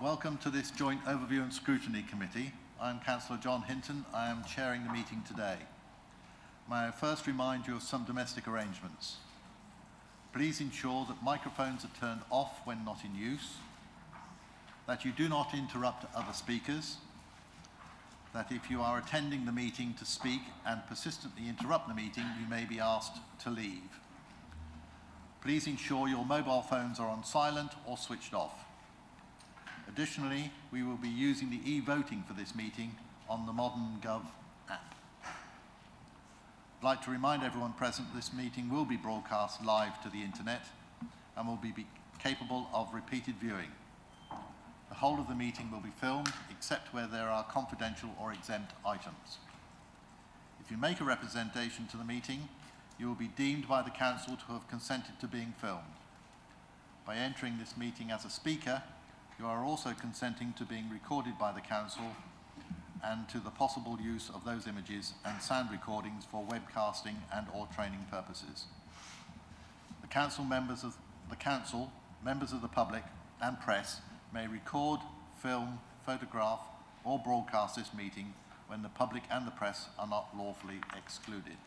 Welcome to this joint overview and scrutiny committee. I'm Councillor John Hinton. I am chairing the meeting today. May I first remind you of some domestic arrangements. Please ensure that microphones are turned off when not in use, that you do not interrupt other speakers, that if you are attending the meeting to speak and persistently interrupt the meeting, you may be asked to leave. Please ensure your mobile phones are on silent or switched off. Additionally, we will be using the e-voting for this meeting on the Modern Gov app. I'd like to remind everyone present this meeting will be broadcast live to the internet and will be capable of repeated viewing. The whole of the meeting will be filmed, except where there are confidential or exempt items. If you make a representation to the meeting, you will be deemed by the Council to have consented to being filmed. By entering this meeting as a speaker, you are also consenting to being recorded by the Council and to the possible use of those images and sound recordings for webcasting and or training purposes. The Council, members of the public and press may record, film, photograph or broadcast this meeting when the public and the press are not lawfully excluded.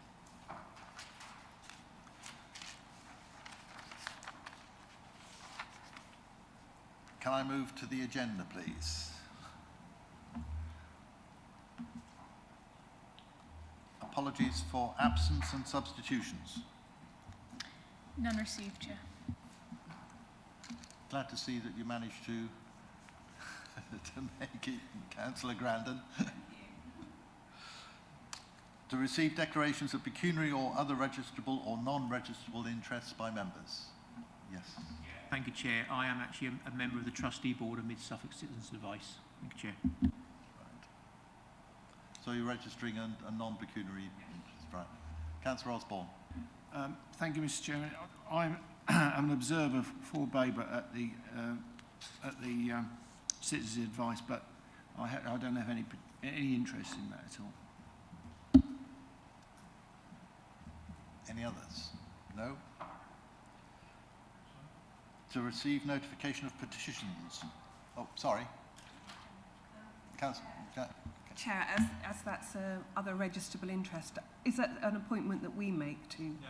Can I move to the agenda, please? Apologies for absence and substitutions. None received, Chair. Glad to see that you managed to make it, Councillor Grandon. To receive declarations of pecuniary or other registrable or non-registrable interests by members. Yes. Thank you, Chair. I am actually a member of the Trustee Board of Mid-Suffolk Citizens Advice. Thank you, Chair. Right. So you're registering a non-pecuniary interest, right? Councillor Osborne. Thank you, Mr. Chairman. I'm an observer for Babergh at the Citizens Advice, but I don't have any interest in that at all. Any others? No? To receive notification of petitions. Oh, sorry. Councillor. Chair, as that's other registrable interest, is that an appointment that we make to? No,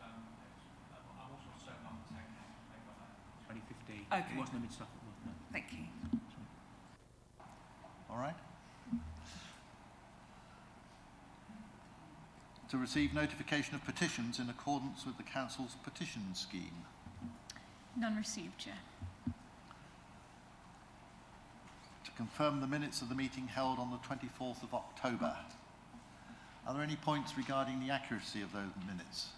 I'm also certain on the 2015. Okay. It wasn't a Mid-Suffolk one, no. Thank you. All right. To receive notification of petitions in accordance with the Council's petition scheme. None received, Chair. To confirm the minutes of the meeting held on the 24th of October. Are there any points regarding the accuracy of those minutes?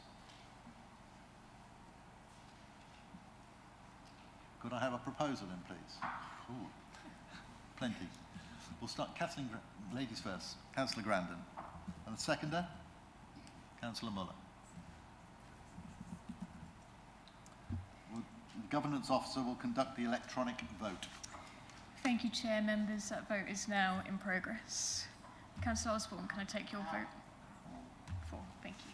Could I have a proposal then, please? Ooh, plenty. We'll start, ladies first, Councillor Grandon. And the seconder, Councillor Muller. The Governance Officer will conduct the electronic vote. Thank you, Chair. Members, that vote is now in progress. Councillor Osborne, can I take your vote? 4. Thank you.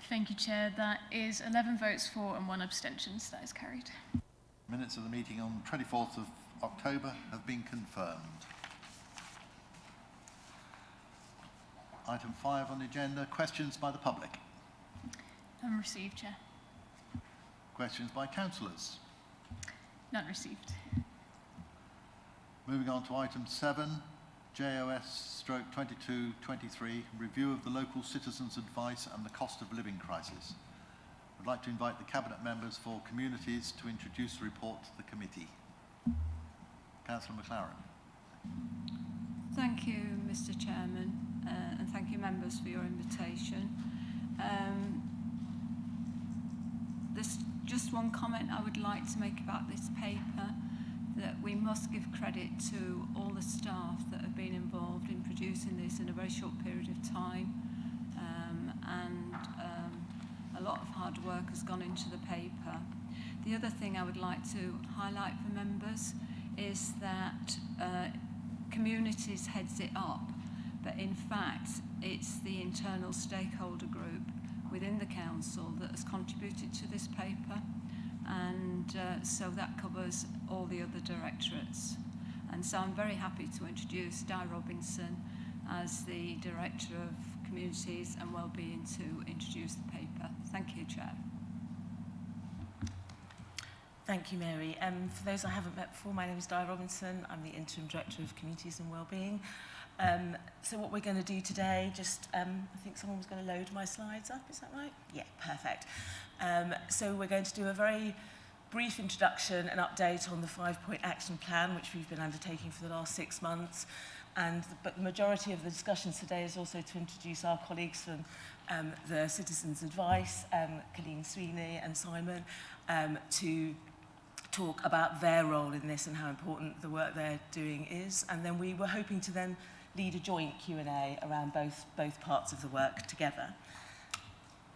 Thank you, Chair. That is 11 votes for and 1 abstention, so that is carried. Minutes of the meeting on 24th of October have been confirmed. Item 5 on the agenda, questions by the public. None received, Chair. Questions by councillors. None received. Moving on to item 7, JOS/2223, review of the local citizens' advice and the cost of living crisis. I'd like to invite the Cabinet members for communities to introduce the report to the committee. Councillor McLaren. Thank you, Mr. Chairman, and thank you, members, for your invitation. There's just one comment I would like to make about this paper. that we must give credit to all the staff that have been involved in producing this in a very short period of time. A lot of hard work has gone into the paper. The other thing I would like to highlight for members is that communities heads it up, but in fact it's the internal stakeholder group within the council that has contributed to this paper, and so that covers all the other directorates. And so I'm very happy to introduce Di Robinson as the Director of Communities and Wellbeing to introduce the paper. Thank you, Chair. Thank you, Mary. For those I haven't met before, my name is Di Robinson. I'm the Interim Director of Communities and Wellbeing. So what we're going to do today, I think someone was going to load my slides up, is that right? Yeah, perfect. So we're going to do a very brief introduction and update on the 5-point action plan, which we've been undertaking for the last 6 months. But the majority of the discussions today is also to introduce our colleagues from the Citizens' Advice, Colleen Sweeney and Simon, to talk about their role in this and how important the work they're doing is. And then we were hoping to then lead a joint Q&A around both parts of the work together.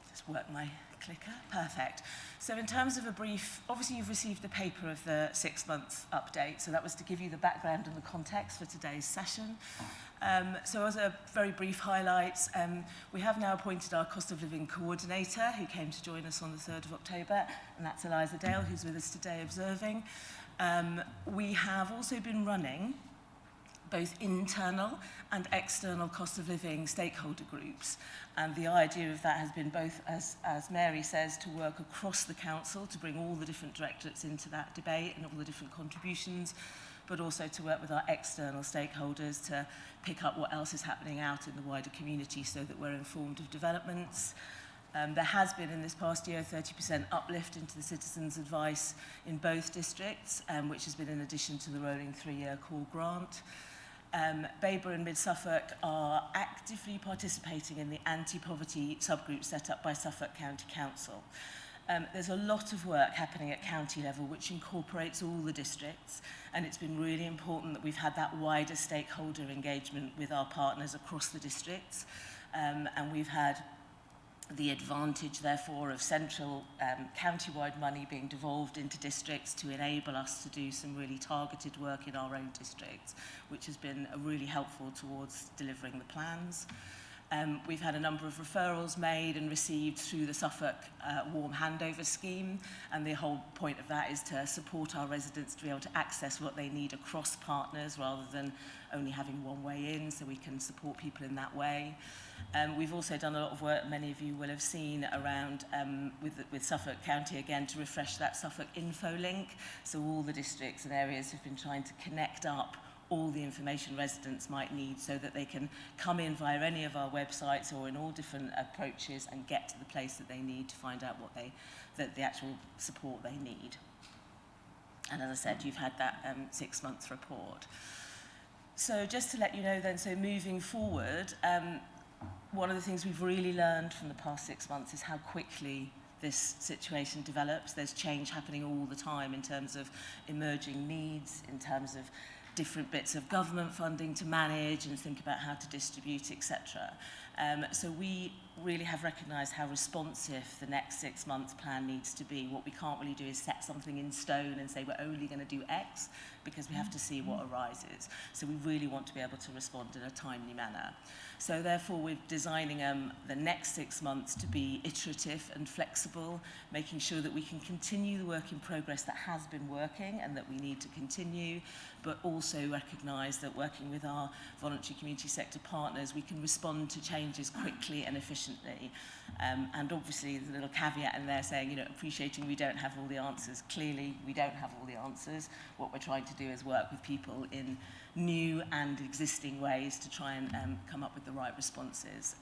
Just work my clicker. Perfect. So in terms of a brief, obviously you've received the paper of the 6-month update, so that was to give you the background and the context for today's session. So as a very brief highlights, we have now appointed our cost of living coordinator, who came to join us on the 3rd of October, and that's Eliza Dale, who's with us today observing. We have also been running both internal and external cost of living stakeholder groups. And the idea of that has been both, as Mary says, to work across the council to bring all the different directorates into that debate and all the different contributions, but also to work with our external stakeholders to pick up what else is happening out in the wider community so that we're informed of developments. There has been in this past year a 30% uplift into the Citizens' Advice in both districts, which has been in addition to the rolling 3-year core grant. Babergh and Mid-Suffolk are actively participating in the anti-poverty subgroup set up by Suffolk County Council. There's a lot of work happening at county level which incorporates all the districts, and it's been really important that we've had that wider stakeholder engagement with our partners across the districts, and we've had the advantage, therefore, of central county-wide money being devolved into districts to enable us to do some really targeted work in our own districts, which has been really helpful towards delivering the plans. We've had a number of referrals made and received through the Suffolk Warm Handover Scheme, and the whole point of that is to support our residents to be able to access what they need across partners rather than only having one way in, so we can support people in that way. We've also done a lot of work, many of you will have seen, around with Suffolk County again to refresh that Suffolk info link. So all the districts and areas have been trying to connect up all the information residents might need so that they can come in via any of our websites or in all different approaches and get to the place that they need to find out what the actual support they need. And as I said, you've had that 6-month report. So just to let you know then, so moving forward, one of the things we've really learned from the past 6 months is how quickly this situation develops. There's change happening all the time in terms of emerging needs, in terms of different bits of government funding to manage and think about how to distribute, etc. So we really have recognised how responsive the next 6 months plan needs to be. What we can't really do is set something in stone and say we're only going to do X, because we have to see what arises. So we really want to be able to respond in a timely manner. So therefore we're designing the next 6 months to be iterative and flexible, making sure that we can continue the work in progress that has been working and that we need to continue, but also recognise that working with our voluntary community sector partners, we can respond to changes quickly and efficiently. And obviously there's a little caveat in there saying, you know, appreciating we don't have all the answers. Clearly we don't have all the answers. What we're trying to do is work with people in new and existing ways to try and come up with the right responses.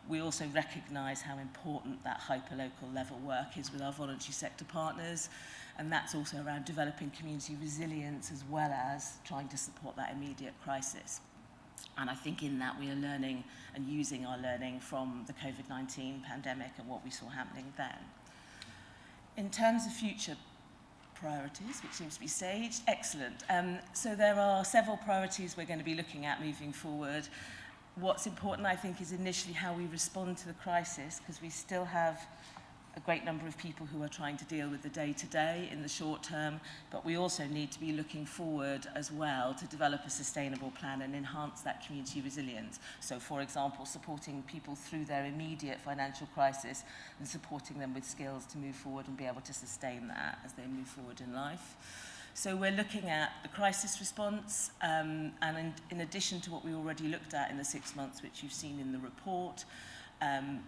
We also recognise how important that hyperlocal level work is with our voluntary sector partners, and that's also around developing community resilience as well as trying to support that immediate crisis. And I think in that we are learning and using our learning from the COVID-19 pandemic and what we saw happening then. In terms of future priorities, which seems to be staged. Excellent. So there are several priorities we're going to be looking at moving forward. What's important, I think, is initially how we respond to the crisis, because we still have a great number of people who are trying to deal with the day-to-day in the short term, but we also need to be looking forward as well to develop a sustainable plan and enhance that community resilience. So, for example, supporting people through their immediate financial crisis and supporting them with skills to move forward and be able to sustain that as they move forward in life. So we're looking at the crisis response, and in addition to what we already looked at in the 6 months, which you've seen in the report,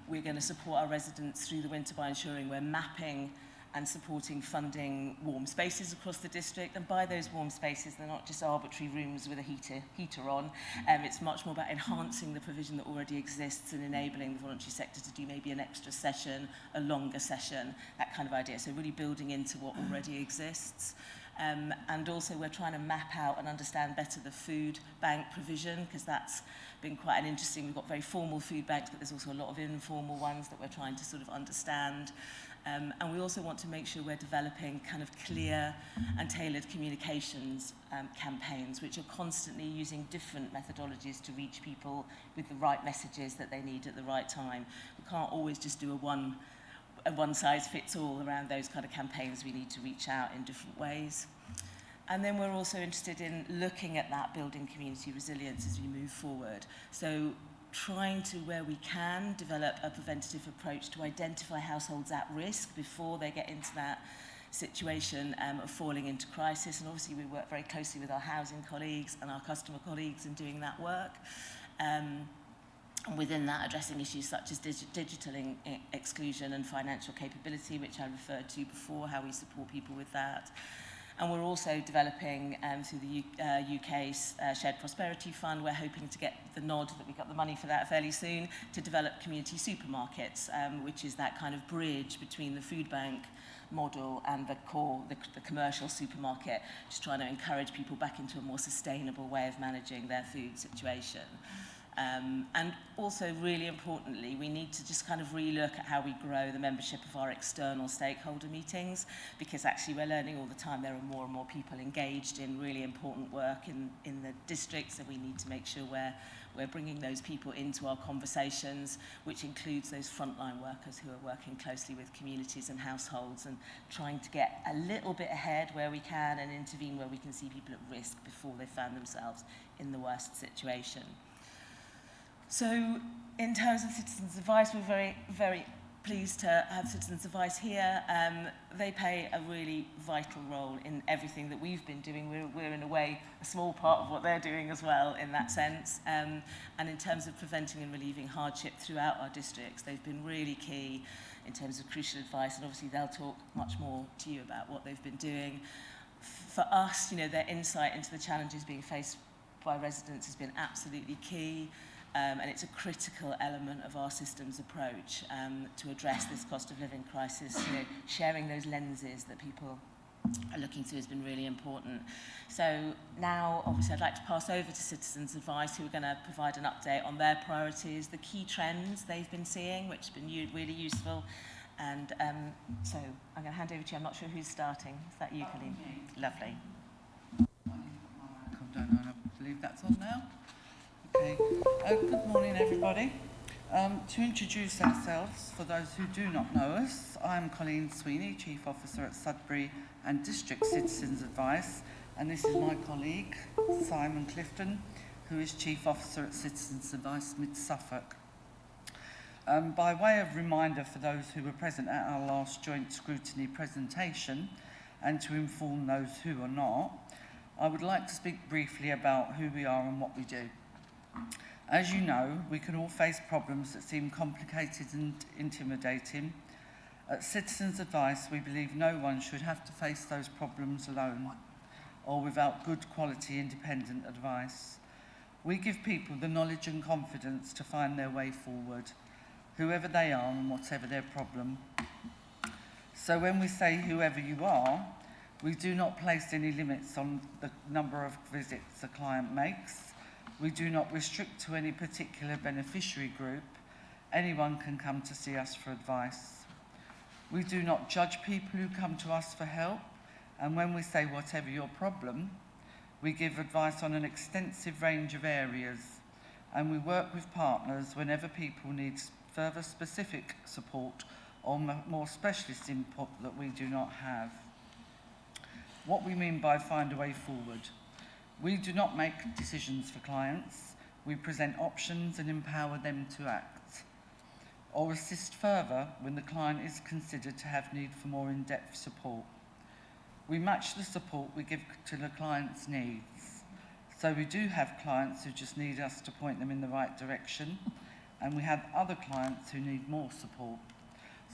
we're going to support our residents through the winter by ensuring we're mapping and supporting funding warm spaces across the district. And by those warm spaces, they're not just arbitrary rooms with a heater on. It's much more about enhancing the provision that already exists and enabling the voluntary sector to do maybe an extra session, a longer session, that kind of idea. So really building into what already exists. And also we're trying to map out and understand better the food bank provision, because that's been quite an interesting, we've got very formal food banks, but there's also a lot of informal ones that we're trying to sort of understand. And we also want to make sure we're developing kind of clear and tailored communications campaigns, which are constantly using different methodologies to reach people with the right messages that they need at the right time. We can't always just do a one-size-fits-all around those kind of campaigns. We need to reach out in different ways. And then we're also interested in looking at that building community resilience as we move forward. So trying to, where we can, develop a preventative approach to identify households at risk before they get into that situation of falling into crisis. And obviously we work very closely with our housing colleagues and our customer colleagues in doing that work. And within that, addressing issues such as digital exclusion and financial capability, which I referred to before, how we support people with that. And we're also developing, through the UK's Shared Prosperity Fund, we're hoping to get the nod that we got the money for that fairly soon, to develop community supermarkets, which is that kind of bridge between the food bank model and the commercial supermarket, just trying to encourage people back into a more sustainable way of managing their food situation. And also, really importantly, we need to just kind of relook at how we grow the membership of our external stakeholder meetings, because actually we're learning all the time there are more and more people engaged in really important work in the district, so we need to make sure we're bringing those people into our conversations, which includes those frontline workers who are working closely with communities and households and trying to get a little bit ahead where we can and intervene where we can see people at risk before they found themselves in the worst situation. So in terms of Citizens Advice, we're very, very pleased to have Citizens Advice here. They play a really vital role in everything that we've been doing. We're in a way a small part of what they're doing as well in that sense. And in terms of preventing and relieving hardship throughout our districts, they've been really key in terms of crucial advice, and obviously they'll talk much more to you about what they've been doing. For us, you know, their insight into the challenges being faced by residents has been absolutely key. And it's a critical element of our systems approach to address this cost of living crisis. You know, sharing those lenses that people are looking through has been really important. So now, obviously, I'd like to pass over to Citizens Advice, who are going to provide an update on their priorities, the key trends they've been seeing, which have been really useful. And so I'm going to hand over to you. I'm not sure who's starting. Is that you, Colleen? Lovely. Come down, and I believe that's on now. Okay. Good morning, everybody. To introduce ourselves, for those who do not know us, I'm Colleen Sweeney, Chief Officer at Sudbury and District Citizens Advice, and this is my colleague, Simon Clifton, who is Chief Officer at Citizens Advice Mid Suffolk. By way of reminder for those who were present at our last joint scrutiny presentation, and to inform those who are not, I would like to speak briefly about who we are and what we do. As you know, we can all face problems that seem complicated and intimidating. At Citizens Advice, we believe no one should have to face those problems alone or without good quality independent advice. We give people the knowledge and confidence to find their way forward, whoever they are and whatever their problem. So when we say whoever you are, we do not place any limits on the number of visits a client makes. We do not restrict to any particular beneficiary group. Anyone can come to see us for advice. We do not judge people who come to us for help, And when we say whatever your problem, we give advice on an extensive range of areas, and we work with partners whenever people need further specific support or more specialist input that we do not have. What we mean by find a way forward. We do not make decisions for clients. We present options and empower them to act, or assist further when the client is considered to have need for more in-depth support. We match the support we give to the client's needs. So we do have clients who just need us to point them in the right direction, and we have other clients who need more support.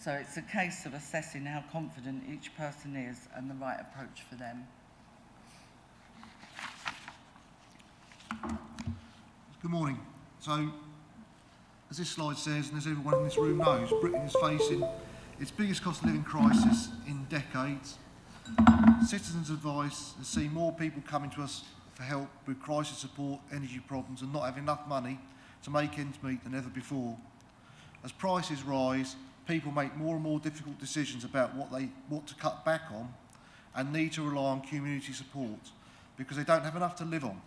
So it's a case of assessing how confident each person is and the right approach for them. Good morning. So, as this slide says, and as everyone in this room knows, Britain is facing its biggest cost of living crisis in decades. Citizens Advice has seen more people coming to us for help with crisis support, energy problems, and not having enough money to make ends meet than ever before. As prices rise, people make more and more difficult decisions about what to cut back on, and need to rely on community support because they don't have enough to live on.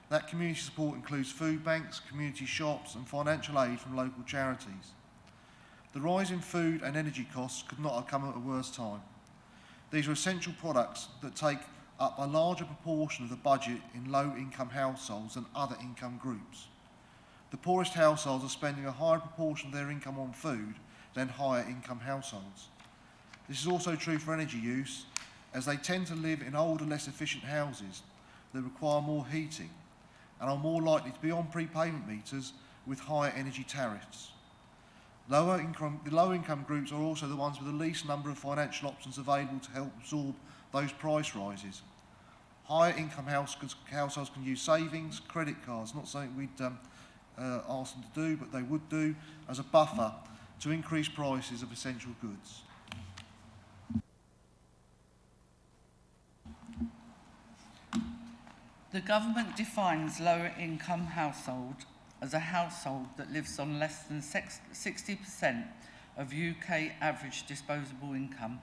That community support includes food banks, community shops, and financial aid from local charities. The rise in food and energy costs could not have come at a worse time. These are essential products that take up a larger proportion of the budget in low-income households than other income groups. The poorest households are spending a higher proportion of their income on food than higher income households. This is also true for energy use, as they tend to live in older, less efficient houses that require more heating and are more likely to be on prepayment meters with higher energy tariffs. The low income groups are also the ones with the least number of financial options available to help absorb those price rises. Higher income households can use savings, credit cards, not something we'd ask them to do, but they would do as a buffer to increase prices of essential goods. The government defines lower income household as a household that lives on less than 60% of UK average disposable income.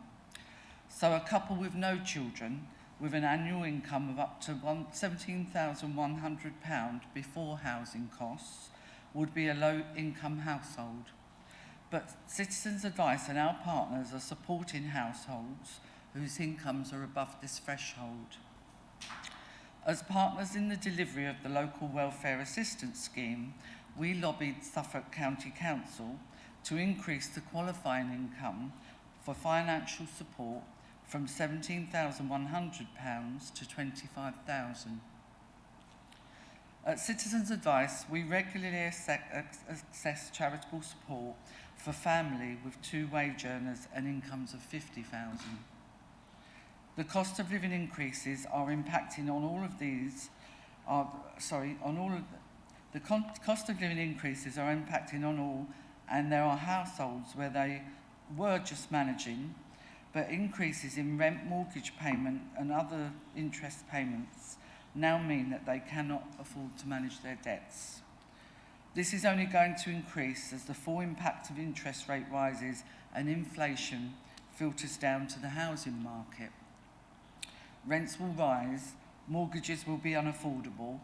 So a couple with no children with an annual income of up to £17,100 before housing costs would be a low income household. But Citizens Advice and our partners are supporting households whose incomes are above this threshold. As partners in the delivery of the Local Welfare Assistance Scheme, we lobbied Suffolk County Council to increase the qualifying income for financial support from £17,100 to £25,000. At Citizens Advice, we regularly assess charitable support for family with 2 wage earners and incomes of £50,000. The cost of living increases are impacting on all of these. The cost of living increases are impacting on all, and there are households where they were just managing, but increases in rent, mortgage payment, and other interest payments now mean that they cannot afford to manage their debts. This is only going to increase as the full impact of interest rate rises and inflation filters down to the housing market. Rents will rise, mortgages will be unaffordable,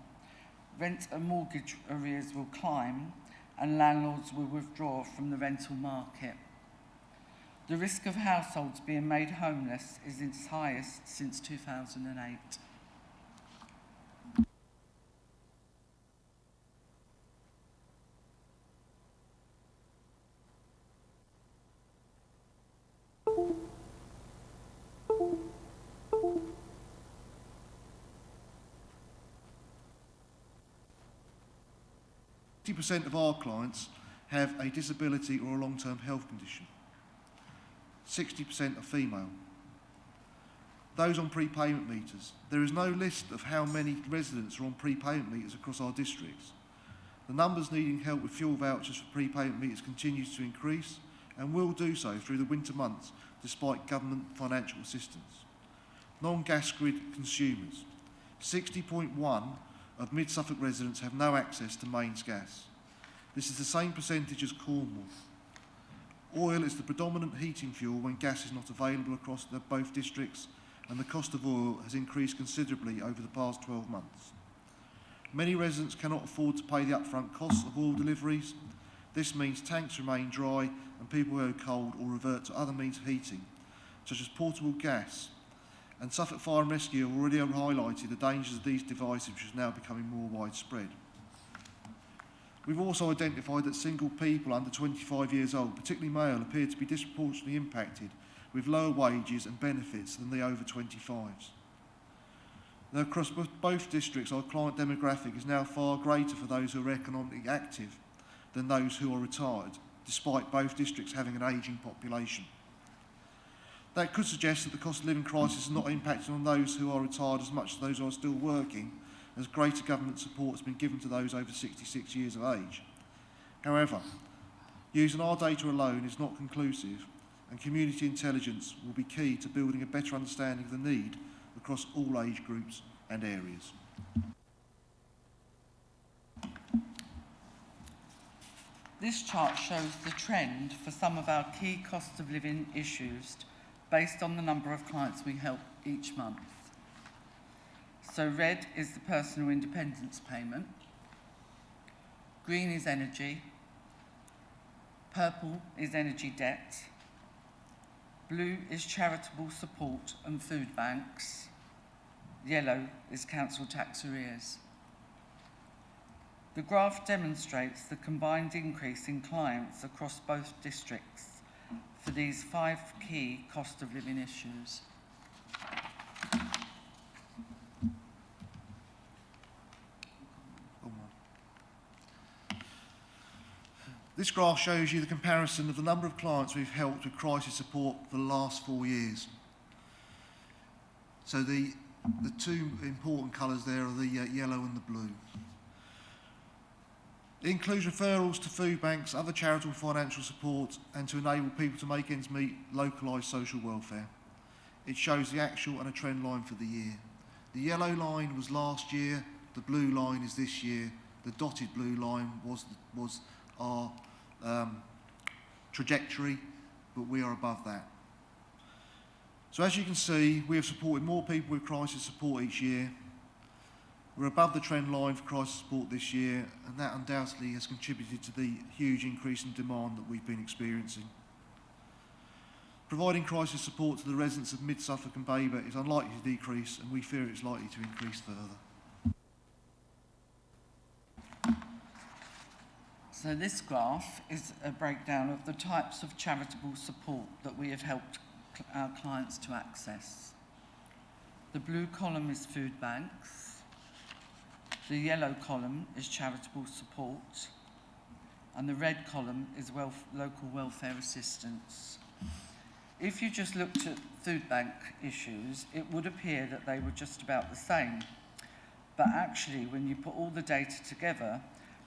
rent and mortgage arrears will climb, and landlords will withdraw from the rental market. The risk of households being made homeless is its highest since 2008. % of our clients have a disability or a long-term health condition. 60% are female. Those on prepayment meters. There is no list of how many residents are on prepayment meters across our districts. The numbers needing help with fuel vouchers for prepayment meters continues to increase and will do so through the winter months despite government financial assistance. Non-gas grid consumers. 60.1 of mid-Suffolk residents have no access to mains gas. This is the same percentage as Cornwall. Oil is the predominant heating fuel when gas is not available across both districts, and the cost of oil has increased considerably over the past 12 months. Many residents cannot afford to pay the upfront costs of oil deliveries. This means tanks remain dry and people go cold or revert to other means of heating, such as portable gas. And Suffolk Fire and Rescue have already highlighted the dangers of these devices, which is now becoming more widespread. We've also identified that single people under 25 years old, particularly male, appear to be disproportionately impacted with lower wages and benefits than the over 25s. Now, across both districts, our client demographic is now far greater for those who are economically active than those who are retired, despite both districts having an ageing population. That could suggest that the cost of living crisis is not impacting on those who are retired as much as those who are still working, as greater government support has been given to those over 66 years of age. However, using our data alone is not conclusive, and community intelligence will be key to building a better understanding of the need across all age groups and areas. This chart shows the trend for some of our key cost of living issues based on the number of clients we help each month. So red is the personal independence payment, green is energy, purple is energy debt, blue is charitable support and food banks, yellow is council tax arrears. The graph demonstrates the combined increase in clients across both districts for these 5 key cost of living issues. This graph shows you the comparison of the number of clients we've helped with crisis support for the last 4 years. So the two important colours there are the yellow and the blue. It includes referrals to food banks, other charitable financial support, and to enable people to make ends meet localised social welfare. It shows the actual and a trend line for the year. The yellow line was last year, the blue line is this year, the dotted blue line was our trajectory, but we are above that. So as you can see, we have supported more people with crisis support each year. We're above the trend line for crisis support this year, and that undoubtedly has contributed to the huge increase in demand that we've been experiencing. Providing crisis support to the residents of Mid Suffolk and Babergh is unlikely to decrease, and we fear it's likely to increase further. So this graph is a breakdown of the types of charitable support that we have helped our clients to access. The blue column is food banks. The yellow column is charitable support, and the red column is local welfare assistance. If you just looked at food bank issues, it would appear that they were just about the same. But actually, when you put all the data together,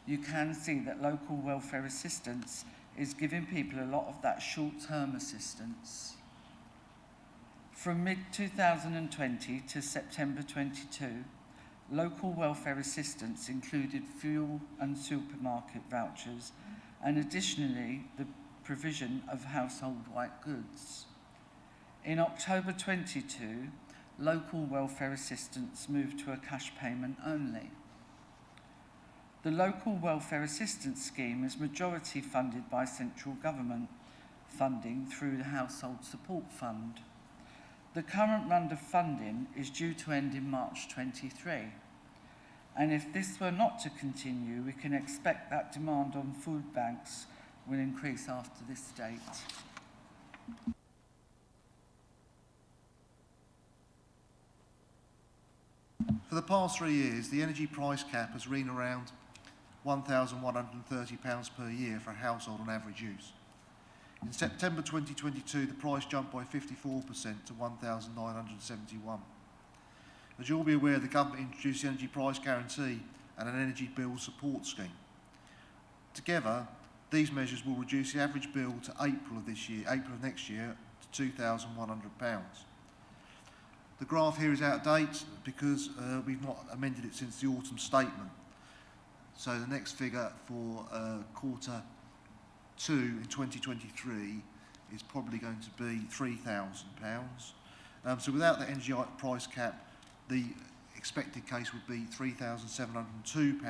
you can see that local welfare assistance is giving people a lot of that short-term assistance. From mid-2020 to September 22, local welfare assistance included fuel and supermarket vouchers, and additionally the provision of household white goods. In October 22, local welfare assistance moved to a cash payment only. The local welfare assistance scheme is majority funded by central government funding through the Household Support Fund. The current round of funding is due to end in March 23. And if this were not to continue, we can expect that demand on food banks will increase after this date. For the past 3 years, the energy price cap has been around £1,130 per year for a household on average use. In September 2022, the price jumped by 54% to £1,971. As you'll be aware, the government introduced the energy price guarantee and an energy bill support scheme. Together, these measures will reduce the average bill to April of next year to £2,100. The graph here is out of date because we've not amended it since the autumn statement. So the next figure for quarter 2 in 2023 is probably going to be £3,000. So without the energy price cap, the expected case would be £3,702.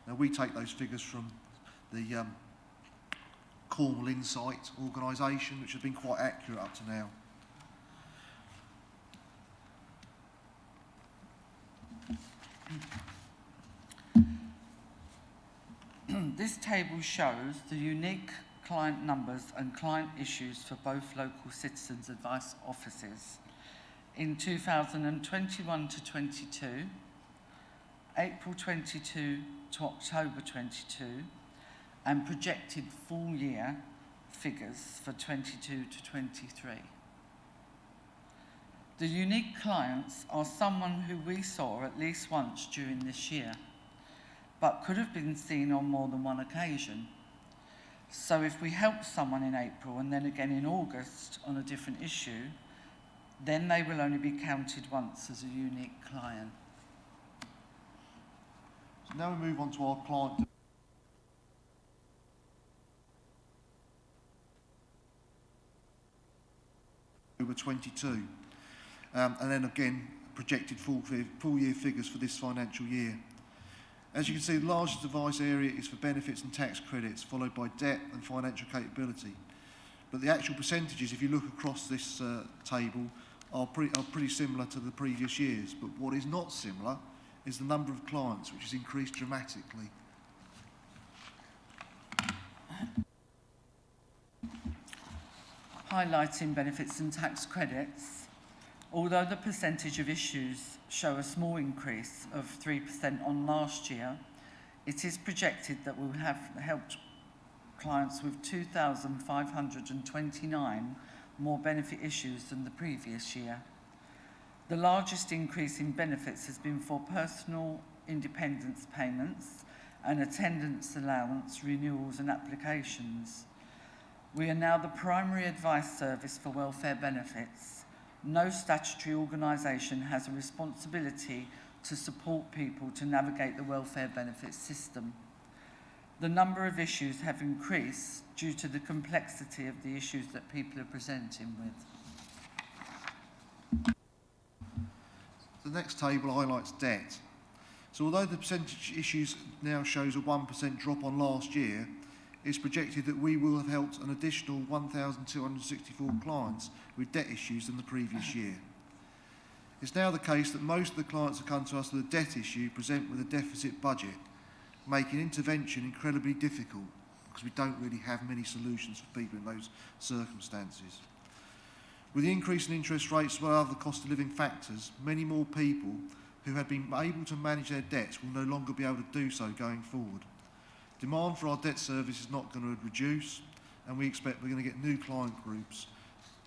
Now we take those figures from the Cornwall Insight organisation, which has been quite accurate up to now. This table shows the unique client numbers and client issues for both local citizens advice offices in 2021 to 22, April 22 to October 22, and projected full year figures for 22 to 23. The unique clients are someone who we saw at least once during this year, but could have been seen on more than one occasion. So if we help someone in April and then again in August on a different issue, then they will only be counted once as a unique client. So now we move on to our client over 22, and then again projected full year figures for this financial year. As you can see, the largest advice area is for benefits and tax credits, followed by debt and financial capability. But the actual percentages, if you look across this table, are pretty similar to the previous years. But what is not similar is the number of clients, which has increased dramatically. Highlighting benefits and tax credits, although the percentage of issues show a small increase of 3% on last year, it is projected that we'll have helped clients with 2,529 more benefit issues than the previous year. The largest increase in benefits has been for personal independence payments and attendance allowance renewals and applications. We are now the primary advice service for welfare benefits. No statutory organisation has a responsibility to support people to navigate the welfare benefits system. The number of issues have increased due to the complexity of the issues that people are presenting with. The next table highlights debt. So although the percentage issues now shows a 1% drop on last year, it's projected that we will have helped an additional 1,264 clients with debt issues than the previous year. It's now the case that most of the clients who come to us with a debt issue present with a deficit budget, making intervention incredibly difficult because we don't really have many solutions for people in those circumstances. With the increase in interest rates as well as other cost of living factors, many more people who had been able to manage their debts will no longer be able to do so going forward. Demand for our debt service is not going to reduce, and we expect we're going to get new client groups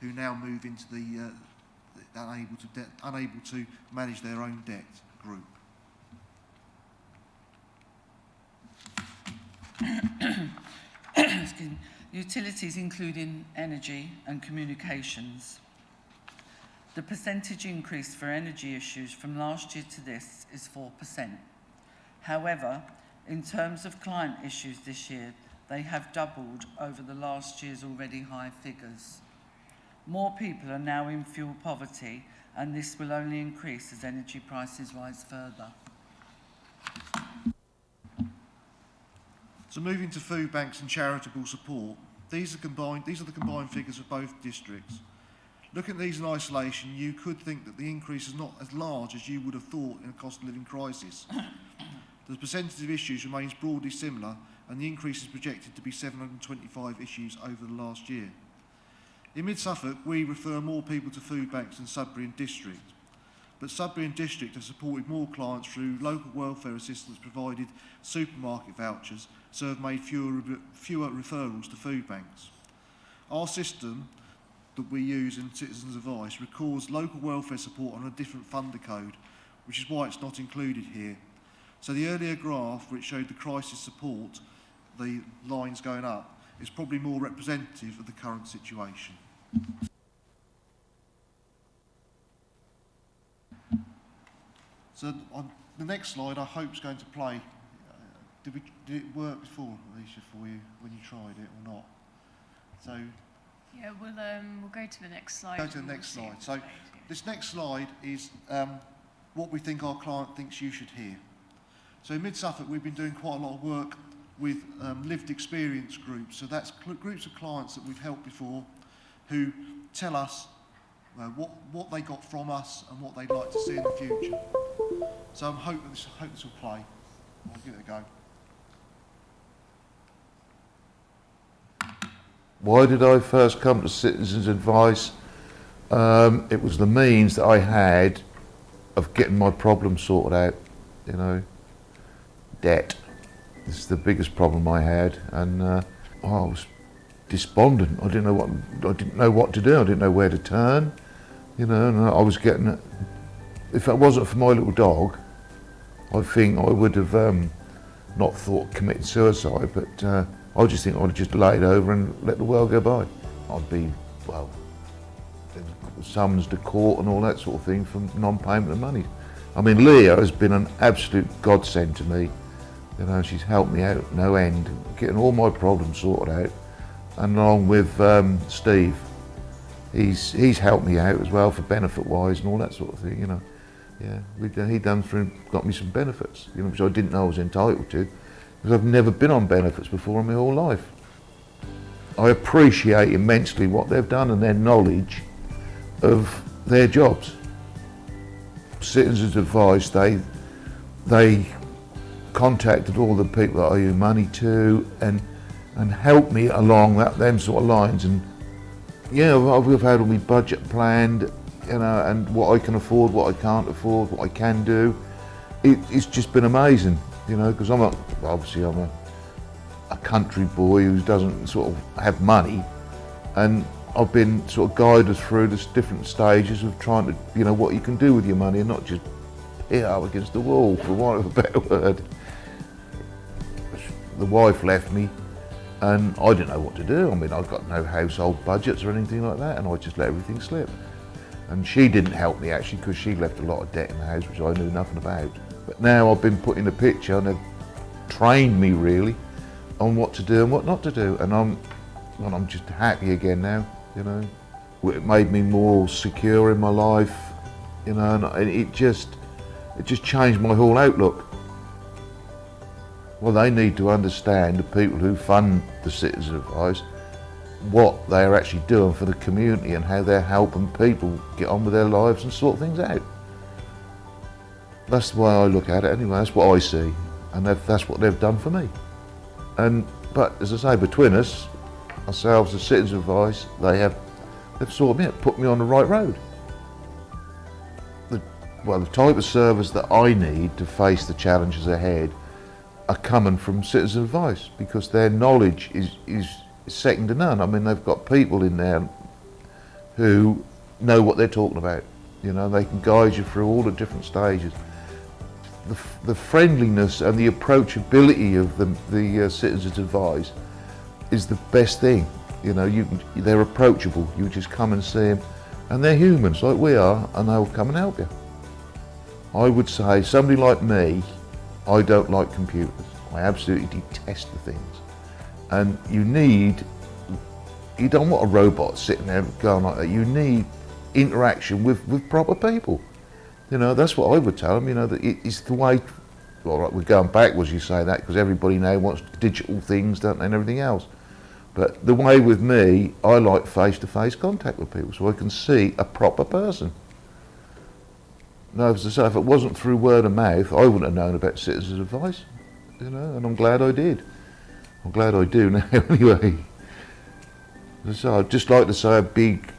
who now move into the unable to manage their own debt group. Excuse me. Utilities including energy and communications. The percentage increase for energy issues from last year to this is 4%. However, in terms of client issues this year, they have doubled over the last year's already high figures. More people are now in fuel poverty, and this will only increase as energy prices rise further. So moving to food banks and charitable support, these are the combined figures of both districts. Looking at these in isolation, you could think that the increase is not as large as you would have thought in a cost of living crisis. The percentage of issues remains broadly similar, and the increase is projected to be 725 issues over the last year. In Mid-Suffolk, we refer more people to food banks than Sudbury and District. But Sudbury and District have supported more clients through local welfare assistance provided supermarket vouchers, so have made fewer referrals to food banks. Our system that we use in Citizens Advice records local welfare support on a different funder code, which is why it's not included here. So the earlier graph, which showed the crisis support, the lines going up, is probably more representative of the current situation. So on the next slide, I hope is going to play. Did it work before, Alicia, for you when you tried it or not? So Yeah, we'll go to the next slide. go to the and we'll next see slide. if So it plays, yeah. This next slide is what we think our client thinks you should hear. So in Mid-Suffolk, we've been doing quite a lot of work with lived experience groups. So that's groups of clients that we've helped before who tell us what they got from us and what they'd like to see in the future. So I hope this will play. I'll give it a go. Why did I first come to Citizens Advice? It was the means that I had of getting my problems sorted out, you know. Debt. This is the biggest problem I had, and I was despondent. I didn't know what to do. I didn't know where to turn, you know. And I was getting. If it wasn't for my little dog, I think I would have not thought of committing suicide, but I just think I'd just laid over and let the world go by. I'd be, well, summoned to court and all that sort of thing for non-payment of money. I mean, Leah has been an absolute godsend to me. You know, she's helped me out no end, getting all my problems sorted out. And along with Steve, he's helped me out as well for benefit-wise and all that sort of thing, you know. Yeah, he got me some benefits, you know, which I didn't know I was entitled to, because I've never been on benefits before in my whole life. I appreciate immensely what they've done and their knowledge of their jobs. Citizens Advice, they contacted all the people that I owe money to and helped me along them sort of lines. And yeah, I've had all my budget planned, you know, and what I can afford, what I can't afford, what I can do. It's just been amazing, you know, because I'm a country boy who doesn't sort of have money, and I've been sort of guided through the different stages of trying to, you know, what you can do with your money and not just hit up against the wall, for want of a better word. The wife left me and I didn't know what to do. I mean, I've got no household budgets or anything like that, and I just let everything slip. And she didn't help me actually, because she left a lot of debt in the house which I knew nothing about. But now I've been put in a picture and they've trained me really on what to do and what not to do, and I'm just happy again now, you know. It made me more secure in my life, you know, and it just changed my whole outlook. Well, they need to understand, the people who fund the Citizens Advice, what they're actually doing for the community and how they're helping people get on with their lives and sort things out. That's the way I look at it anyway. That's what I see, and that's what they've done for me. But as I say, between us, ourselves, the Citizens Advice, they've sorted me out, put me on the right road. The type of service that I need to face the challenges ahead are coming from Citizens Advice, because their knowledge is second to none. I mean, they've got people in there who know what they're talking about. You know, they can guide you through all the different stages. The friendliness and the approachability of the Citizens Advice is the best thing. You know, they're approachable. You just come and see them, and they're humans like we are, and they'll come and help you. I would say, somebody like me, I don't like computers. I absolutely detest the things. And you don't want a robot sitting there going like that. You need interaction with proper people. You know, that's what I would tell them, you know, that it's the way, all right, we're going backwards, you say that, because everybody now wants digital things, don't they, and everything else. But the way with me, I like face-to-face contact with people, so I can see a proper person. No, as I say, if it wasn't through word of mouth, I wouldn't have known about Citizens Advice, you know, and I'm glad I did. I'm glad I do now anyway. So I'd just like to say a big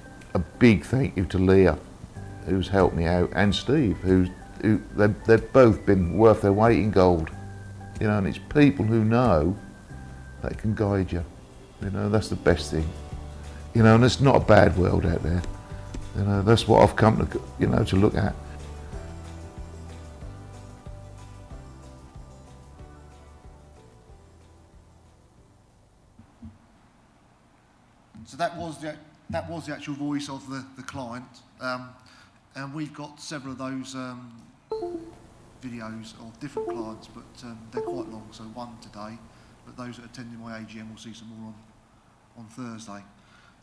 thank you to Leah, who's helped me out, and Steve, they've both been worth their weight in gold. You know, and it's people who know that can guide you. You know, that's the best thing. You know, and it's not a bad world out there. You know, that's what I've come to, you know, to look at. So that was the actual voice of the client, and we've got several of those videos of different clients, but they're quite long, so one today, but those that attended my AGM will see some more on Thursday.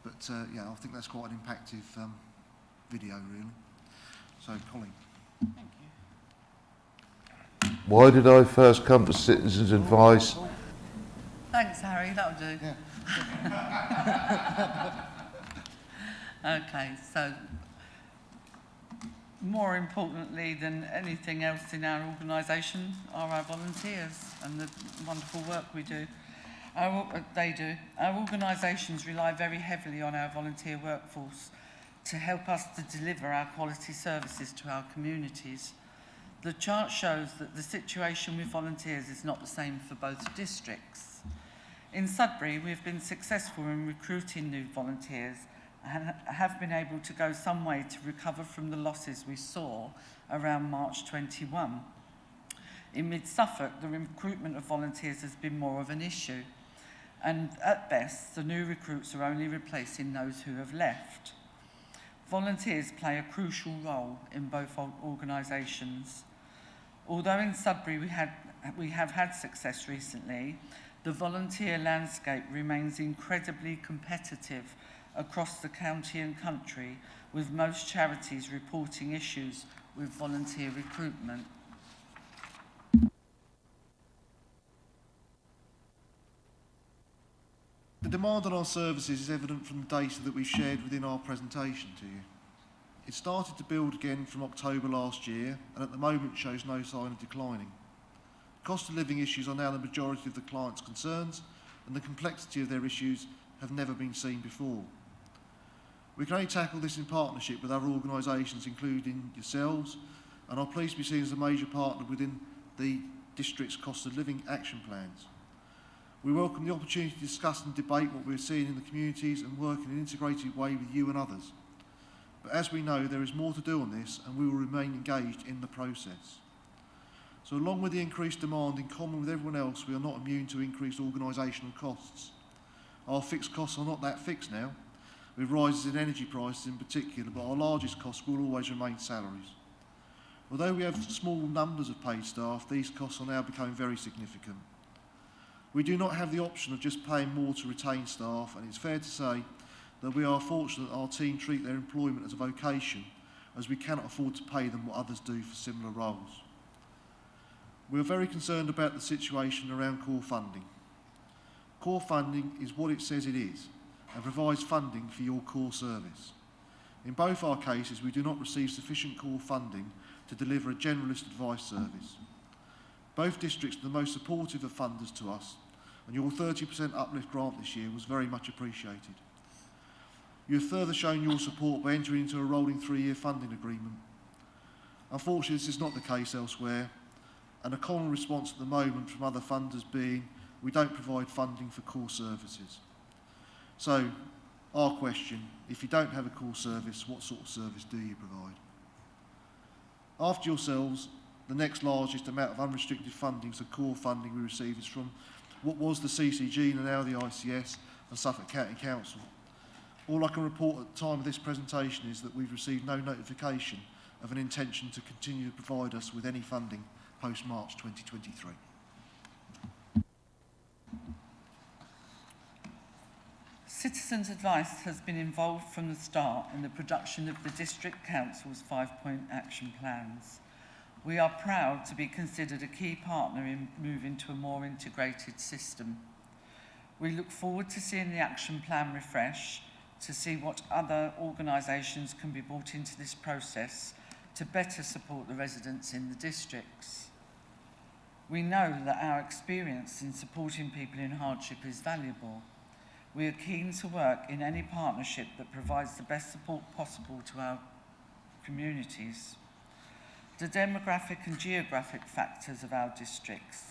But yeah, I think that's quite an impactful video really. So, Colin. Why did I first come to Citizens Advice? Thanks, Harry, that'll do. Yeah. Okay, so more importantly than anything else in our organisation are our volunteers and the wonderful work we do. They do. Our organisations rely very heavily on our volunteer workforce to help us to deliver our quality services to our communities. The chart shows that the situation with volunteers is not the same for both districts. In Sudbury, we've been successful in recruiting new volunteers and have been able to go some way to recover from the losses we saw around March 21. In mid-Suffolk, the recruitment of volunteers has been more of an issue, and at best, the new recruits are only replacing those who have left. Volunteers play a crucial role in both organisations. Although in Sudbury we have had success recently, the volunteer landscape remains incredibly competitive across the county and country, with most charities reporting issues with volunteer recruitment. The demand on our services is evident from the data that we've shared within our presentation to you. It started to build again from October last year, and at the moment shows no sign of declining. Cost of living issues are now the majority of the clients' concerns, and the complexity of their issues have never been seen before. We can only tackle this in partnership with other organisations, including yourselves, and are pleased to be seen as a major partner within the district's cost of living action plans. We welcome the opportunity to discuss and debate what we're seeing in the communities and work in an integrated way with you and others. But as we know, there is more to do on this, and we will remain engaged in the process. So along with the increased demand, in common with everyone else, we are not immune to increased organisational costs. Our fixed costs are not that fixed now, with rises in energy prices in particular, but our largest cost will always remain salaries. Although we have small numbers of paid staff, these costs are now becoming very significant. We do not have the option of just paying more to retain staff, and it's fair to say that we are fortunate that our team treat their employment as a vocation, as we cannot afford to pay them what others do for similar roles. We are very concerned about the situation around core funding. Core funding is what it says it is, and provides funding for your core service. In both our cases, we do not receive sufficient core funding to deliver a generalist advice service. Both districts are the most supportive of funders to us, and your 30% uplift grant this year was very much appreciated. You have further shown your support by entering into a rolling 3-year funding agreement. Unfortunately, this is not the case elsewhere, and a common response at the moment from other funders being, we don't provide funding for core services. So, our question, if you don't have a core service, what sort of service do you provide? After yourselves, the next largest amount of unrestricted funding, so core funding we receive, is from what was the CCG and now the ICS and Suffolk County Council. All I can report at the time of this presentation is that we've received no notification of an intention to continue to provide us with any funding post-March 2023. Citizens Advice has been involved from the start in the production of the District Council's 5-point action plans. We are proud to be considered a key partner in moving to a more integrated system. We look forward to seeing the action plan refresh, to see what other organisations can be brought into this process to better support the residents in the districts. We know that our experience in supporting people in hardship is valuable. We are keen to work in any partnership that provides the best support possible to our communities. The demographic and geographic factors of our districts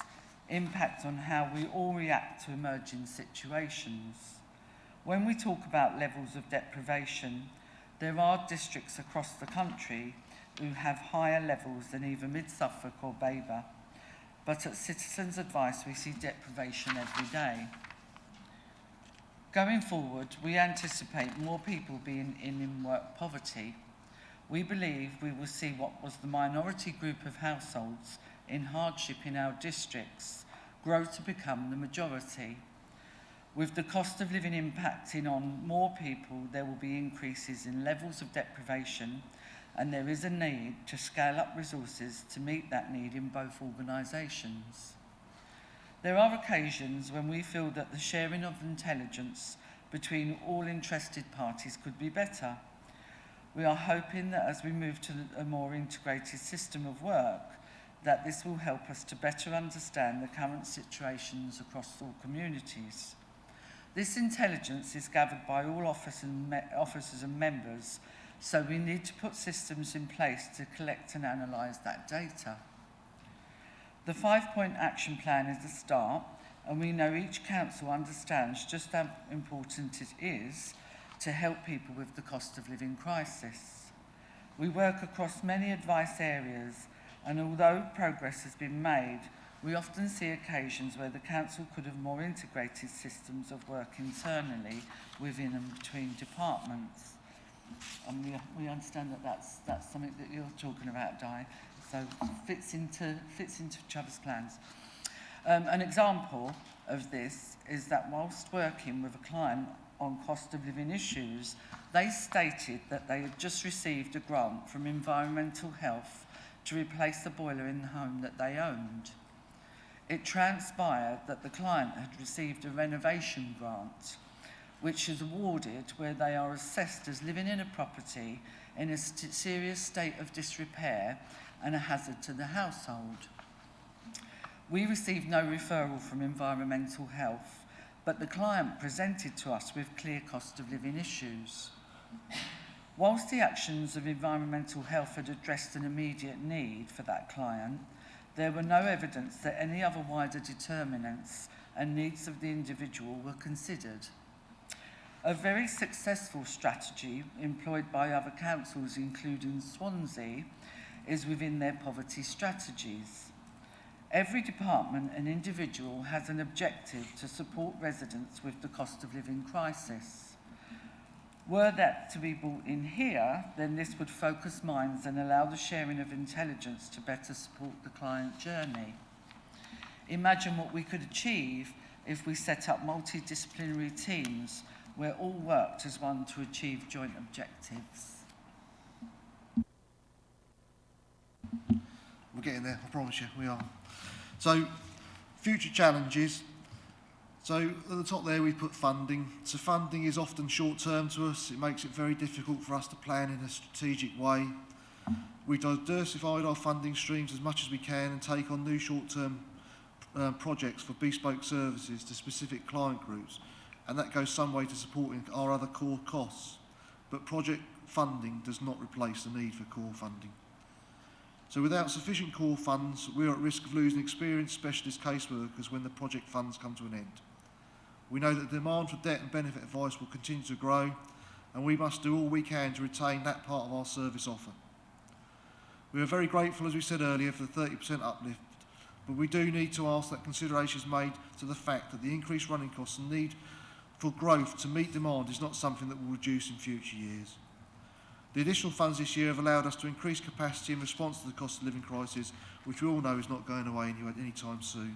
impact on how we all react to emerging situations. When we talk about levels of deprivation, there are districts across the country who have higher levels than either Mid-Suffolk or Babergh, but at Citizens Advice we see deprivation every day. Going forward, we anticipate more people being in work poverty. We believe we will see what was the minority group of households in hardship in our districts grow to become the majority. With the cost of living impacting on more people, there will be increases in levels of deprivation and there is a need to scale up resources to meet that need in both organisations. There are occasions when we feel that the sharing of intelligence between all interested parties could be better. We are hoping that as we move to a more integrated system of work, that this will help us to better understand the current situations across all communities. This intelligence is gathered by all officers and members, so we need to put systems in place to collect and analyse that data. The 5-point action plan is a start, and we know each council understands just how important it is to help people with the cost of living crisis. We work across many advice areas, and although progress has been made, we often see occasions where the council could have more integrated systems of work internally within and between departments. And we understand that that's something that you're talking about, Di, so fits into each other's plans. An example of this is that whilst working with a client on cost of living issues, they stated that they had just received a grant from Environmental Health to replace the boiler in the home that they owned. It transpired that the client had received a renovation grant, which is awarded where they are assessed as living in a property in a serious state of disrepair and a hazard to the household. We received no referral from Environmental Health, but the client presented to us with clear cost of living issues. Whilst the actions of Environmental Health had addressed an immediate need for that client, there were no evidence that any other wider determinants and needs of the individual were considered. A very successful strategy employed by other councils, including Swansea, is within their poverty strategies. Every department and individual has an objective to support residents with the cost of living crisis. Were that to be brought in here, then this would focus minds and allow the sharing of intelligence to better support the client journey. Imagine what we could achieve if we set up multidisciplinary teams where all worked as one to achieve joint objectives. We're getting there, I promise you, we are. So, future challenges. So, at the top there we put funding. So funding is often short-term to us. It makes it very difficult for us to plan in a strategic way. We've diversified our funding streams as much as we can and take on new short-term projects for bespoke services to specific client groups. And that goes some way to supporting our other core costs. But project funding does not replace the need for core funding. So without sufficient core funds, we are at risk of losing experienced specialist caseworkers when the project funds come to an end. We know that the demand for debt and benefit advice will continue to grow, and we must do all we can to retain that part of our service offer. We are very grateful, as we said earlier, for the 30% uplift, but we do need to ask that consideration is made to the fact that the increased running costs and need for growth to meet demand is not something that will reduce in future years. The additional funds this year have allowed us to increase capacity in response to the cost of living crisis, which we all know is not going away anytime soon.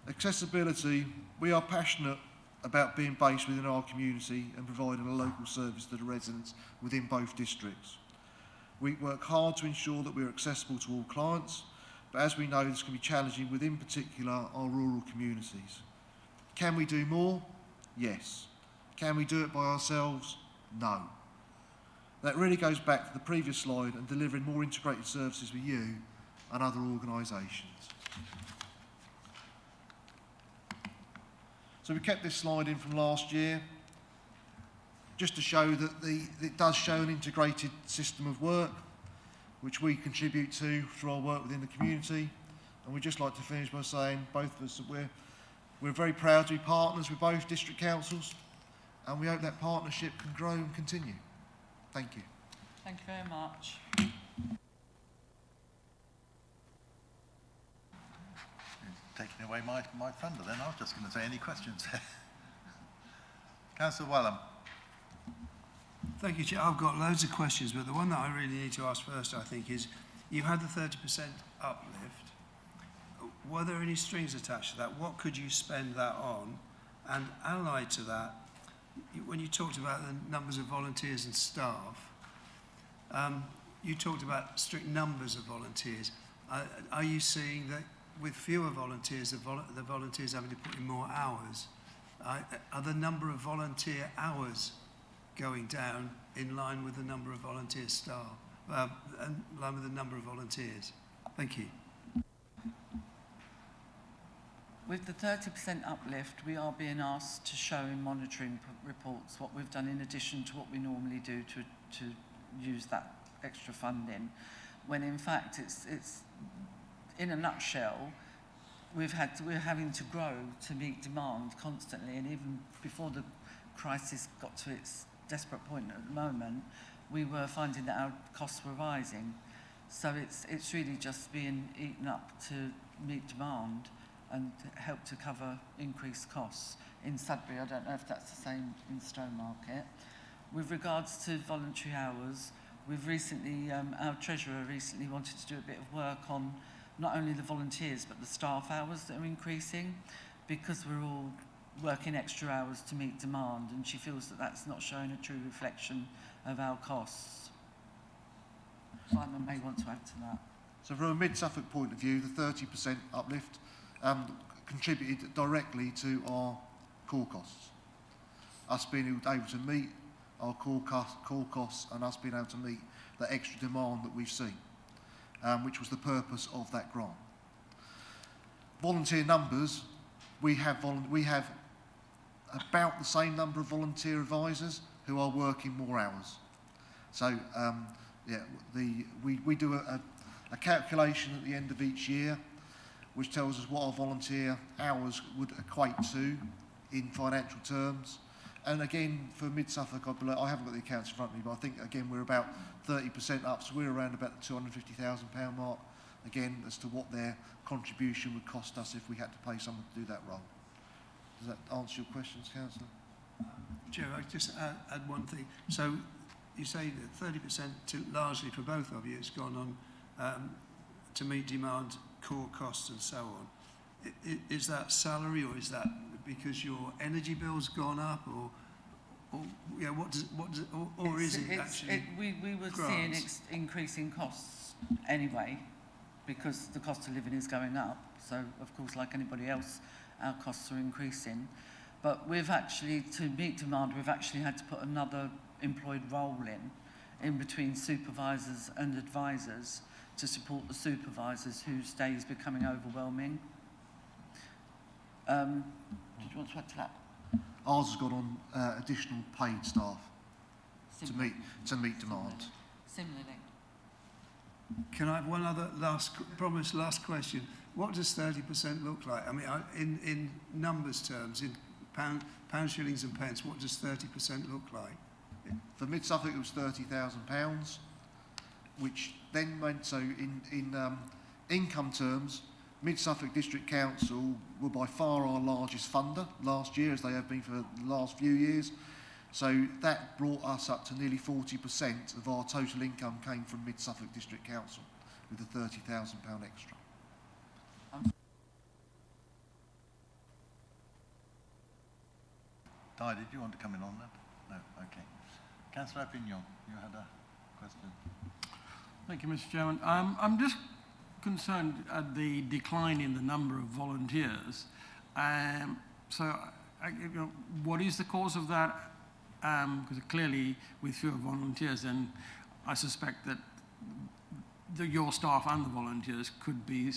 Accessibility, we are passionate about being based within our community and providing a local service to the residents within both districts. We work hard to ensure that we are accessible to all clients, but as we know, this can be challenging within particular our rural communities. Can we do more? Yes. Can we do it by ourselves? No. That really goes back to the previous slide and delivering more integrated services with you and other organisations. So we kept this slide in from last year just to show that it does show an integrated system of work which we contribute to through our work within the community. And we'd just like to finish by saying, both of us, that we're very proud to be partners with both district councils, and we hope that partnership can grow and continue. Thank you. Thank you very much. Taking away my thunder then, I was just going to say any questions. Councillor Wellham. Thank you, Chair. I've got loads of questions, but the one that I really need to ask first, I think, is you had the 30% uplift. Were there any strings attached to that? What could you spend that on? And allied to that, when you talked about the numbers of volunteers and staff, You talked about strict numbers of volunteers. Are you seeing that with fewer volunteers, the volunteers having to put in more hours? Are the number of volunteer hours going down in line with the number of volunteer staff, in line with the number of volunteers? Thank you. With the 30% uplift, we are being asked to show in monitoring reports what we've done in addition to what we normally do to use that extra funding, when in fact it's in a nutshell, we're having to grow to meet demand constantly, and even before the crisis got to its desperate point at the moment, we were finding that our costs were rising. So it's really just being eaten up to meet demand and help to cover increased costs. In Sudbury, I don't know if that's the same in Stowmarket. With regards to voluntary hours, we've recently, our treasurer recently wanted to do a bit of work on not only the volunteers but the staff hours that are increasing, because we're all working extra hours to meet demand, and she feels that that's not showing a true reflection of our costs. Simon may want to add to that. So from a Mid-Suffolk point of view, the 30% uplift contributed directly to our core costs. Us being able to meet our core costs and us being able to meet the extra demand that we've seen, which was the purpose of that grant. Volunteer numbers, we have about the same number of volunteer advisors who are working more hours. So we do a calculation at the end of each year which tells us what our volunteer hours would equate to in financial terms. And again, for Mid-Suffolk, I haven't got the accounts in front of me, but I think, again, we're about 30% up, so we're around about the £250,000 mark, again, as to what their contribution would cost us if we had to pay someone to do that role. Does that answer your questions, Councillor? Joe, I just add one thing. So you say that 30% largely for both of you has gone on to meet demand, core costs and so on. Is that salary, or is that because your energy bill's gone up, or yeah, or is it actually we were seeing increasing costs anyway, because the cost of living is going up. So of course, like anybody else, our costs are increasing. But we've actually, to meet demand, we've actually had to put another employed role in between supervisors and advisors to support the supervisors whose day is becoming overwhelming. Did you want to add to that? Ours has got on additional paid staff to meet demand. Similarly. Can I have one other last question? What does 30% look like? I mean, in numbers terms, in pounds, shillings and pence, what does 30% look like? For Mid-Suffolk, it was £30,000, which then meant, so in income terms, Mid-Suffolk District Council were by far our largest funder last year, as they have been for the last few years. So that brought us up to nearly 40% of our total income came from Mid-Suffolk District Council, with the £30,000 extra. Di, did you want to come in on that? No, okay. Councillor Pignon, you had a question. Thank you, Mr. Chairman. I'm just concerned at the decline in the number of volunteers. What is the cause of that? Because clearly, with fewer volunteers, then I suspect that your staff and the volunteers could be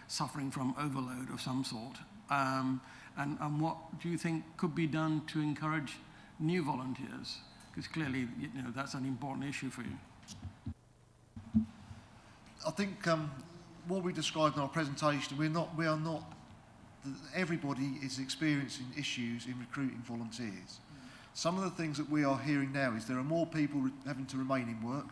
suffering from overload of some sort. And what do you think could be done to encourage new volunteers? Because clearly, that's an important issue for you. I think what we described in our presentation, we are not. Everybody is experiencing issues in recruiting volunteers. Some of the things that we are hearing now is there are more people having to remain in work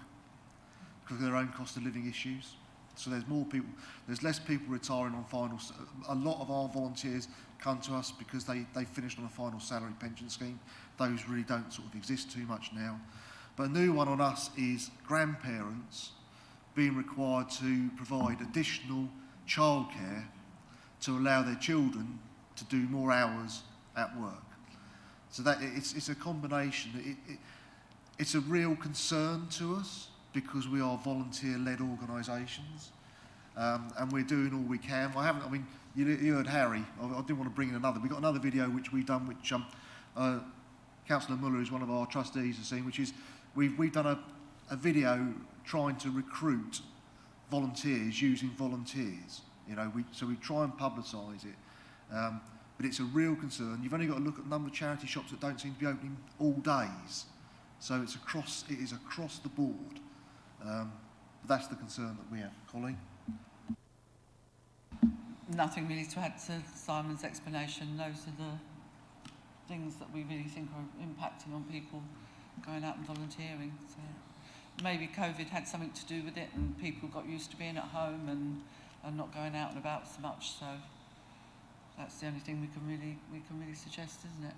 because of their own cost of living issues. So there's more people, there's less people retiring on finals. A lot of our volunteers come to us because they finished on a final salary pension scheme. Those really don't sort of exist too much now. But a new one on us is grandparents being required to provide additional childcare to allow their children to do more hours at work. So that it's a combination. It's a real concern to us, because we are volunteer-led organisations, and we're doing all we can. You heard Harry. I didn't want to bring in another. We've got another video which we've done, which Councillor Muller, who's one of our trustees, has seen, which is we've done a video trying to recruit volunteers using volunteers. So we try and publicise it, but it's a real concern. You've only got to look at the number of charity shops that don't seem to be opening all days. So it is across the board. But that's the concern that we have. Colleen? Nothing really to add to Simon's explanation. Those are the things that we really think are impacting on people going out and volunteering. So maybe COVID had something to do with it, and people got used to being at home and not going out and about so much. So that's the only thing we can really suggest, isn't it?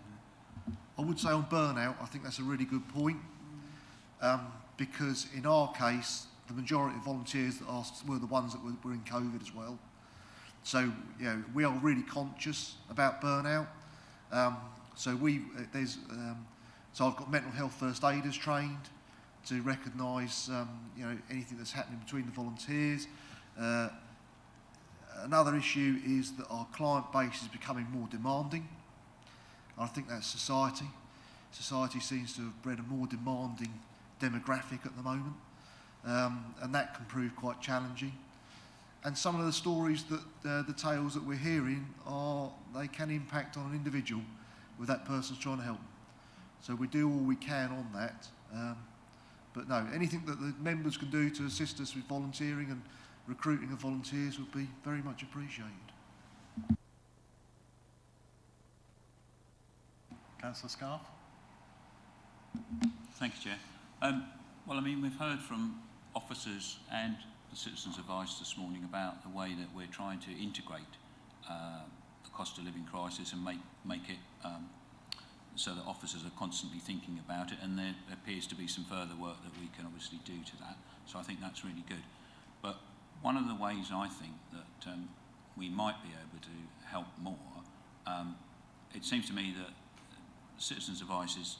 I would say on burnout, I think that's a really good point, because in our case, the majority of volunteers that asked were the ones that were in COVID as well. So we are really conscious about burnout. So I've got mental health first aiders trained to recognise anything that's happening between the volunteers. Another issue is that our client base is becoming more demanding. I think that's society. Society seems to have bred a more demanding demographic at the moment, and that can prove quite challenging. And some of the stories that the tales that we're hearing they can impact on an individual with that person's trying to help them. So we do all we can on that. But no, anything that the members can do to assist us with volunteering and recruiting of volunteers would be very much appreciated. Councillor Scarf? Thank you, Chair. Well, we've heard from officers and the Citizens' Advice this morning about the way that we're trying to integrate the cost of living crisis and make it so that officers are constantly thinking about it, and there appears to be some further work that we can obviously do to that. So I think that's really good. But one of the ways I think that we might be able to help more, it seems to me that Citizens' Advice is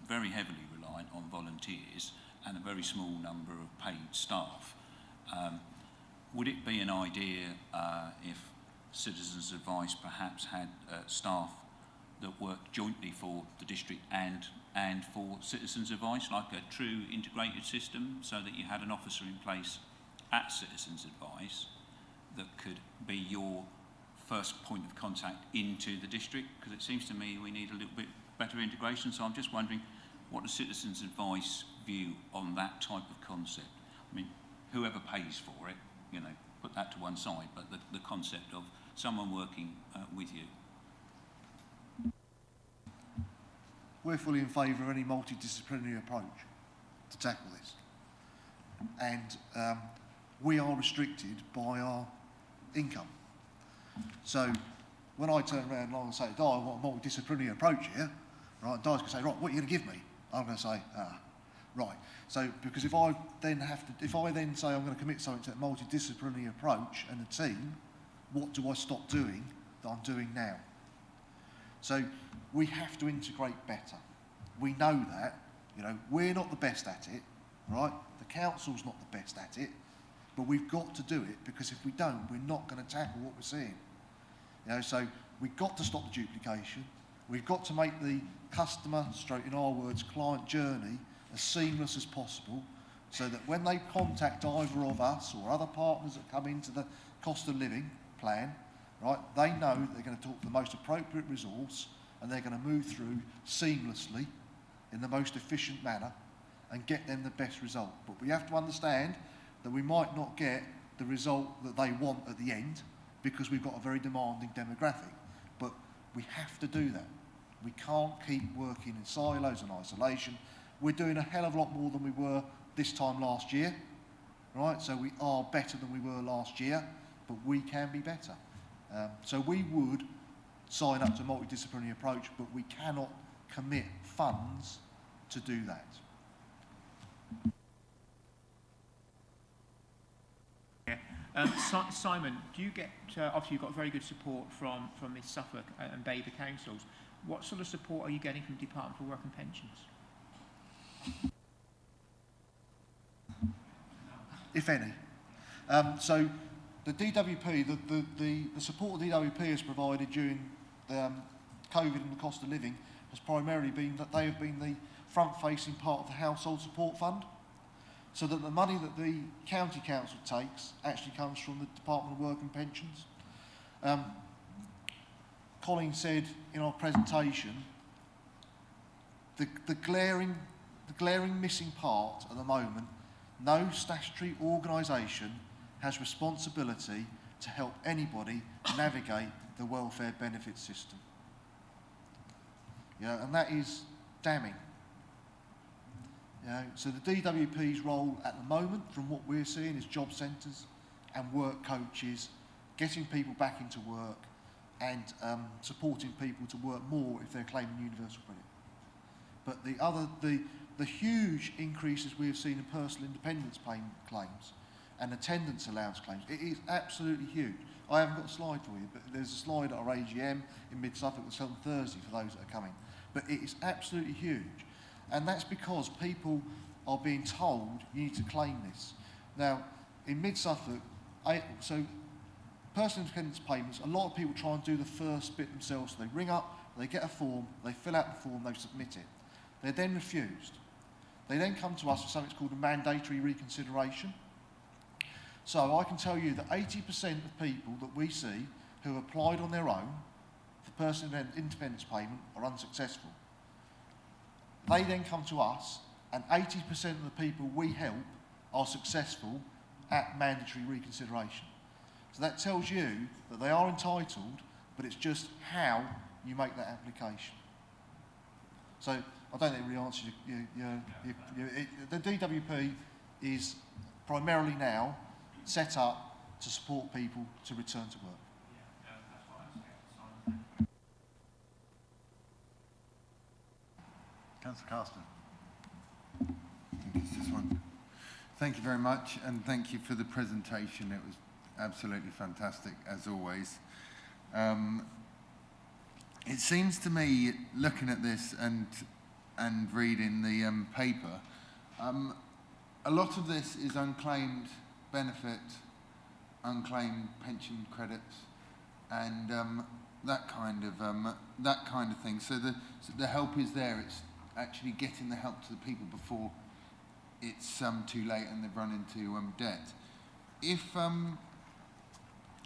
very heavily reliant on volunteers and a very small number of paid staff. Would it be an idea if Citizens' Advice perhaps had staff that worked jointly for the district and for Citizens' Advice, like a true integrated system, so that you had an officer in place at Citizens' Advice that could be your first point of contact into the district? Because it seems to me we need a little bit better integration. So I'm just wondering, what does Citizens' Advice view on that type of concept? Whoever pays for it, put that to one side, but the concept of someone working with you. We're fully in favour of any multidisciplinary approach to tackle this. And we are restricted by our income. So when I turn around and say, Di, I want a multidisciplinary approach here, right, Di's going to say, right, what are you going to give me? I'm going to say, right. So because if I then say I'm going to commit something to a multidisciplinary approach and a team, what do I stop doing that I'm doing now? So we have to integrate better. We know that, we're not the best at it, right? The council's not the best at it, but we've got to do it, because if we don't, we're not going to tackle what we're seeing. So we've got to stop the duplication. We've got to make the customer, in our words, client journey as seamless as possible, so that when they contact either of us or other partners that come into the cost of living plan, right, they know they're going to talk to the most appropriate resource, and they're going to move through seamlessly in the most efficient manner and get them the best result. But we have to understand that we might not get the result that they want at the end, because we've got a very demanding demographic. But we have to do that. We can't keep working in silos and isolation. We're doing a hell of a lot more than we were this time last year, right? So we are better than we were last year, but we can be better. So we would sign up to a multidisciplinary approach, but we cannot commit funds to do that. Simon, do you get, obviously you've got very good support from the Suffolk and Babergh councils. What sort of support are you getting from the Department for Work and Pensions? if any. So the DWP, the support the DWP has provided during COVID and the cost of living has primarily been that they have been the front-facing part of the household support fund, so that the money that the county council takes actually comes from the Department of Work and Pensions. Colin said in our presentation, the glaring missing part at the moment, no statutory organisation has responsibility to help anybody navigate the welfare benefit system. You know, and that is damning. You know, so the DWP's role at the moment, from what we're seeing, is job centres and work coaches, getting people back into work and supporting people to work more if they're claiming universal credit. But the huge increases we have seen in personal independence payment claims and attendance allowance claims, it is absolutely huge. I haven't got a slide for you, but there's a slide at our AGM in Mid-Suffolk that's on Thursday for those that are coming. But it is absolutely huge. And that's because people are being told you need to claim this. Now, in Mid-Suffolk, so personal independence payments, a lot of people try and do the first bit themselves. So they ring up, they get a form, they fill out the form, they submit it. They're then refused. They then come to us for something called a mandatory reconsideration. So I can tell you that 80% of people that we see who applied on their own for personal independence payment are unsuccessful. They then come to us, and 80% of the people we help are successful at mandatory reconsideration. So that tells you that they are entitled, but it's just how you make that application. So I don't think it really answers the DWP is primarily now set up to support people to return to work. Councillor Carston. It's this one. Thank you very much, and thank you for the presentation. It was absolutely fantastic, as always. It seems to me, looking at this and reading the paper, a lot of this is unclaimed benefit, unclaimed pension credits, and that kind of thing. So the help is there. It's actually getting the help to the people before it's too late and they've run into debt.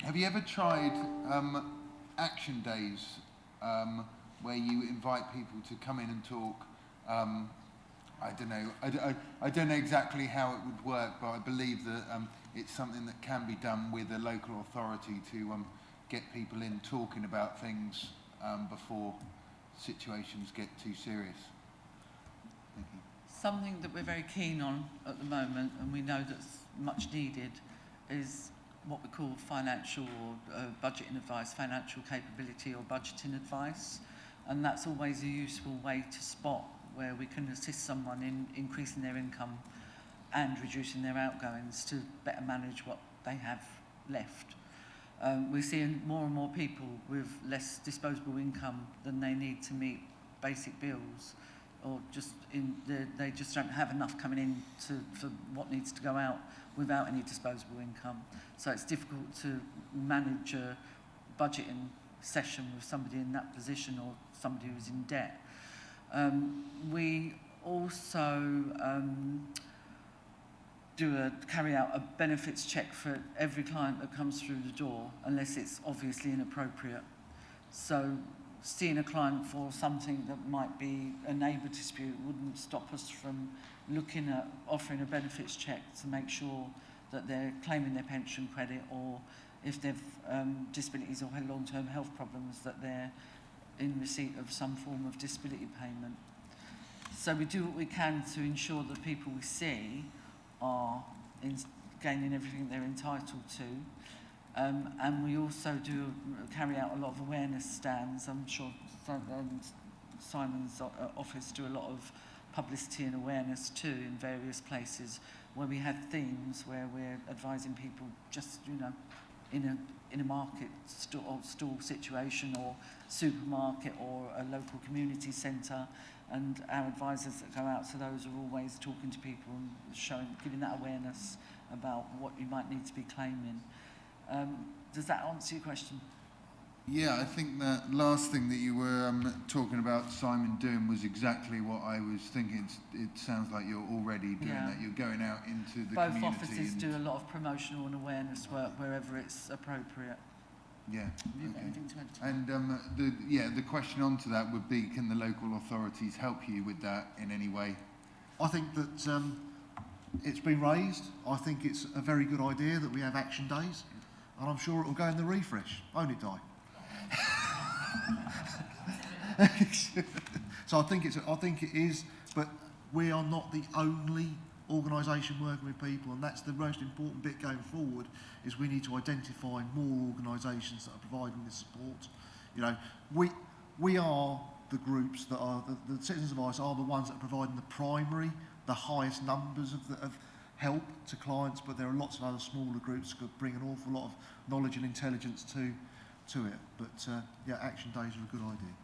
Have you ever tried action days where you invite people to come in and talk? I don't know. I don't know exactly how it would work, but I believe that it's something that can be done with a local authority to get people in talking about things before situations get too serious. Thank you. Something that we're very keen on at the moment, and we know that's much needed, is what we call financial or budgeting advice, financial capability or budgeting advice. And that's always a useful way to spot where we can assist someone in increasing their income and reducing their outgoings to better manage what they have left. We're seeing more and more people with less disposable income than they need to meet basic bills, or just they just don't have enough coming in for what needs to go out without any disposable income. So it's difficult to manage a budgeting session with somebody in that position or somebody who's in debt. We also carry out a benefits check for every client that comes through the door, unless it's obviously inappropriate. So seeing a client for something that might be a neighbour dispute wouldn't stop us from looking at offering a benefits check to make sure that they're claiming their pension credit, or if they've disabilities or had long-term health problems, that they're in receipt of some form of disability payment. So we do what we can to ensure that people we see are gaining everything they're entitled to. And we also carry out a lot of awareness stands. I'm sure Simon's office do a lot of publicity and awareness too in various places where we have themes where we're advising people just, in a market stall situation or supermarket or a local community centre, and our advisors that go out to those are always talking to people and giving that awareness about what you might need to be claiming. Does that answer your question? Yeah, I think that last thing that you were talking about, Simon, doing was exactly what I was thinking. It sounds like you're already doing that. You're going out into the Both community. offices do a lot of promotional and awareness work wherever it's appropriate. Yeah. Have you got anything to add to that? And the question on to that would be, can the local authorities help you with that in any way? I think that it's been raised. I think it's a very good idea that we have action days, and I'm sure it will go in the refresh, won't it, Di? So I think it is, but we are not the only organisation working with people, and that's the most important bit going forward, is we need to identify more organisations that are providing this support. You know, we are the groups that are, the Citizens Advice are the ones that are providing the highest numbers of help to clients, but there are lots of other smaller groups that could bring an awful lot of knowledge and intelligence to it. But yeah, action days are a good idea.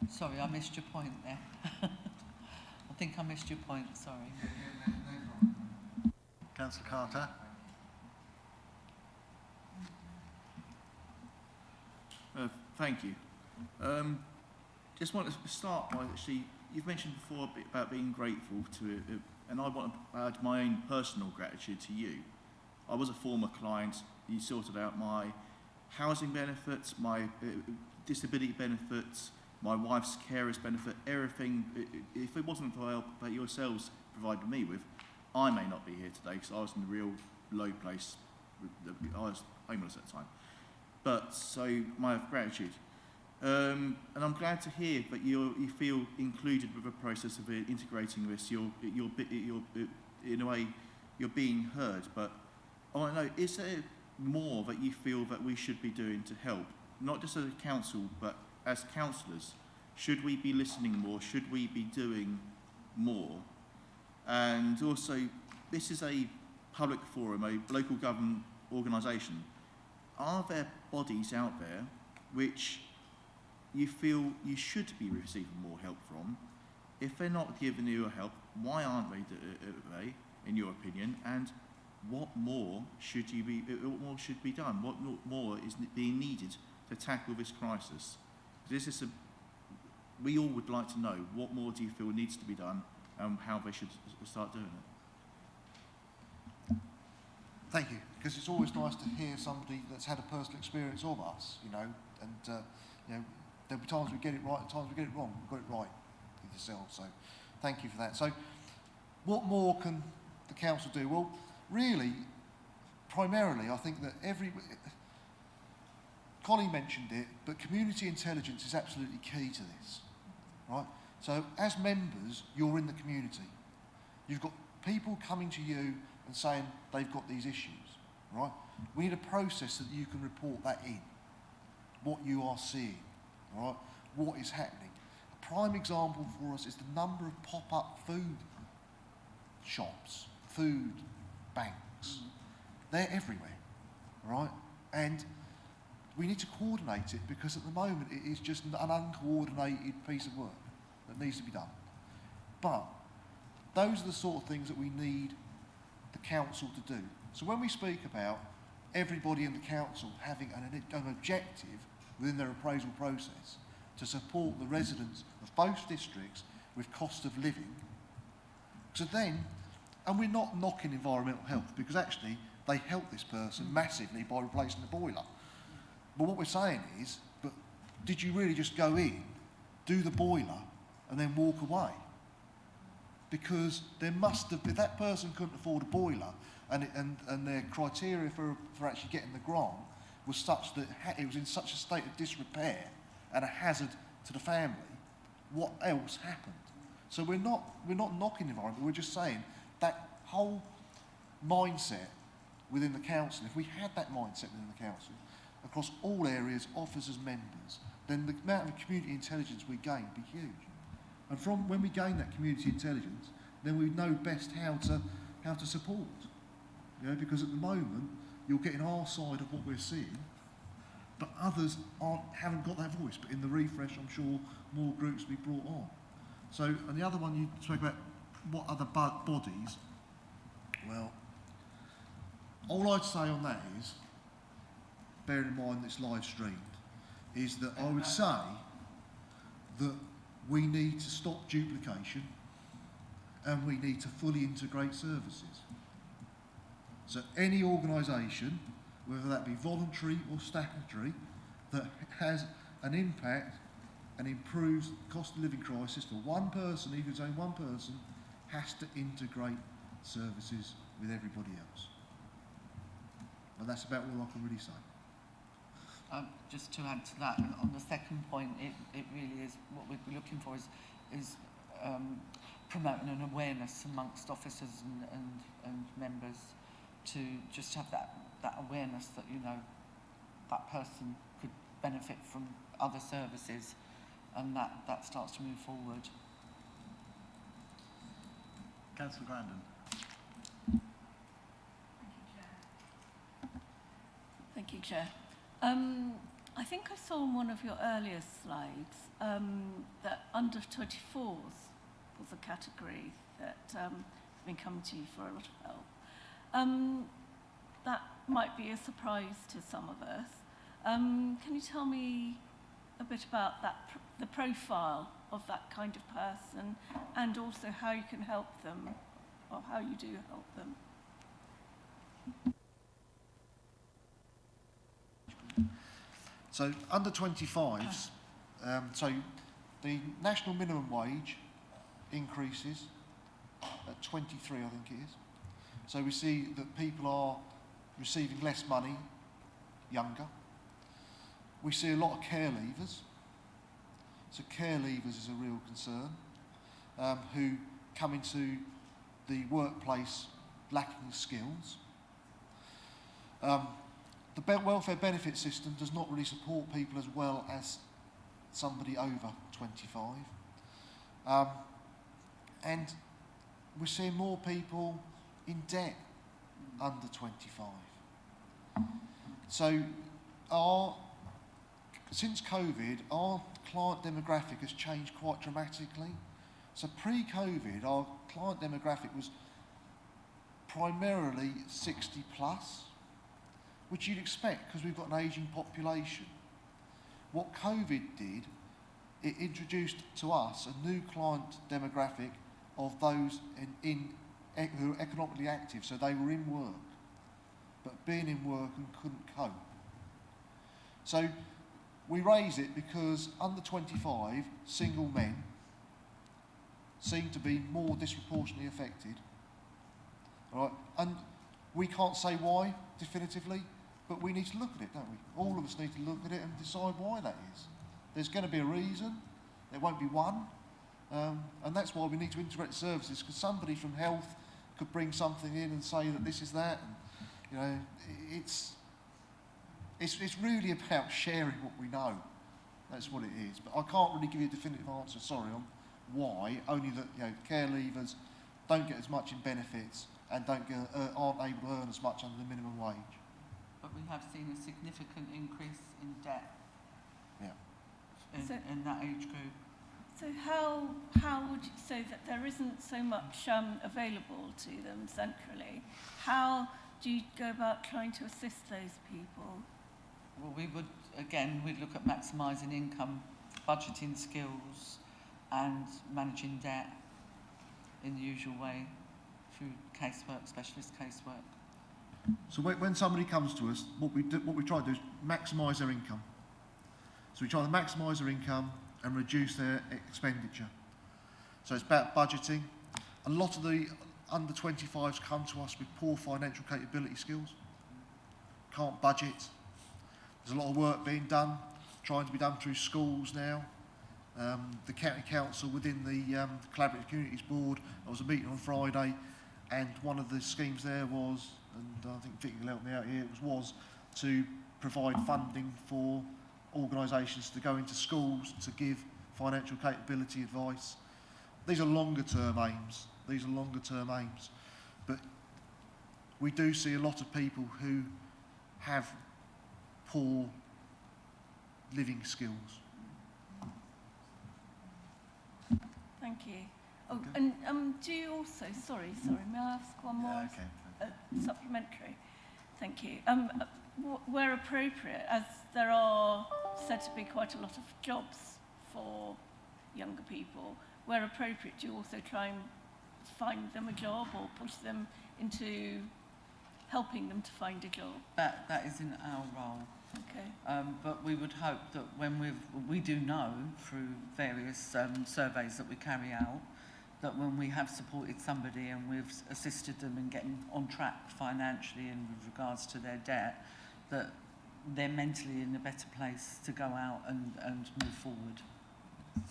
Sorry, I missed your point there. I think I missed your point, sorry. Councillor Carter. Thank you. Just want to start by actually, you've mentioned before a bit about being grateful to it, and I want to add my own personal gratitude to you. I was a former client. You sorted out my housing benefits, my disability benefits, my wife's carer's benefit, everything. If it wasn't for help that yourselves provided me with, I may not be here today because I was in a real low place. I was homeless at the time. But so my gratitude. And I'm glad to hear that you feel included with the process of integrating this. You're in a way, you're being heard. But I want to know, is there more that you feel that we should be doing to help? Not just as a council, but as councillors. Should we be listening more? Should we be doing more? And also, this is a public forum, a local government organisation. Are there bodies out there which you feel you should be receiving more help from? If they're not giving you help, why aren't they, in your opinion? And what more should be done? What more is being needed to tackle this crisis? We all would like to know, what more do you feel needs to be done and how they should start doing it? Thank you, because it's always nice to hear somebody that's had a personal experience of us, you know, and you know, there'll be times we get it right and times we get it wrong. We've got it right with yourself, so thank you for that. So what more can the council do? Well, really, primarily, I think that Colin mentioned it, but community intelligence is absolutely key to this, right? So as members, you're in the community. You've got people coming to you and saying they've got these issues, right? We need a process so that you can report that in, what you are seeing, right? What is happening. A prime example for us is the number of pop-up food shops, food banks. They're everywhere, right? And we need to coordinate it, because at the moment it is just an uncoordinated piece of work that needs to be done. But those are the sort of things that we need the council to do. So when we speak about everybody in the council having an objective within their appraisal process to support the residents of both districts with cost of living, so then, and we're not knocking environmental health, because actually they help this person massively by replacing the boiler. But what we're saying is, but did you really just go in, do the boiler, and then walk away? Because there must have been, that person couldn't afford a boiler, and their criteria for actually getting the grant was such that it was in such a state of disrepair and a hazard to the family. What else happened? So we're not knocking the environment. We're just saying that whole mindset within the council. If we had that mindset within the council across all areas, officers, members, then the amount of community intelligence we gain would be huge. And from when we gain that community intelligence, then we know best how to support. You know, because at the moment you're getting our side of what we're seeing, but others haven't got that voice. But in the refresh, I'm sure more groups will be brought on. So, and the other one you spoke about, what other bodies? Well, all I'd say on that is, bearing in mind it's live streamed, is that I would say that we need to stop duplication and we need to fully integrate services. So any organisation, whether that be voluntary or statutory, that has an impact and improves the cost of living crisis for one person, even if it's only one person, has to integrate services with everybody else. And that's about all I can really say. Just to add to that, on the second point, it really is what we're looking for is promoting an awareness amongst officers and members to just have that awareness that, you know, that person could benefit from other services, and that starts to move forward. Councillor Grandin. Thank you, Chair. I think I saw on one of your earlier slides that under 24s was a category that has been coming to you for a lot of help. That might be a surprise to some of us. Can you tell me a bit about that, the profile of that kind of person, and also how you can help them, or how you do help them? So under 25s, so the national minimum wage increases at 23, I think it is. So we see that people are receiving less money younger. We see a lot of care leavers. So care leavers is a real concern, who come into the workplace lacking skills. The welfare benefit system does not really support people as well as somebody over 25. And we're seeing more people in debt under 25. So since COVID, our client demographic has changed quite dramatically. So pre-COVID, our client demographic was primarily 60 plus, which you'd expect because we've got an ageing population. What COVID did, it introduced to us a new client demographic of those who are economically active, so they were in work, but being in work and couldn't cope. So we raise it because under 25 single men seem to be more disproportionately affected. All right? And we can't say why definitively, but we need to look at it, don't we? All of us need to look at it and decide why that is. There's going to be a reason. There won't be one. And that's why we need to integrate services, because somebody from health could bring something in and say that this is that. And, you know, it's really about sharing what we know. That's what it is. But I can't really give you a definitive answer, sorry, on why. Only that, you know, care leavers don't get as much in benefits and aren't able to earn as much under the minimum wage. But we have seen a significant increase in debt. Yeah. In that age group. So how would you say that there isn't so much available to them centrally? How do you go about trying to assist those people? Well, we'd look at maximising income, budgeting skills, and managing debt in the usual way through casework, specialist casework. So when somebody comes to us, what we try to do is maximise their income. So we try to maximise their income and reduce their expenditure. So it's about budgeting. A lot of the under 25s come to us with poor financial capability skills. Can't budget. There's a lot of work being done, trying to be done through schools now. The county council within the Collaborative Communities Board, there was a meeting on Friday, and one of the schemes there was, and I think Vicky will help me out here, was to provide funding for organisations to go into schools to give financial capability advice. These are longer term aims. But we do see a lot of people who have poor living skills. Thank Thank you. Oh, Okay. and do you also, sorry, may I ask one more? Yeah, okay. Supplementary. Thank you. Where appropriate, as there are said to be quite a lot of jobs for younger people, where appropriate, do you also try and find them a job or push them into helping them to find a job? That isn't our role. Okay. But we would hope that when we do know through various surveys that we carry out, that when we have supported somebody and we've assisted them in getting on track financially and with regards to their debt, that they're mentally in a better place to go out and move forward.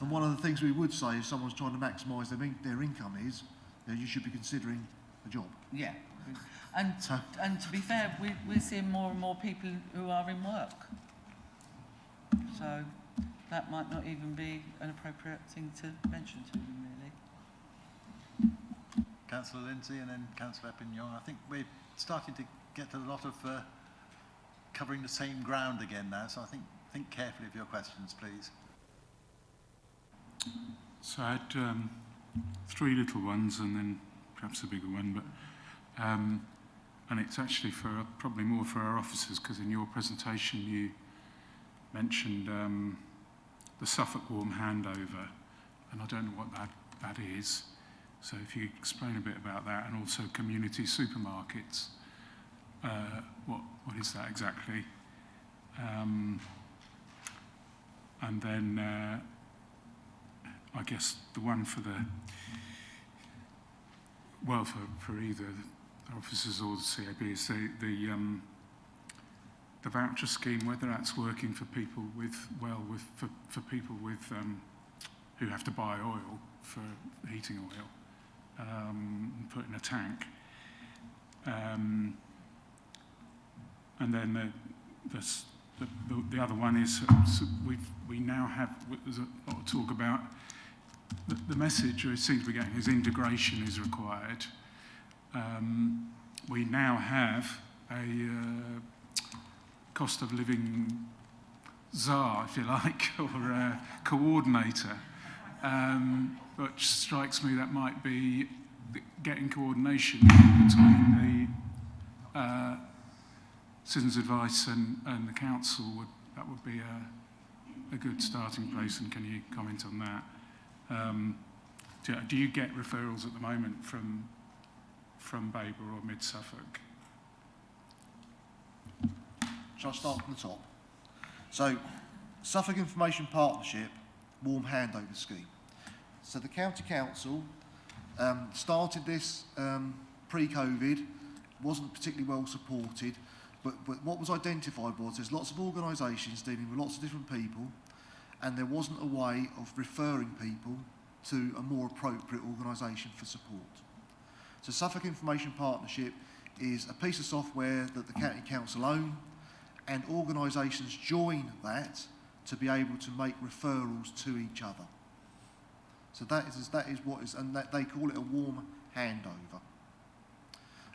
And one of the things we would say if someone's trying to maximise their income is, you should be considering a job. Yeah. And to be fair, we're seeing more and more people who are in work. So that might not even be an appropriate thing to mention to them, really. Councillor Lindsay and then Councillor Epignon. I think we're starting to get a lot of covering the same ground again now, so I think carefully of your questions, please. So I had 3 little ones and then perhaps a bigger one, but and it's actually probably more for our officers, because in your presentation you mentioned the Suffolk warm handover, and I don't know what that is. So if you explain a bit about that, and also community supermarkets, what is that exactly? And then I guess the one for either the officers or the CAB is the voucher scheme, whether that's working for people for people with who have to buy oil for heating oil, and put in a tank. And then the other one is we now have, there's a lot of talk about the message we seem to be getting is integration is required. We now have a cost of living czar, if you like, or a coordinator, which strikes me that might be getting coordination between the Citizens Advice and the council. That would be a good starting place, and can you comment on that? Do you get referrals at the moment from Babergh or Mid Suffolk? Shall I start from the top? So, Suffolk Information Partnership Warm Handover Scheme. So the County Council started this pre-COVID, wasn't particularly well supported, but what was identified was there's lots of organisations dealing with lots of different people, and there wasn't a way of referring people to a more appropriate organisation for support. So Suffolk Information Partnership is a piece of software that the County Council own, and organisations join that to be able to make referrals to each other. So that is what is, and that they call it a warm handover.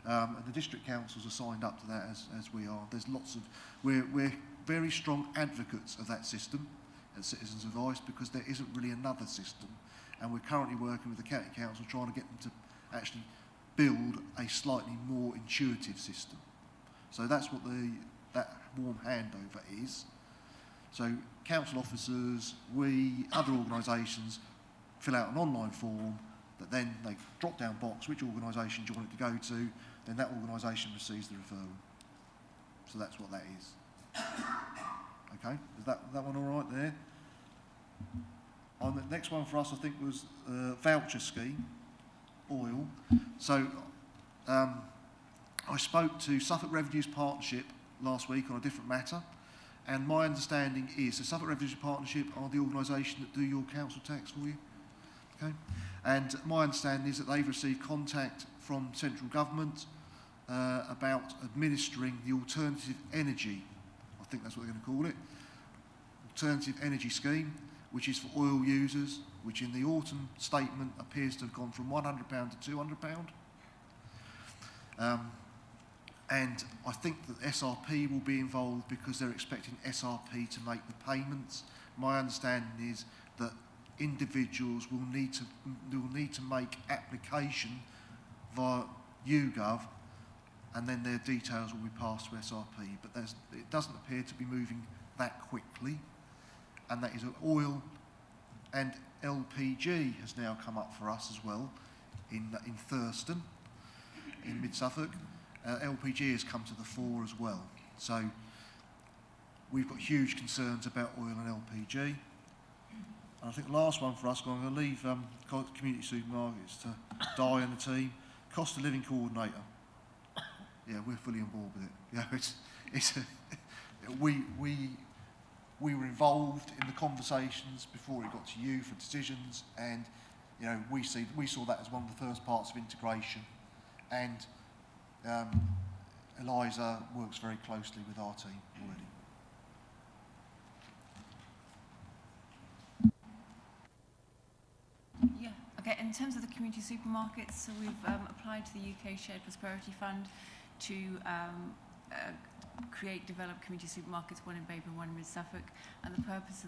And the district councils are signed up to that as we are. There's lots of, we're very strong advocates of that system at Citizens Advice, because there isn't really another system, and we're currently working with the County Council trying to get them to actually build a slightly more intuitive system. So that's what that warm handover is. So council officers, other organisations fill out an online form that then they drop down box which organisation do you want it to go to, then that organisation receives the referral. So that's what that is. Okay, is that one all right there? On the next one for us, I think, was voucher scheme, oil. So I spoke to Suffolk Revenues Partnership last week on a different matter, and my understanding is the Suffolk Revenues Partnership are the organisation that do your council tax for you. Okay, and my understanding is that they've received contact from central government about administering the alternative energy, I think that's what they're going to call it, alternative energy scheme, which is for oil users, which in the autumn statement appears to have gone from £100 to £200. And I think that SRP will be involved because they're expecting SRP to make the payments. My understanding is that individuals will need to make application via YouGov, and then their details will be passed to SRP. But it doesn't appear to be moving that quickly, and that is oil and LPG has now come up for us as well in Thurston, in mid-Suffolk. LPG has come to the fore as well. So we've got huge concerns about oil and LPG. And I think the last one for us, I'm going to leave community supermarkets to Di and the team. Cost of living coordinator. Yeah, we're fully on board with it. Yeah, we were involved in the conversations before it got to you for decisions, and you know, we saw that as one of the first parts of integration. And Eliza works very closely with our team already. Yeah, okay, in terms of the community supermarkets, so we've applied to the UK Shared Prosperity Fund to develop community supermarkets, one in Babergh and one in Suffolk, and the purpose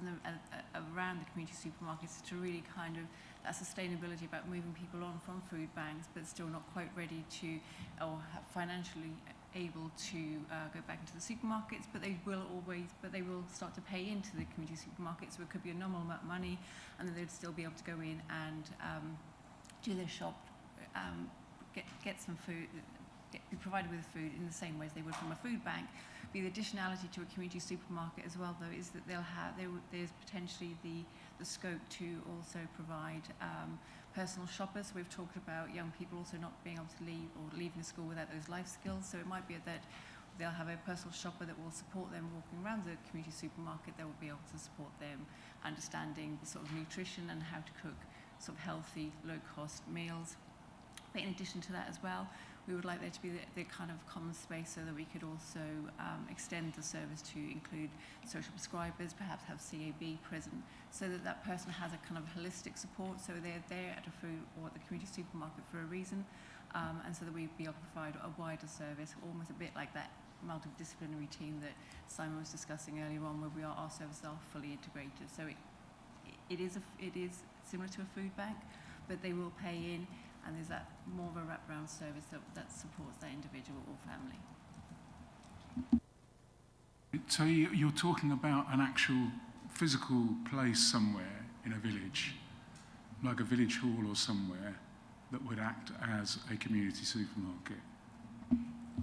around the community supermarkets is to really kind of that sustainability about moving people on from food banks but still not quite ready to or financially able to go back into the supermarkets, but they will start to pay into the community supermarkets, so it could be a nominal amount of money, and then they'd still be able to go in and do their shop, get some food, be provided with food in the same way as they would from a food bank. The additionality to a community supermarket as well, though, is that there's potentially the scope to also provide personal shoppers. We've talked about young people also not being able to leave or leaving school without those life skills. So it might be that they'll have a personal shopper that will support them walking around the community supermarket. They will be able to support them understanding the sort of nutrition and how to cook sort of healthy, low-cost meals. But in addition to that as well, we would like there to be the kind of common space so that we could also extend the service to include social prescribers, perhaps have CAB present, so that that person has a kind of holistic support, so they're there at a food or at the community supermarket for a reason, and so that we'd be able to provide a wider service, almost a bit like that multidisciplinary team that Simon was discussing earlier on, where our services are fully integrated. So it is similar to a food bank, but they will pay in, and there's that more of a wraparound service that supports that individual or family. So you're talking about an actual physical place somewhere in a village, like a village hall or somewhere, that would act as a community supermarket?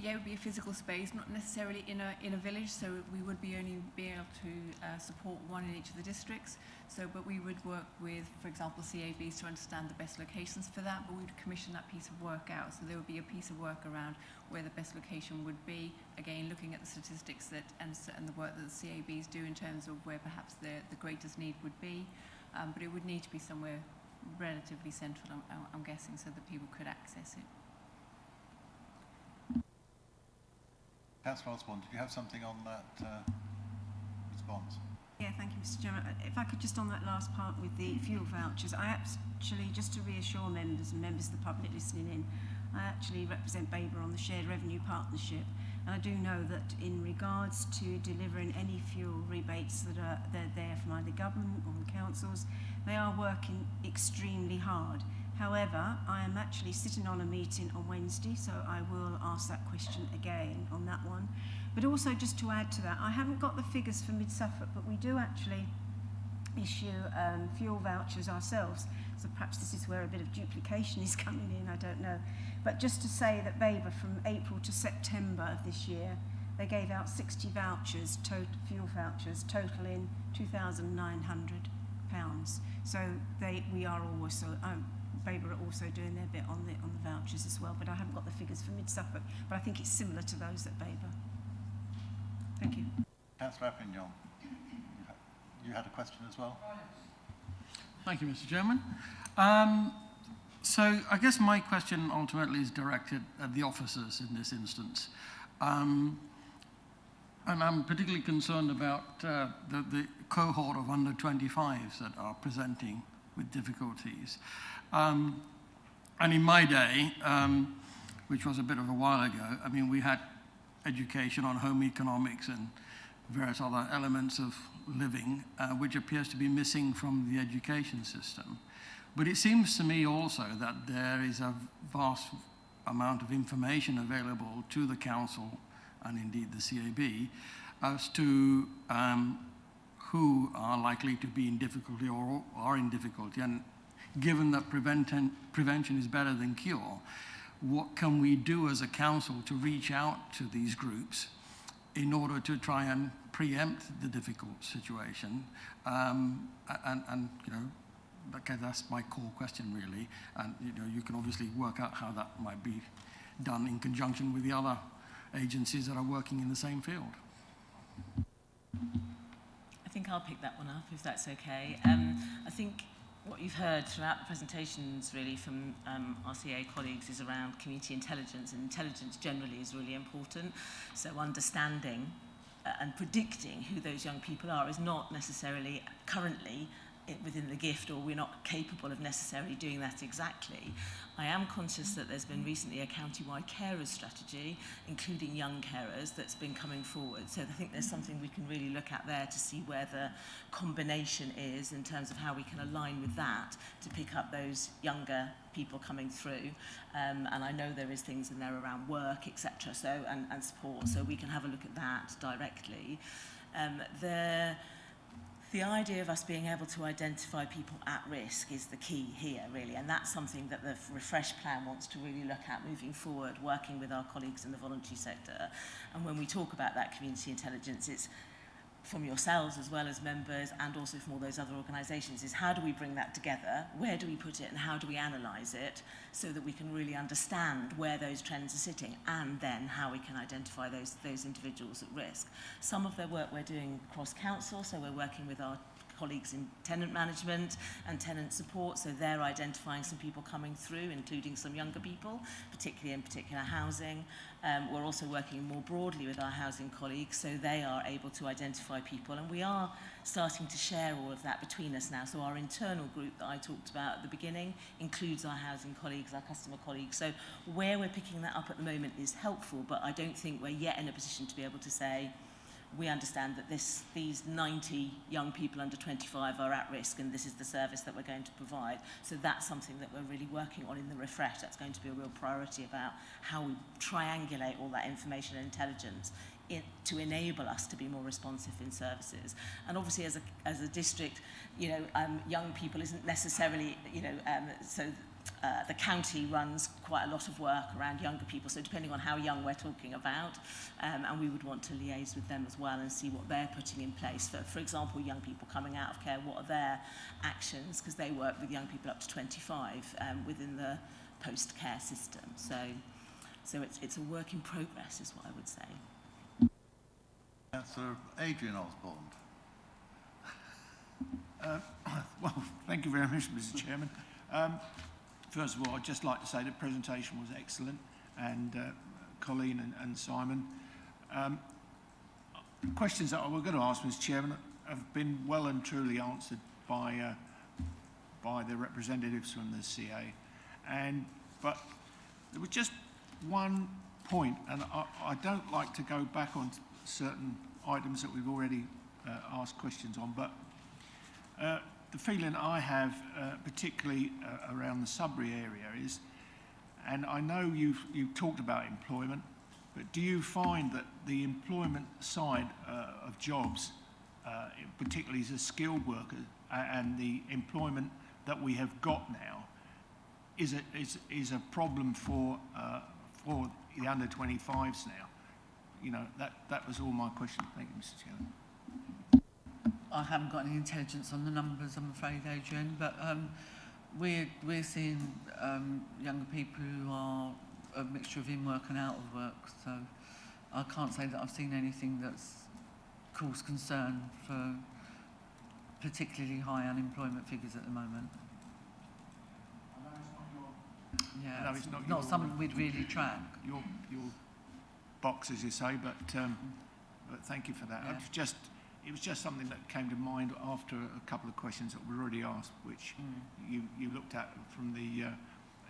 Yeah, it would be a physical space, not necessarily in a village, so we would only be able to support one in each of the districts. So, but we would work with, for example, CABs to understand the best locations for that, but we would commission that piece of work out. So there would be a piece of work around where the best location would be, again, looking at the statistics and the work that the CABs do in terms of where perhaps the greatest need would be. But it would need to be somewhere relatively central, I'm guessing, so that people could access it. Councillor Osborne, did you have something on that response? Yeah, thank you, Mr. Chairman. If I could just on that last part with the fuel vouchers, I actually, just to reassure members and members of the public listening in, I actually represent Babergh on the Shared Revenue Partnership, and I do know that in regards to delivering any fuel rebates that are there from either government or the councils, they are working extremely hard. However, I am actually sitting on a meeting on Wednesday, so I will ask that question again on that one. But also, just to add to that, I haven't got the figures for Mid-Suffolk, but we do actually issue fuel vouchers ourselves. So perhaps this is where a bit of duplication is coming in, I don't know. But just to say that Babergh, from April to September of this year, they gave out 60 vouchers, fuel vouchers, totaling £2,900. So we are also... Babergh are also doing their bit on the vouchers as well, but I haven't got the figures for Mid-Suffolk, but I think it's similar to those at Babergh. Thank you. Councillor Appington, you had a question as well? Thank you, Mr. Chairman. So I guess my question ultimately is directed at the officers in this instance. And I'm particularly concerned about the cohort of under 25s that are presenting with difficulties. And in my day, which was a bit of a while ago, I mean, we had education on home economics and various other elements of living, which appears to be missing from the education system. But it seems to me also that there is a vast amount of information available to the council and indeed the CAB as to who are likely to be in difficulty or are in difficulty. And given that prevention is better than cure, what can we do as a council to reach out to these groups in order to try and preempt the difficult situation? And you know, okay, that's my core question really. And you know, you can obviously work out how that might be done in conjunction with the other agencies that are working in the same field. I think I'll pick that one up, if that's okay. I think what you've heard throughout the presentations really from RCA colleagues is around community intelligence, and intelligence generally is really important. So understanding and predicting who those young people are is not necessarily currently within the gift, or we're not capable of necessarily doing that exactly. I am conscious that there's been recently a county-wide carers strategy, including young carers, that's been coming forward. So I think there's something we can really look at there to see where the combination is in terms of how we can align with that to pick up those younger people coming through. And I know there is things in there around work, etc. So and support. So we can have a look at that directly. The idea of us being able to identify people at risk is the key here, really, and that's something that the Refresh Plan wants to really look at moving forward, working with our colleagues in the voluntary sector. And when we talk about that community intelligence, it's from yourselves as well as members and also from all those other organisations, is how do we bring that together, where do we put it and how do we analyse it so that we can really understand where those trends are sitting and then how we can identify those individuals at risk. Some of the work we're doing across council, so we're working with our colleagues in tenant management and tenant support, so they're identifying some people coming through, including some younger people, particularly in particular housing. We're also working more broadly with our housing colleagues, so they are able to identify people, and we are starting to share all of that between us now. So our internal group that I talked about at the beginning includes our housing colleagues, our customer colleagues. So where we're picking that up at the moment is helpful, but I don't think we're yet in a position to be able to say, we understand that these 90 young people under 25 are at risk and this is the service that we're going to provide. So that's something that we're really working on in the Refresh. That's going to be a real priority about how we triangulate all that information and intelligence to enable us to be more responsive in services. And obviously as a district, you know, young people isn't necessarily, you know, the county runs quite a lot of work around younger people, so depending on how young we're talking about, and we would want to liaise with them as well and see what they're putting in place. For example, young people coming out of care, what are their actions, because they work with young people up to 25 within the post-care system. So it's a work in progress is what I would say. Councillor Adrian Osborne. Well, thank you very much, Mr. Chairman. First of all, I'd just like to say the presentation was excellent, and Colleen and Simon. Questions that I was going to ask, Mr. Chairman, have been well and truly answered by the representatives from the CA. But there was just one point, and I don't like to go back on certain items that we've already asked questions on, but the feeling I have, particularly around the Sudbury area, is, and I know you've talked about employment, but do you find that the employment side of jobs, particularly as a skilled worker, and the employment that we have got now, is a problem for the under 25s now? You know, that was all my question. Thank you, Mr. Chairman. I haven't got any intelligence on the numbers, I'm afraid, Adrian, but we're seeing younger people who are a mixture of in work and out of work, so I can't say that I've seen anything that's caused concern for particularly high unemployment figures at the moment. Yeah, no, it's not something we'd really track. Your box, as you say, but thank you for that. Yeah. It was just something that came to mind after a couple of questions that were already asked, which you looked at from the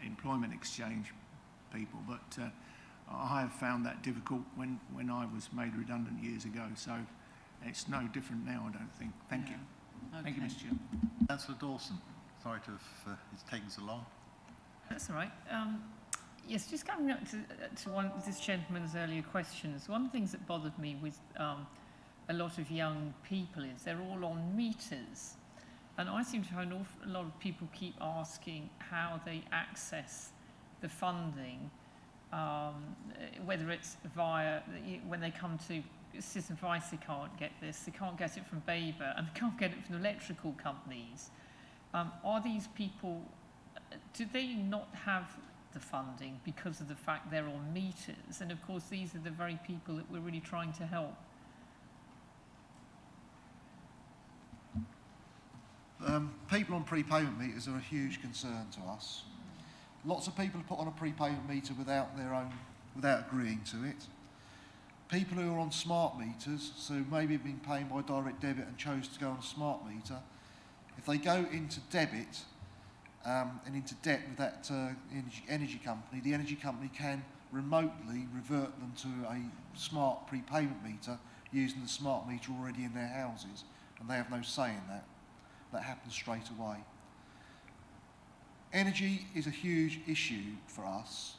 employment exchange people. But I have found that difficult when I was made redundant years ago. So It's no different now, I don't think. Thank you. Thank you, Okay. Mr. Chair. Councillor Dawson, sorry to have it's taken so long. That's all right. Yes, just coming up to one of this gentleman's earlier questions, one of the things that bothered me with a lot of young people is they're all on meters. And I seem to have an awful lot of people keep asking how they access the funding, whether it's via, when they come to Citizen Advice, they can't get this, they can't get it from Babergh, and they can't get it from electrical companies. Are these people, do they not have the funding because of the fact they're on meters? And of course, these are the very people that we're really trying to help. People on prepayment meters are a huge concern to us. Lots of people are put on a prepayment meter without agreeing to it. People who are on smart meters, so maybe have been paying by direct debit and chose to go on a smart meter, if they go into debit and into debt with that energy company, the energy company can remotely revert them to a smart prepayment meter using the smart meter already in their houses, and they have no say in that. That happens straight away. Energy is a huge issue for us,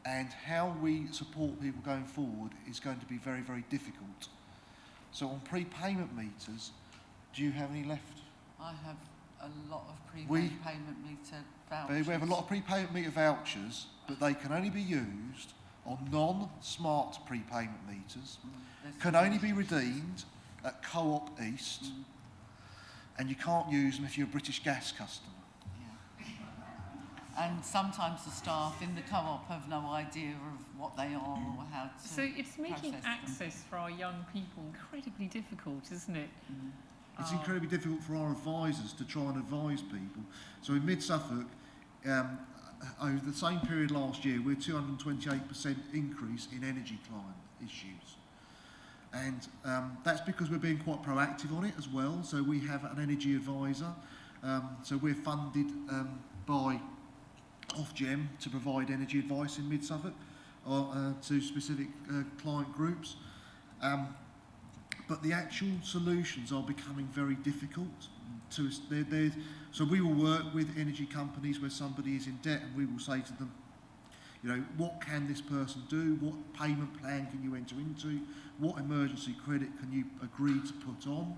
and how we support people going forward is going to be very, very difficult. So on prepayment meters, do you have any left? I have a lot of prepayment meter vouchers. We have a lot of prepayment meter vouchers, but they can only be used on non-smart prepayment meters, can only be redeemed at Co-op East, and you can't use them if you're a British Gas customer. And sometimes the staff in the co-op have no idea of what they are or how to So it's making process access for our young people incredibly difficult, isn't it? It's incredibly difficult for our advisors to try and advise people. So in Mid-Suffolk, over the same period last year, we're 228% increase in energy client issues. And that's because we're being quite proactive on it as well. So we have an energy advisor. So we're funded by Ofgem to provide energy advice in Mid-Suffolk to specific client groups. But the actual solutions are becoming very difficult. So we will work with energy companies where somebody is in debt, and we will say to them, you know, what can this person do? What payment plan can you enter into? What emergency credit can you agree to put on?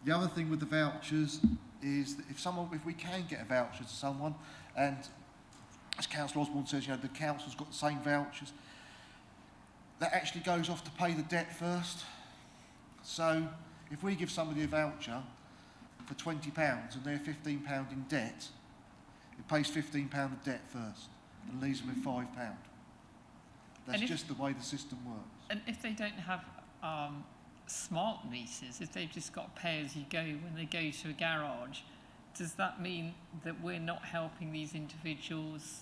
The other thing with the vouchers is that if we can get a voucher to someone, and as Councillor Osborne says, you know, the council's got the same vouchers, that actually goes off to pay the debt first. So if we give somebody a voucher for £20 and they're £15 in debt, it pays £15 of debt first and leaves them with £5. That's just the way the system works. And if they don't have smart meters, if they've just got pay as you go when they go to a garage, does that mean that we're not helping these individuals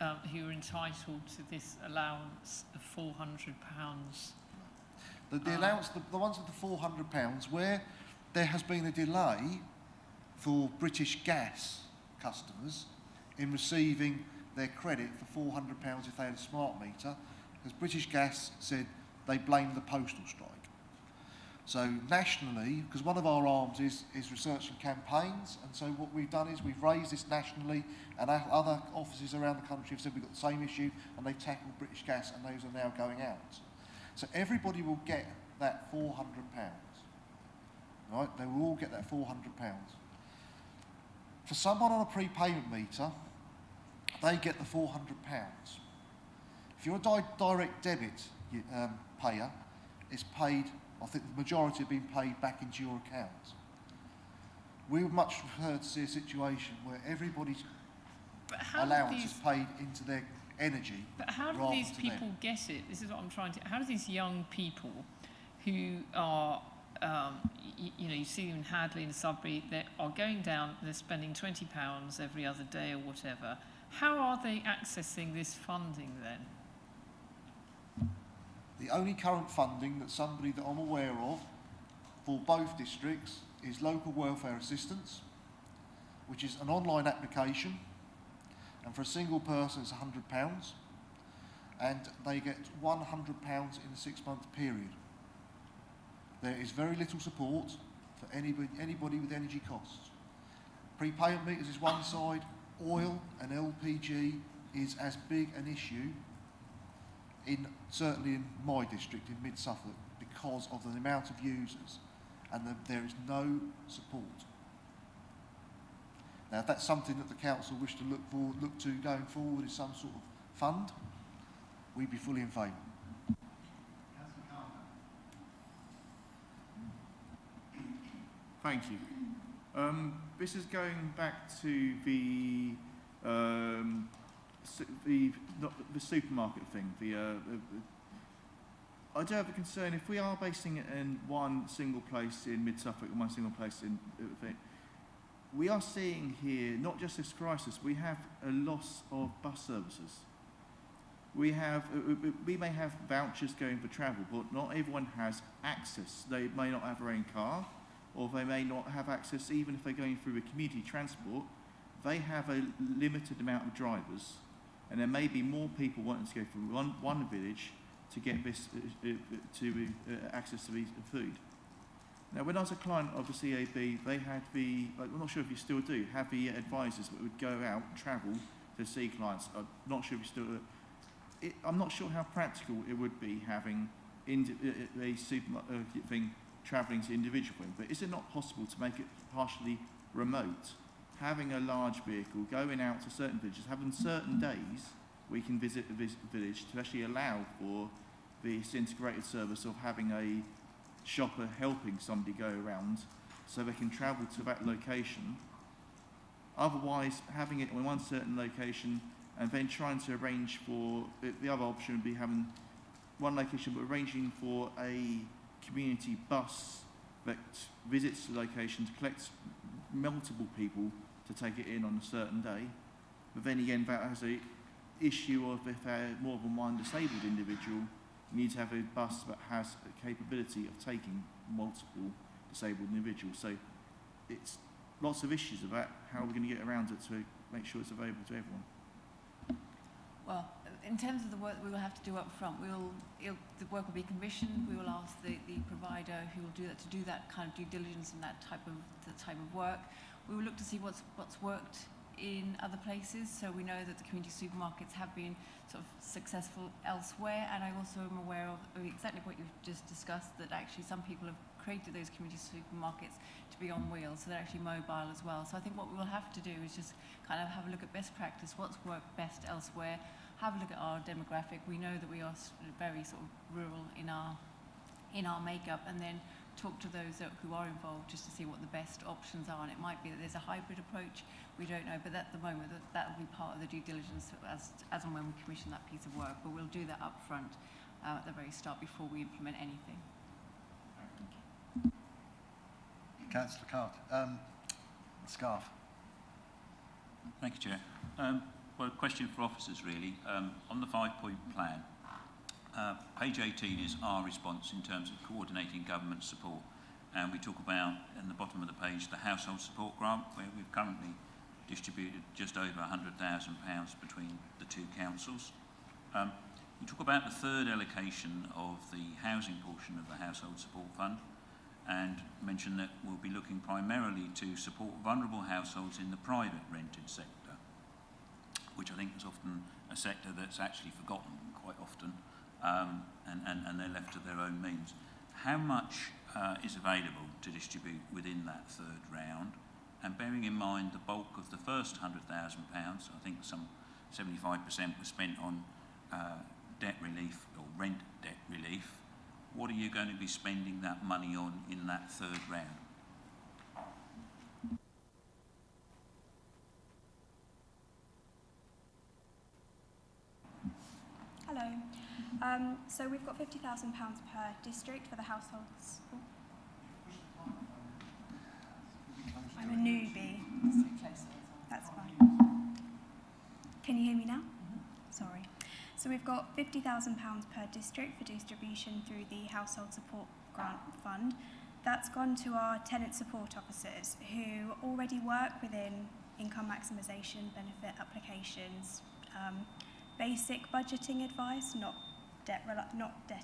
who are entitled to this allowance of £400? The allowance, the ones with the £400, where there has been a delay for British Gas customers in receiving their credit for £400 if they had a smart meter, because British Gas said they blamed the postal strike. So nationally, because one of our arms is research and campaigns, and so what we've done is we've raised this nationally, and other offices around the country have said we've got the same issue, and they've tackled British Gas, and those are now going out. So everybody will get that £400, right? They will all get that £400. For someone on a prepayment meter, they get the £400. If you're a direct debit payer, it's paid, I think the majority have been paid back into your account. We would much prefer to see a situation where everybody's allowance is paid into their energy. But how do these people get it? This is what I'm trying to... How do these young people who are, you know, you see them in Hadley and Sudbury, they are going down, they're spending £20 every other day or whatever. How are they accessing this funding then? The only current funding that somebody that I'm aware of for both districts is local welfare assistance, which is an online application, and for a single person it's £100, and they get £100 in a 6-month period. There is very little support for anybody with energy costs. Prepayment meters is one side, oil and LPG is as big an issue certainly in my district in mid-Suffolk because of the amount of users and there is no support. Now if that's something that the council wish to look to going forward as some sort of fund, we'd be fully in favour. Thank you. This is going back to the supermarket thing. I do have a concern if we are basing it in one single place in Mid-Suffolk and one single place in we are seeing here not just this crisis. We have a loss of bus services. We may have vouchers going for travel, but not everyone has access. They may not have their own car, or they may not have access even if they're going through a community transport. They have a limited amount of drivers, and there may be more people wanting to go from one village to get this access to food. Now, when I was a client of the CAB, they had I'm not sure if you still do, have the advisors that would go out, travel to see clients. I'm not sure if you still do. I'm not sure how practical it would be having a supermarket thing travelling to individual thing, but is it not possible to make it partially remote? Having a large vehicle, going out to certain villages, having certain days we can visit the village to actually allow for this integrated service of having a shopper helping somebody go around so they can travel to that location. Otherwise, having it in one certain location and then trying to arrange for, the other option would be having one location but arranging for a community bus that visits the location to collect multiple people to take it in on a certain day. But then again, that has a issue of if more than one disabled individual, you need to have a bus that has a capability of taking multiple disabled individuals. So it's lots of issues about how we're going to get around it to make sure it's available to everyone. Well, in terms of the work we will have to do up front, the work will be commissioned. We will ask the provider who will do that to do that kind of due diligence and that type of work. We will look to see what's worked in other places. So we know that the community supermarkets have been sort of successful elsewhere, and I also am aware of exactly what you've just discussed, that actually some people have created those community supermarkets to be on wheels, so they're actually mobile as well. So I think what we will have to do is just kind of have a look at best practice, what's worked best elsewhere, have a look at our demographic. We know that we are very sort of rural in our makeup, and then talk to those who are involved just to see what the best options are. And it might be that there's a hybrid approach, we don't know, but at the moment that will be part of the due diligence as and when we commission that piece of work. But we'll do that up front at the very start before we implement anything. Councillor Cart, Scarf. Thank you, Chair. Well, a question for officers really. On the 5-point plan, page 18 is our response in terms of coordinating government support, and we talk about, in the bottom of the page, the household support grant, where we've currently distributed just over £100,000 between the two councils. We talk about the third allocation of the housing portion of the household support fund, and mention that we'll be looking primarily to support vulnerable households in the private rented sector, which I think is often a sector that's actually forgotten quite often, and they're left to their own means. How much is available to distribute within that third round? And bearing in mind the bulk of the first £100,000, I think some 75% was spent on debt relief or rent debt relief. What are you going to be spending that money on in that third round? Hello. So we've got £50,000 per district for the households. I'm a newbie. That's fine. Can you hear me now? Sorry. So we've got £50,000 per district for distribution through the Household Support Grant Fund. That's gone to our tenant support officers who already work within income maximisation, benefit applications, basic budgeting advice, not debt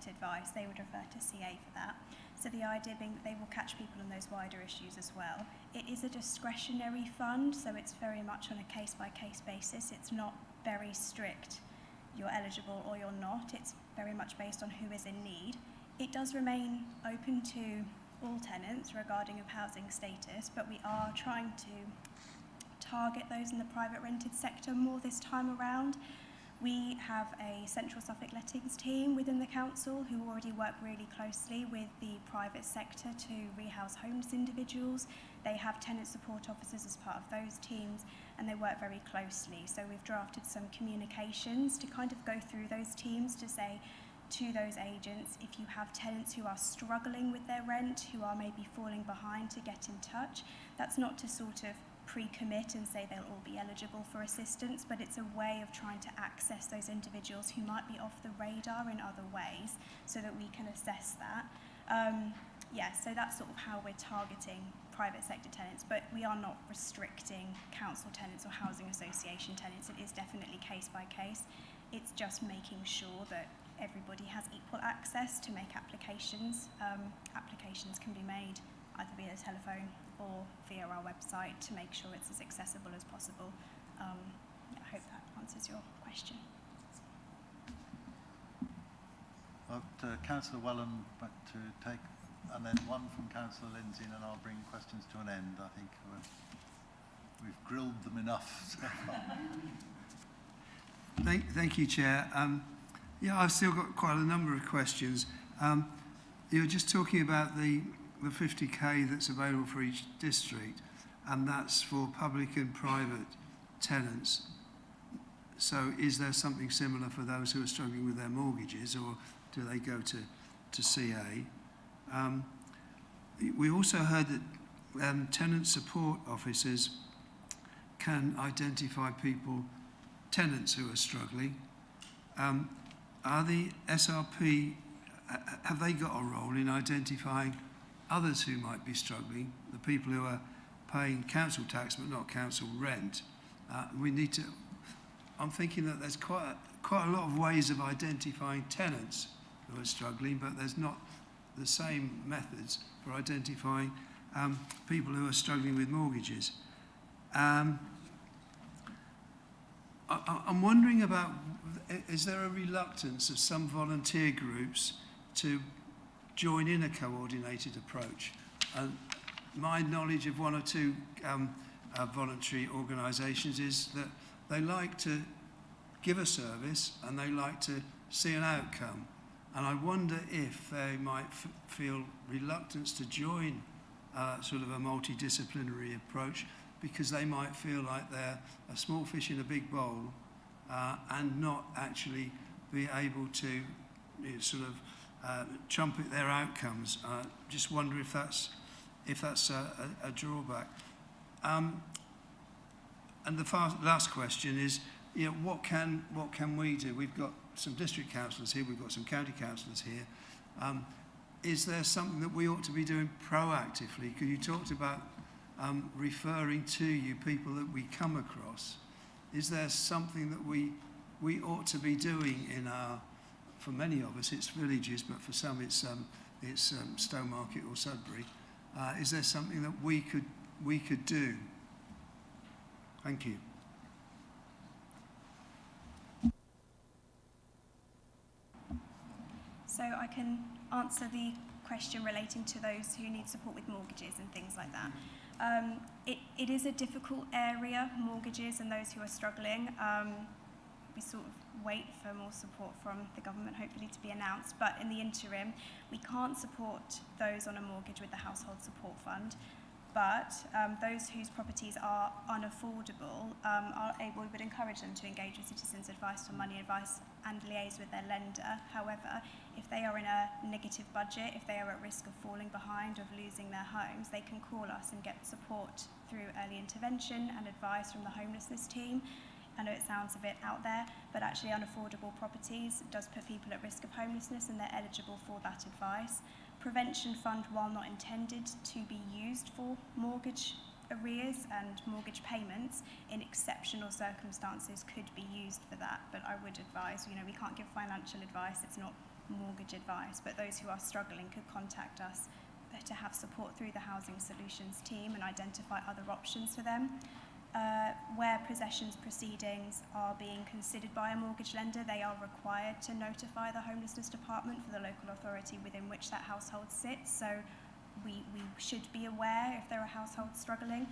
advice. They would refer to CA for that. So the idea being that they will catch people on those wider issues as well. It is a discretionary fund, so it's very much on a case-by-case basis. It's not very strict, you're eligible or you're not. It's very much based on who is in need. It does remain open to all tenants regarding of housing status, but we are trying to target those in the private rented sector more this time around. We have a central Suffolk lettings team within the council who already work really closely with the private sector to rehouse homeless individuals. They have tenant support officers as part of those teams, and they work very closely. So we've drafted some communications to kind of go through those teams to say to those agents, if you have tenants who are struggling with their rent, who are maybe falling behind, to get in touch. That's not to sort of pre-commit and say they'll all be eligible for assistance, but it's a way of trying to access those individuals who might be off the radar in other ways so that we can assess that. So that's sort of how we're targeting private sector tenants, but we are not restricting council tenants or housing association tenants. It is definitely case by case. It's just making sure that everybody has equal access to make applications. Applications can be made either via the telephone or via our website to make sure it's as accessible as possible. I hope that answers your question. Councillor Wellham back to take, and then one from Councillor Lindsay, and then I'll bring questions to an end. I think we've grilled them enough so far. Thank you, Chair. I've still got quite a number of questions. You were just talking about the 50k that's available for each district, and that's for public and private tenants. So is there something similar for those who are struggling with their mortgages, or do they go to CA? We also heard that tenant support officers can identify tenants who are struggling. Are the SRP, have they got a role in identifying others who might be struggling, the people who are paying council tax but not council rent? I'm thinking that there's quite a lot of ways of identifying tenants who are struggling, but there's not the same methods for identifying people who are struggling with mortgages. I'm wondering about, is there a reluctance of some volunteer groups to join in a coordinated approach? My knowledge of one or two voluntary organisations is that they like to give a service and they like to see an outcome. And I wonder if they might feel reluctance to join sort of a multidisciplinary approach, because they might feel like they're a small fish in a big bowl and not actually be able to trumpet their outcomes. Just wonder if that's a drawback. And the last question is, what can we do? We've got some district councillors here, we've got some county councillors here. Is there something that we ought to be doing proactively? Because you talked about referring to you people that we come across. Is there something that we ought to be doing in our, for many of us it's villages, but for some it's Stowmarket or Sudbury. Is there something that we could do? Thank you. So I can answer the question relating to those who need support with mortgages and things like that. It is a difficult area, mortgages and those who are struggling. We sort of wait for more support from the government, hopefully to be announced, but in the interim, we can't support those on a mortgage with the Household Support Fund, but those whose properties are unaffordable we would encourage them to engage with Citizens Advice for money advice and liaise with their lender. However, if they are in a negative budget, if they are at risk of falling behind, of losing their homes, they can call us and get support through early intervention and advice from the homelessness team. I know it sounds a bit out there, but actually unaffordable properties does put people at risk of homelessness, and they're eligible for that advice. Prevention fund, while not intended to be used for mortgage arrears and mortgage payments, in exceptional circumstances could be used for that. But I would advise, we can't give financial advice. It's not mortgage advice, but those who are struggling could contact us to have support through the Housing Solutions team and identify other options for them. Where possessions proceedings are being considered by a mortgage lender, they are required to notify the homelessness department for the local authority within which that household sits. So we should be aware if there are households struggling.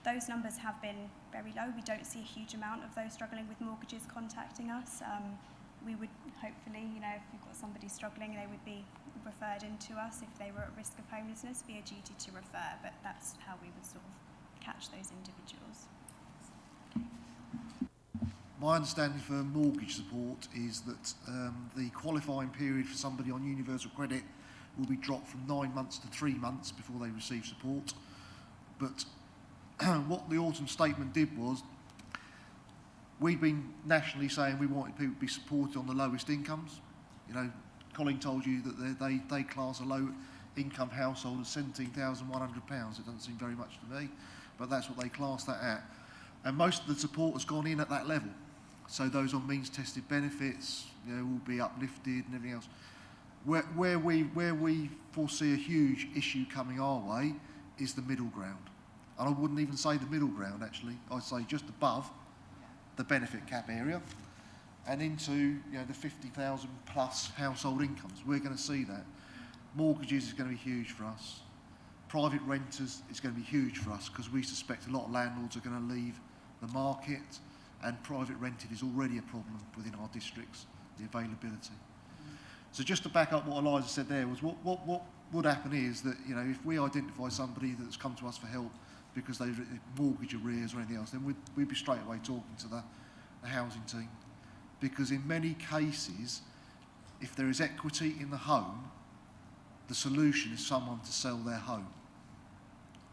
Those numbers have been very low. We don't see a huge amount of those struggling with mortgages contacting us. We would hopefully, you know, if we've got somebody struggling, they would be referred into us. If they were at risk of homelessness, be a duty to refer, but that's how we would sort of catch those individuals. My understanding for mortgage support is that the qualifying period for somebody on universal credit will be dropped from 9 months to 3 months before they receive support. But what the autumn statement did was, we've been nationally saying we wanted people to be supported on the lowest incomes. You know, Colin told you that they class a low income household as £17,100. It doesn't seem very much to me, but that's what they class that at. And most of the support has gone in at that level. So those on means tested benefits, you know, will be uplifted and everything else. Where we foresee a huge issue coming our way is the middle ground. And I wouldn't even say the middle ground, actually. I'd say just above the benefit cap area and into, you know, the 50,000 plus household incomes. We're going to see that. Mortgages is going to be huge for us. Private renters is going to be huge for us because we suspect a lot of landlords are going to leave the market, and private rented is already a problem within our districts, the availability. So just to back up what Eliza said there was what would happen is that, you know, if we identify somebody that's come to us for help because they've mortgage arrears or anything else, then we'd be straight away talking to the housing team. Because in many cases, if there is equity in the home, the solution is someone to sell their home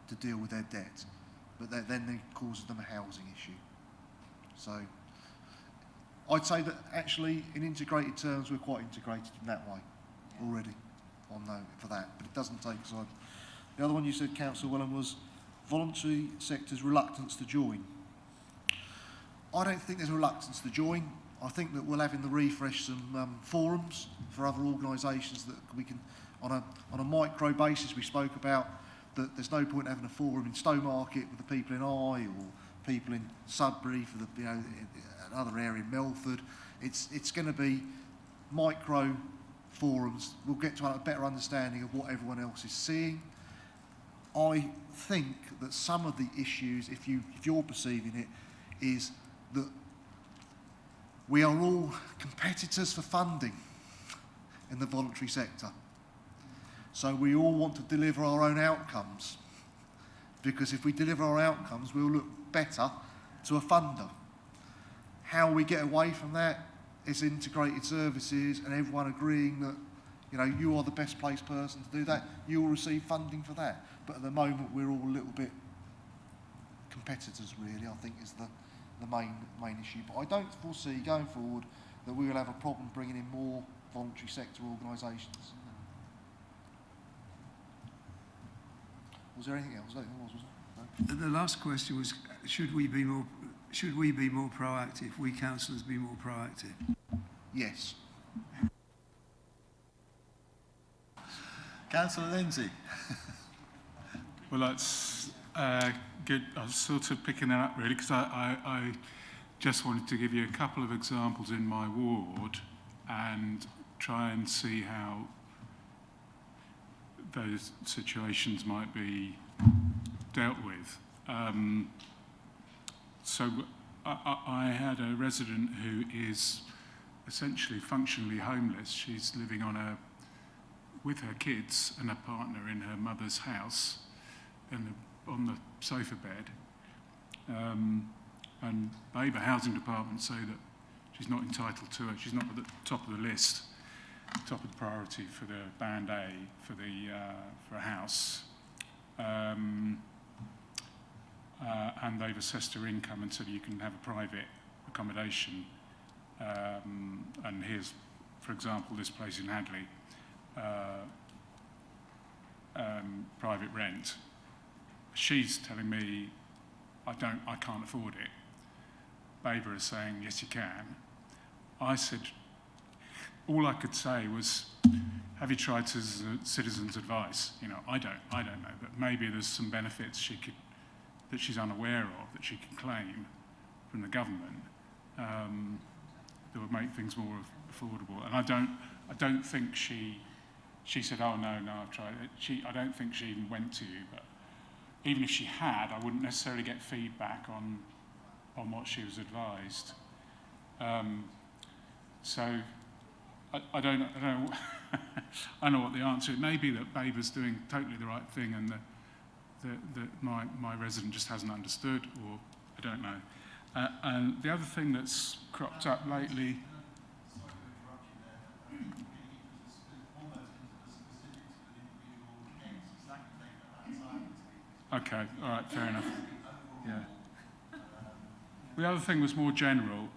to deal with their debt. But then it causes them a housing issue. So I'd say that actually in integrated terms we're quite integrated in that way already for that, but it doesn't take us on. The other one you said, Councillor Whelan, was voluntary sector's reluctance to join. I don't think there's a reluctance to join. I think that we'll have in the refresh some forums for other organisations that we can, on a micro basis, we spoke about that there's no point having a forum in Stowmarket with the people in Eye or people in Sudbury for the, you know, another area in Melford. It's going to be micro forums. We'll get to a better understanding of what everyone else is seeing. I think that some of the issues, if you're perceiving it, is that we are all competitors for funding in the voluntary sector. So we all want to deliver our own outcomes, because if we deliver our outcomes, we'll look better to a funder. How we get away from that is integrated services and everyone agreeing that, you know, you are the best placed person to do that. You will receive funding for that. But at the moment, we're all a little bit competitors, really, I think is the main issue. But I don't foresee going forward that we will have a problem bringing in more voluntary sector organisations. Was there anything else? I don't think there was The last question was, should we be more proactive? We councillors be more proactive? Yes. Councillor Lindsay. Well, that's good. I was sort of picking that up, really, because I just wanted to give you a couple of examples in my ward and try and see how those situations might be dealt with. So I had a resident who is essentially functionally homeless. She's living with her kids and a partner in her mother's house on the sofa bed. And Babergh Housing Department say that she's not entitled to it. She's not at the top of the list, top of the priority for the Band A for a house. And they've assessed her income and said you can have a private accommodation. And here's, for example, this place in Hadley, private rent. She's telling me I can't afford it. Babergh is saying yes you can. I said all I could say was, have you tried citizens' advice? You know, I don't know, but maybe there's some benefits that she's unaware of that she can claim from the government that would make things more affordable. And I don't think she said, oh no, I've tried it. I don't think she even went to you, but even if she had, I wouldn't necessarily get feedback on what she was advised. So I don't know. I know what the answer is. It may be that Babergh's doing totally the right thing and that my resident just hasn't understood, or I don't know. And the other thing that's cropped up lately. Okay, all right, fair enough. Yeah. The other thing was more general.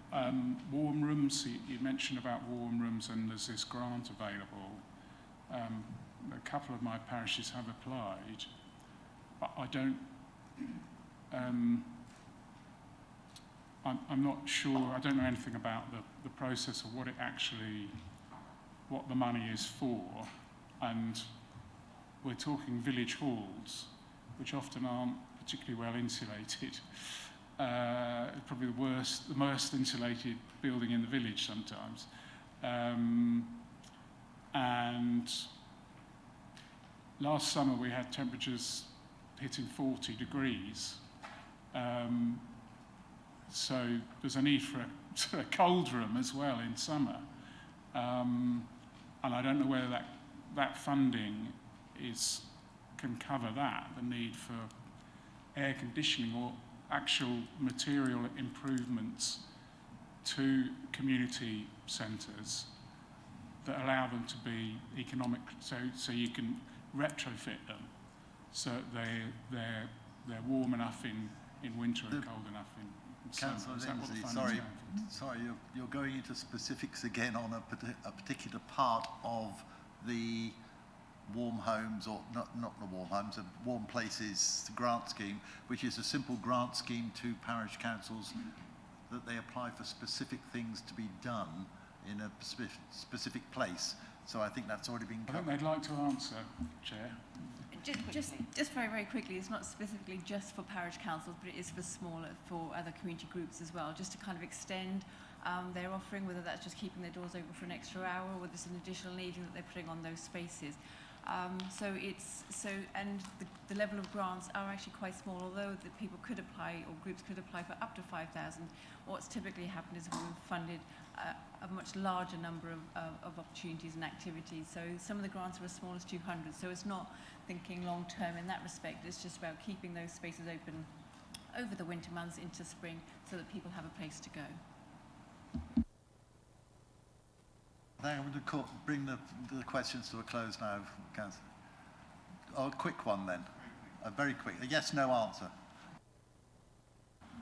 Warm rooms, you mentioned about warm rooms, and there's this grant available. A couple of my parishes have applied, but I don't, I'm not sure, I don't know anything about the process or what the money is for, and we're talking village halls, which often aren't particularly well insulated. Probably the most insulated building in the village sometimes. And last summer we had temperatures hitting 40 degrees. So there's a need for a cold room as well in summer. And I don't know whether that funding can cover that, the need for air conditioning or actual material improvements to community centres that allow them to be economic, so you can retrofit them so they're warm enough in winter and cold enough in summer. Councillor Is that what the Lindsay, funding's sorry, going for? you're going into specifics again on a particular part of the warm homes, or not the warm homes, the warm places grant scheme, which is a simple grant scheme to parish councils that they apply for specific things to be done in a specific place. So I think that's already been covered. I think they'd like to answer, Chair. Just very, very quickly, it's not specifically just for parish councils, but it is for other community groups as well, just to kind of extend their offering, whether that's just keeping their doors open for an extra hour, or whether it's an additional evening that they're putting on those spaces. And the level of grants are actually quite small, although the people could apply, or groups could apply for up to 5,000. What's typically happened is we've funded a much larger number of opportunities and activities. So some of the grants are as small as 200. So it's not thinking long term in that respect. It's just about keeping those spaces open over the winter months into spring, so that people have a place to go. I think I'm going to bring the questions to a close now, Councillor. Oh, a quick one then. A very quick, a yes, no answer.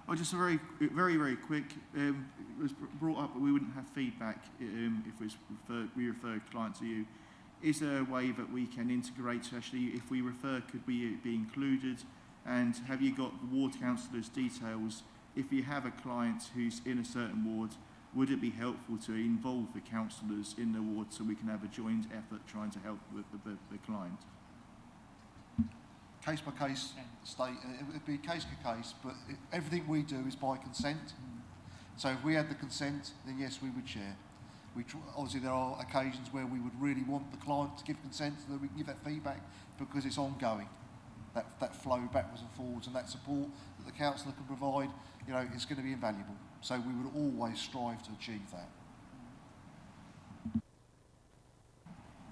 Oh, just a very, very quick. It was brought up that we wouldn't have feedback if we refer a client to you. Is there a way that we can integrate, actually, if we refer, could we be included? And have you got the ward councillors' details? If you have a client who's in a certain ward, would it be helpful to involve the councillors in the ward so we can have a joint effort trying to help with the client? Case by case it would be case by case, but everything we do is by consent. So if we had the consent, then yes, we would share. Obviously there are occasions where we would really want the client to give consent so that we can give that feedback, because it's ongoing. That flow backwards and forwards, and that support that the councillor can provide, you know, is going to be invaluable. So we would always strive to achieve that.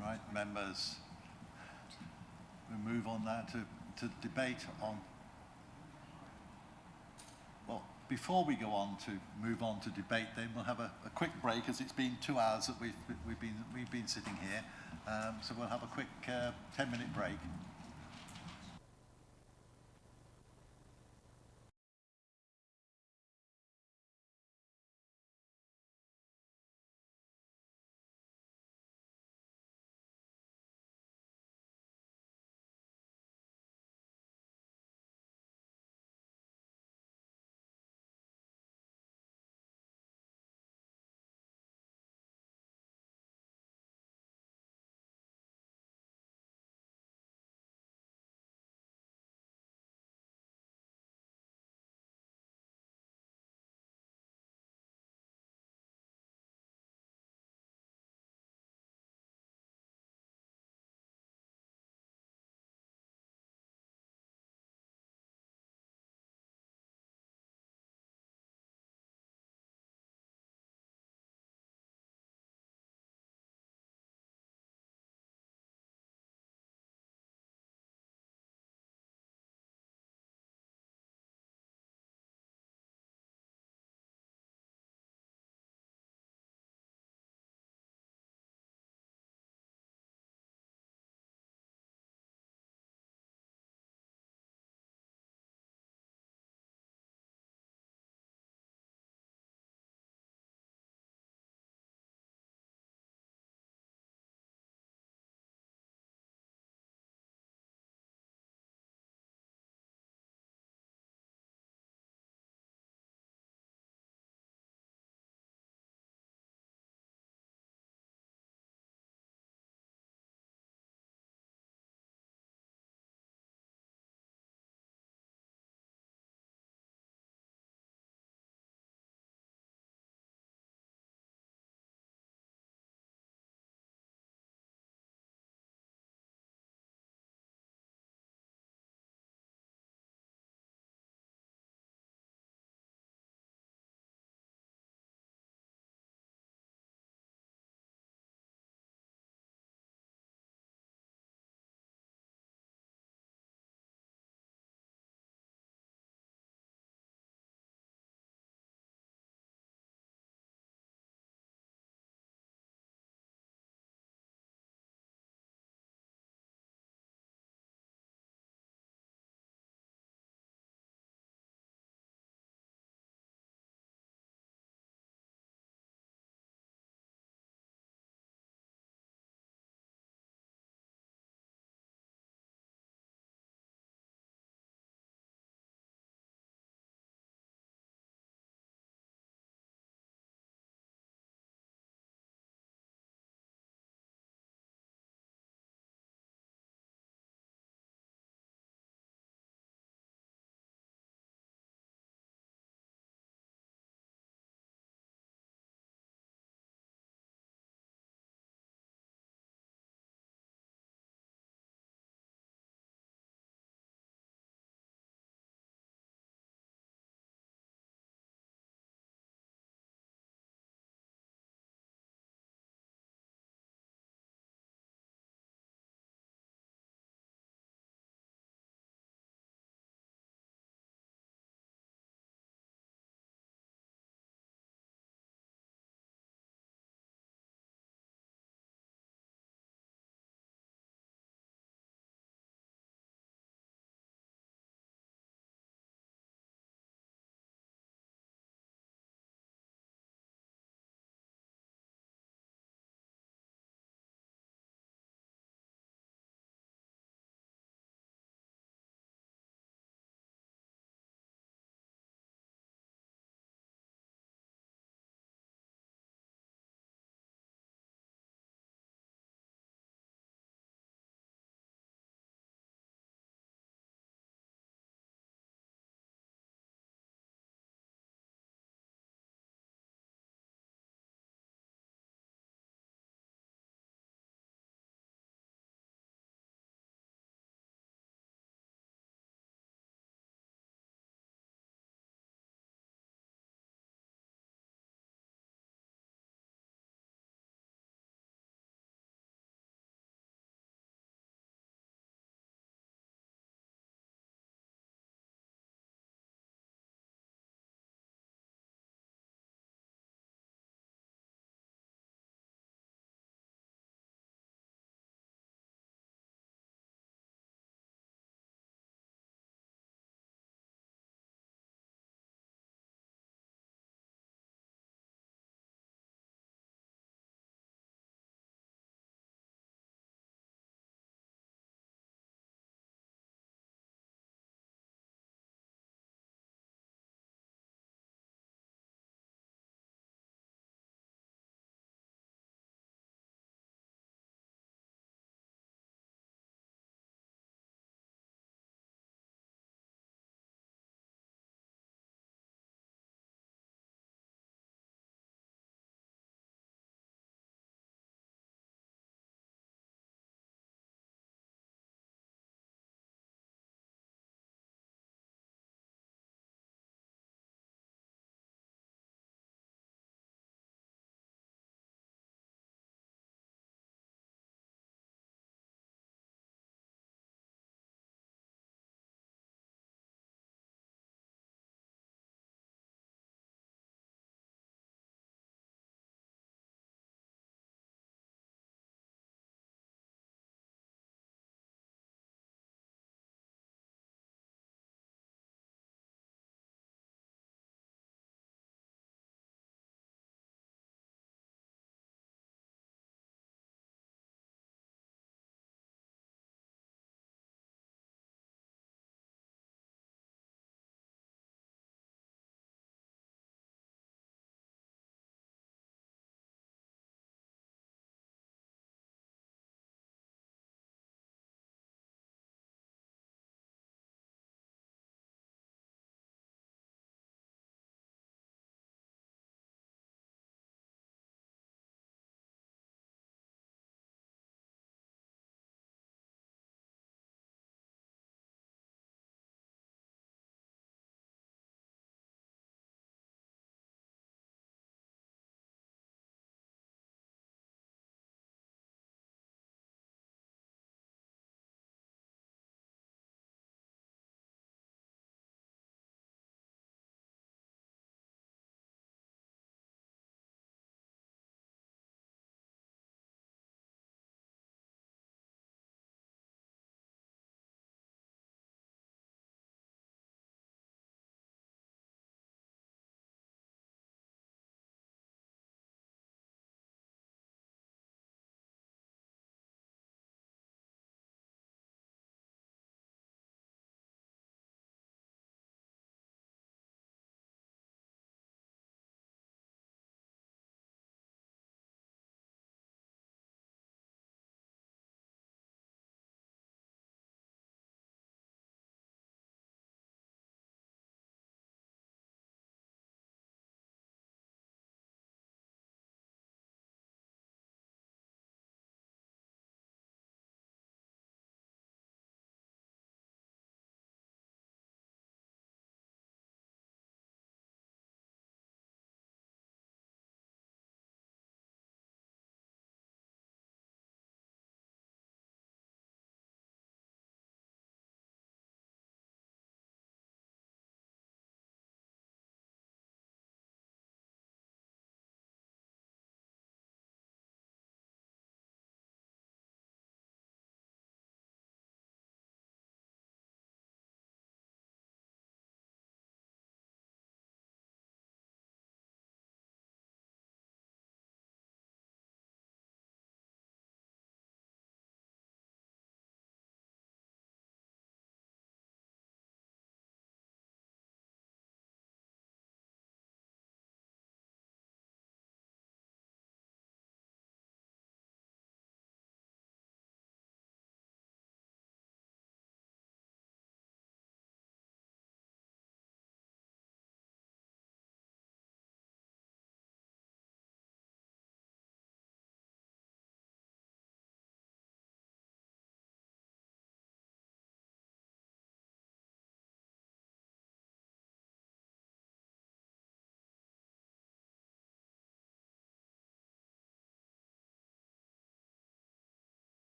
Right, members, we move on now to debate on. Well, before we move on to debate, then we'll have a quick break, as it's been 2 hours that we've been sitting here. So we'll have a quick 10-minute break.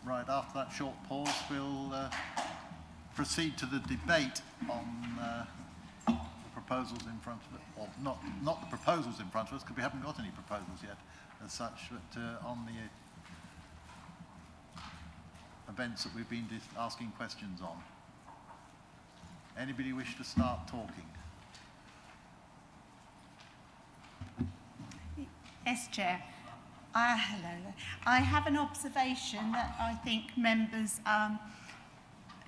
Right, after that short pause, we'll proceed to the debate on the proposals in front of it. Well, not the proposals in front of us, because we haven't got any proposals yet as such, but on the events that we've been asking questions on. Anybody wish to start talking? Yes, Chair. Hello. I have an observation that I think members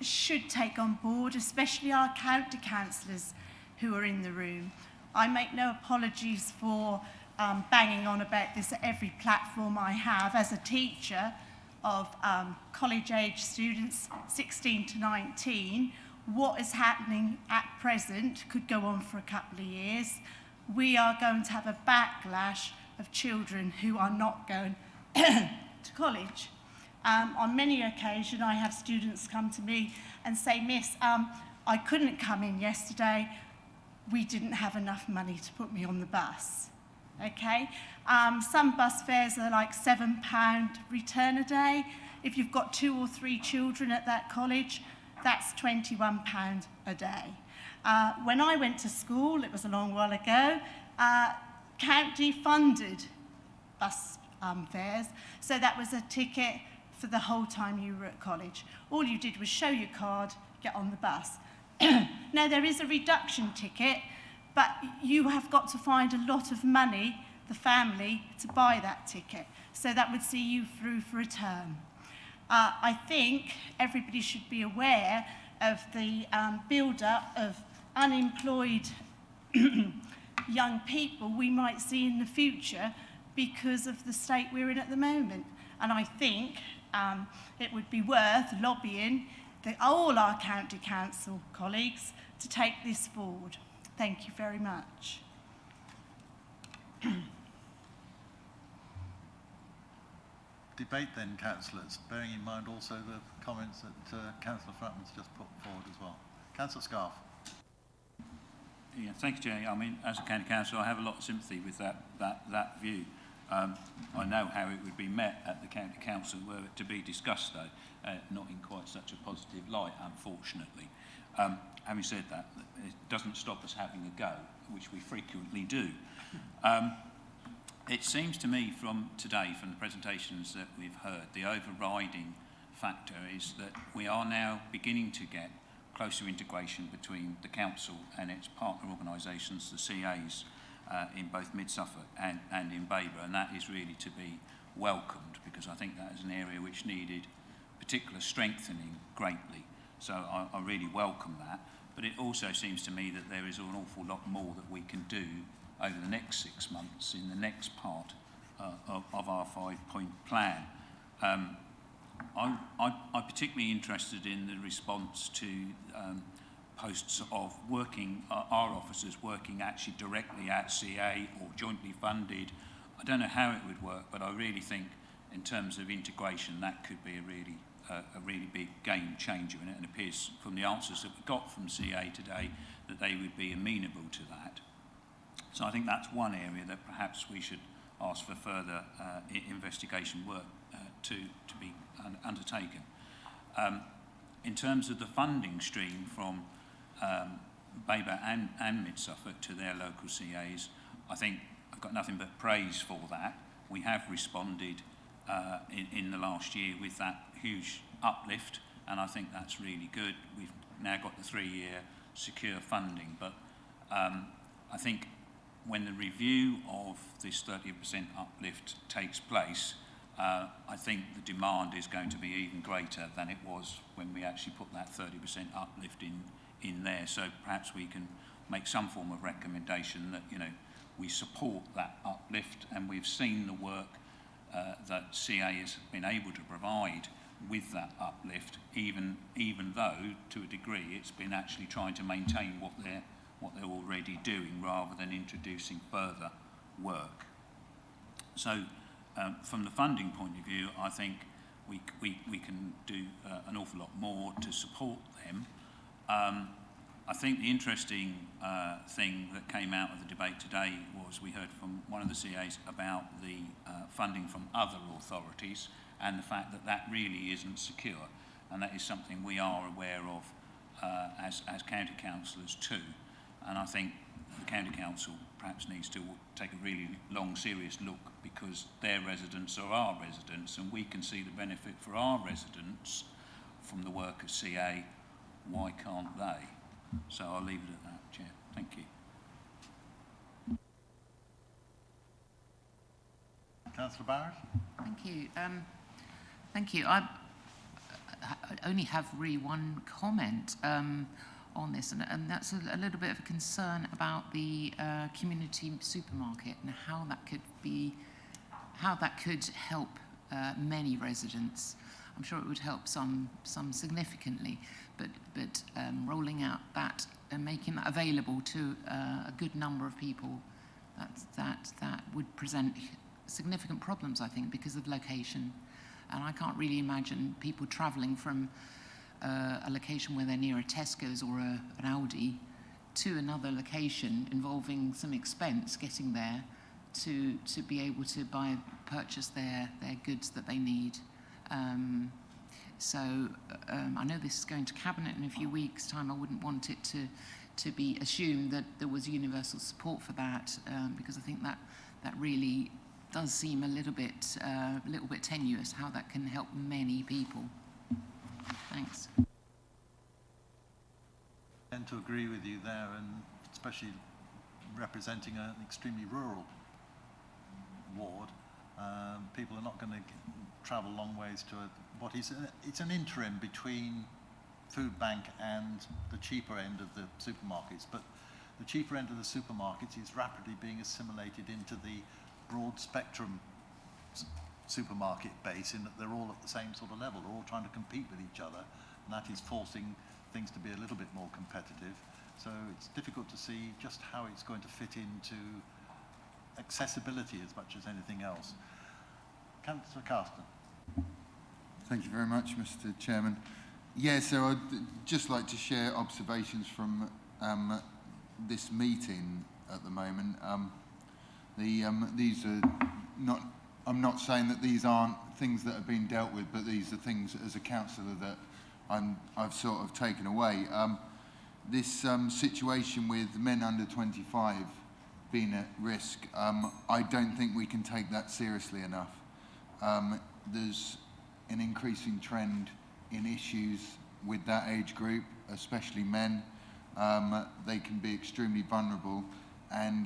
should take on board, especially our county councillors who are in the room. I make no apologies for banging on about this at every platform I have as a teacher of college-age students 16 to 19. What is happening at present could go on for a couple of years. We are going to have a backlash of children who are not going to college. On many occasions, I have students come to me and say, Miss, I couldn't come in yesterday. We didn't have enough money to put me on the bus. Okay? Some bus fares are like £7 return a day. If you've got 2 or 3 children at that college, that's £21 a day. When I went to school, it was a long while ago, county funded bus fares, so that was a ticket for the whole time you were at college. All you did was show your card, get on the bus. Now there is a reduction ticket, but you have got to find a lot of money, the family, to buy that ticket. So that would see you through for a term. I think everybody should be aware of the build-up of unemployed young people we might see in the future because of the state we're in at the moment. And I think it would be worth lobbying all our county council colleagues to take this forward. Thank you very much. Debate then, councillors, bearing in mind also the comments that Councillor Fratman's just put forward as well. Councillor Scarf. Yeah, thank you, Jay. I mean, as a county councillor, I have a lot of sympathy with that view. I know how it would be met at the county council were it to be discussed, though, not in quite such a positive light, unfortunately. Having said that, it doesn't stop us having a go, which we frequently do. It seems to me from today, from the presentations that we've heard, the overriding factor is that we are now beginning to get closer integration between the council and its partner organisations, the CAs, in both Mid-Suffolk and in Babergh, and that is really to be welcomed, because I think that is an area which needed particular strengthening greatly. So I really welcome that. But it also seems to me that there is an awful lot more that we can do over the next 6 months in the next part of our 5-point plan. I'm particularly interested in the response to posts of working, our officers working actually directly at CA or jointly funded. I don't know how it would work, but I really think in terms of integration that could be a really big game changer, and it appears from the answers that we got from CA today that they would be amenable to that. So I think that's one area that perhaps we should ask for further investigation work to be undertaken. In terms of the funding stream from Babergh and Mid-Suffolk to their local CAs, I think I've got nothing but praise for that. We have responded in the last year with that huge uplift, and I think that's really good. We've now got the 3-year secure funding, but I think when the review of this 30% uplift takes place, I think the demand is going to be even greater than it was when we actually put that 30% uplift in there. So perhaps we can make some form of recommendation that, you know, we support that uplift, and we've seen the work that CA has been able to provide with that uplift, even though to a degree it's been actually trying to maintain what they're already doing rather than introducing further work. So from the funding point of view, I think we can do an awful lot more to support them. I think the interesting thing that came out of the debate today was we heard from one of the CAs about the funding from other authorities, and the fact that that really isn't secure. And that is something we are aware of as county councillors too. And I think the county council perhaps needs to take a really long, serious look, because their residents are our residents, and we can see the benefit for our residents from the work of CA. Why can't they? So I'll leave it at that, Chair. Thank you. Councillor Barrett? Thank you. Thank you. I only have really one comment on this, and that's a little bit of a concern about the community supermarket and how that could help many residents. I'm sure it would help some significantly, but rolling out that and making that available to a good number of people, that would present significant problems, I think, because of location. And I can't really imagine people travelling from a location where they're near a Tesco's or an Aldi to another location involving some expense getting there to be able to purchase their goods that they need. So I know this is going to Cabinet in a few weeks' time. I wouldn't want it to be assumed that there was universal support for that, because I think that really does seem a little bit tenuous, how that can help many people. Thanks. I tend to agree with you there, and especially representing an extremely rural ward. People are not going to travel long ways to it's an interim between food bank and the cheaper end of the supermarkets, but the cheaper end of the supermarkets is rapidly being assimilated into the broad spectrum supermarket base, in that they're all at the same sort of level. They're all trying to compete with each other, and that is forcing things to be a little bit more competitive. So it's difficult to see just how it's going to fit into accessibility as much as anything else. Councillor Carston. Thank you very much, Mr. Chairman. Yeah, so I'd just like to share observations from this meeting at the moment. These are not, I'm not saying that these aren't things that have been dealt with, but these are things as a councillor that I've sort of taken away. This situation with men under 25 being at risk, I don't think we can take that seriously enough. There's an increasing trend in issues with that age group, especially men. They can be extremely vulnerable, and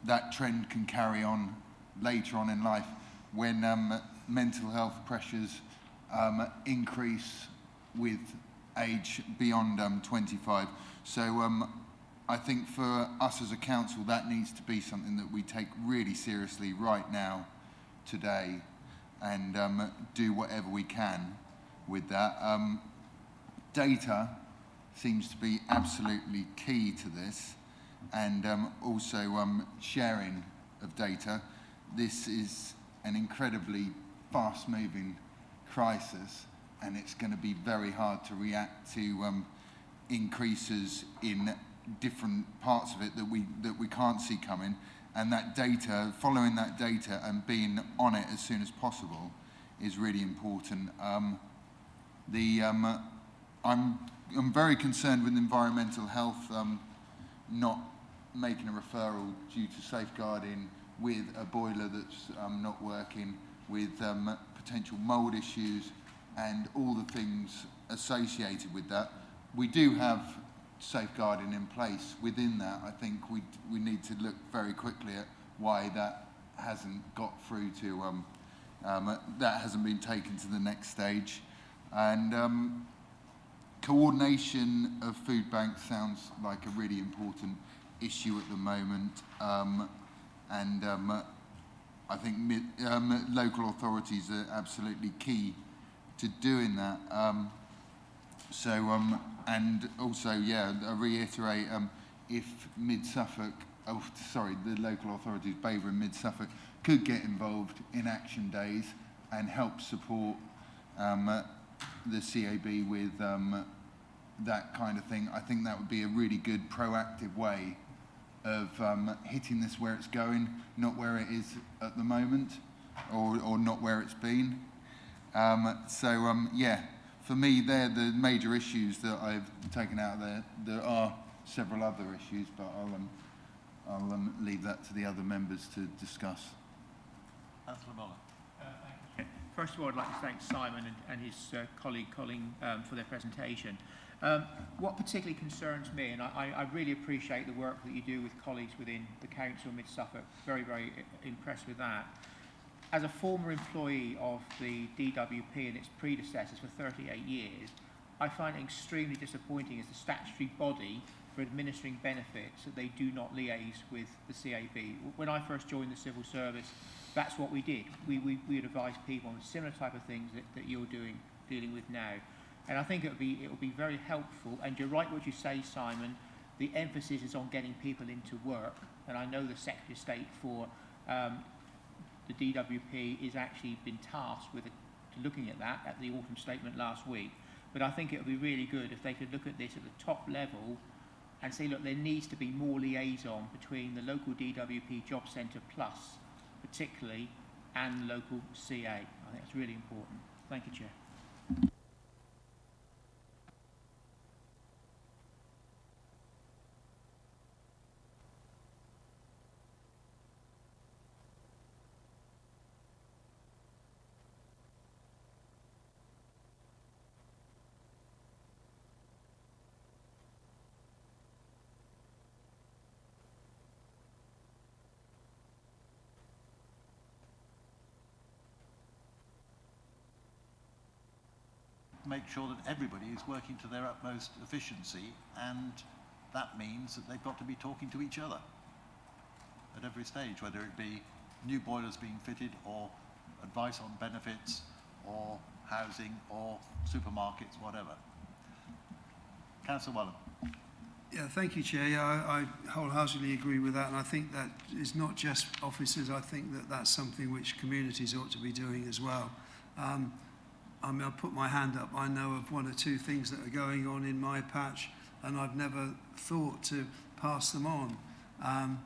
that trend can carry on later on in life when mental health pressures increase with age beyond 25. So I think for us as a council, that needs to be something that we take really seriously right now, today, and do whatever we can with that. Data seems to be absolutely key to this, and also sharing of data. This is an incredibly fast-moving crisis, and it's going to be very hard to react to increases in different parts of it that we can't see coming. And that data, following that data and being on it as soon as possible, is really important. I'm very concerned with environmental health, not making a referral due to safeguarding with a boiler that's not working, with potential mould issues and all the things associated with that. We do have safeguarding in place. Within that, I think we need to look very quickly at why that hasn't got through to, that hasn't been taken to the next stage. And coordination of food banks sounds like a really important issue at the moment. I think local authorities are absolutely key to doing that. And also, yeah, I reiterate, if Mid-Suffolk, the local authorities, Babergh and Mid-Suffolk, could get involved in action days and help support the CAB with that kind of thing, I think that would be a really good proactive way of hitting this where it's going, not where it is at the moment, or not where it's been. Yeah, for me, they're the major issues that I've taken out of there. There are several other issues, but I'll leave that to the other members to discuss. Councillor Muller. Thank you. First of all, I'd like to thank Simon and his colleague Colleen for their presentation. What particularly concerns me, and I really appreciate the work that you do with colleagues within the Council Mid Suffolk, very, very impressed with that. As a former employee of the DWP and its predecessors for 38 years, I find it extremely disappointing as the statutory body for administering benefits that they do not liaise with the CAB. When I first joined the civil service, that's what we did. We would advise people on similar type of things that you're dealing with now. And I think it will be very helpful. And you're right what you say, Simon. The emphasis is on getting people into work. And I know the Secretary of State for the DWP is actually been tasked with looking at that at the autumn statement last week. But I think it would be really good if they could look at this at the top level and say, look, there needs to be more liaison between the local DWP Job Centre Plus, particularly, and the local CA. I think that's really important. Thank you, Chair. Make sure that everybody is working to their utmost efficiency, and that means that they've got to be talking to each other at every stage, whether it be new boilers being fitted or advice on benefits or housing or supermarkets, whatever. Councillor Welland. Yeah, thank you, Chair. Yeah, I wholeheartedly agree with that, and I think that is not just officers. I think that that's something which communities ought to be doing as well. I mean, I'll put my hand up. I know of one or two things that are going on in my patch, and I've never thought to pass them on. And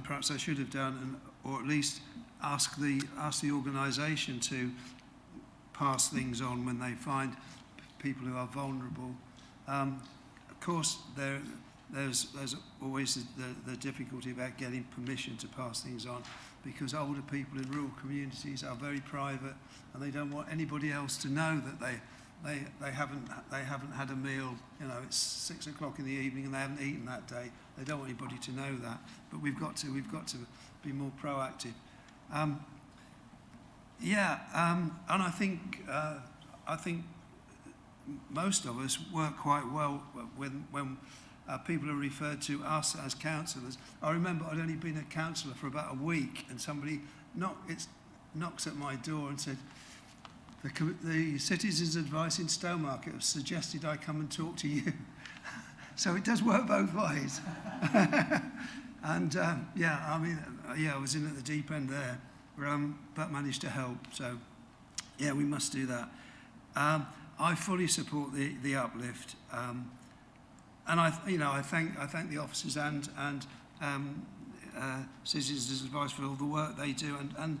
perhaps I should have done, or at least ask the organisation to pass things on when they find people who are vulnerable. Of course, there's always the difficulty about getting permission to pass things on, because older people in rural communities are very private, and they don't want anybody else to know that they haven't had a meal. You know, it's 6 o'clock in the evening and they haven't eaten that day. They don't want anybody to know that. But we've got to be more proactive. And I think most of us work quite well when people are referred to us as councillors. I remember I'd only been a councillor for about a week, and somebody knocks at my door and said, the Citizens' Advice in Stowmarket have suggested I come and talk to you. So it does work both ways. And I was in at the deep end there, but managed to help. So yeah, we must do that. I fully support the uplift. And I thank the officers and Citizens' Advice for all the work they do, and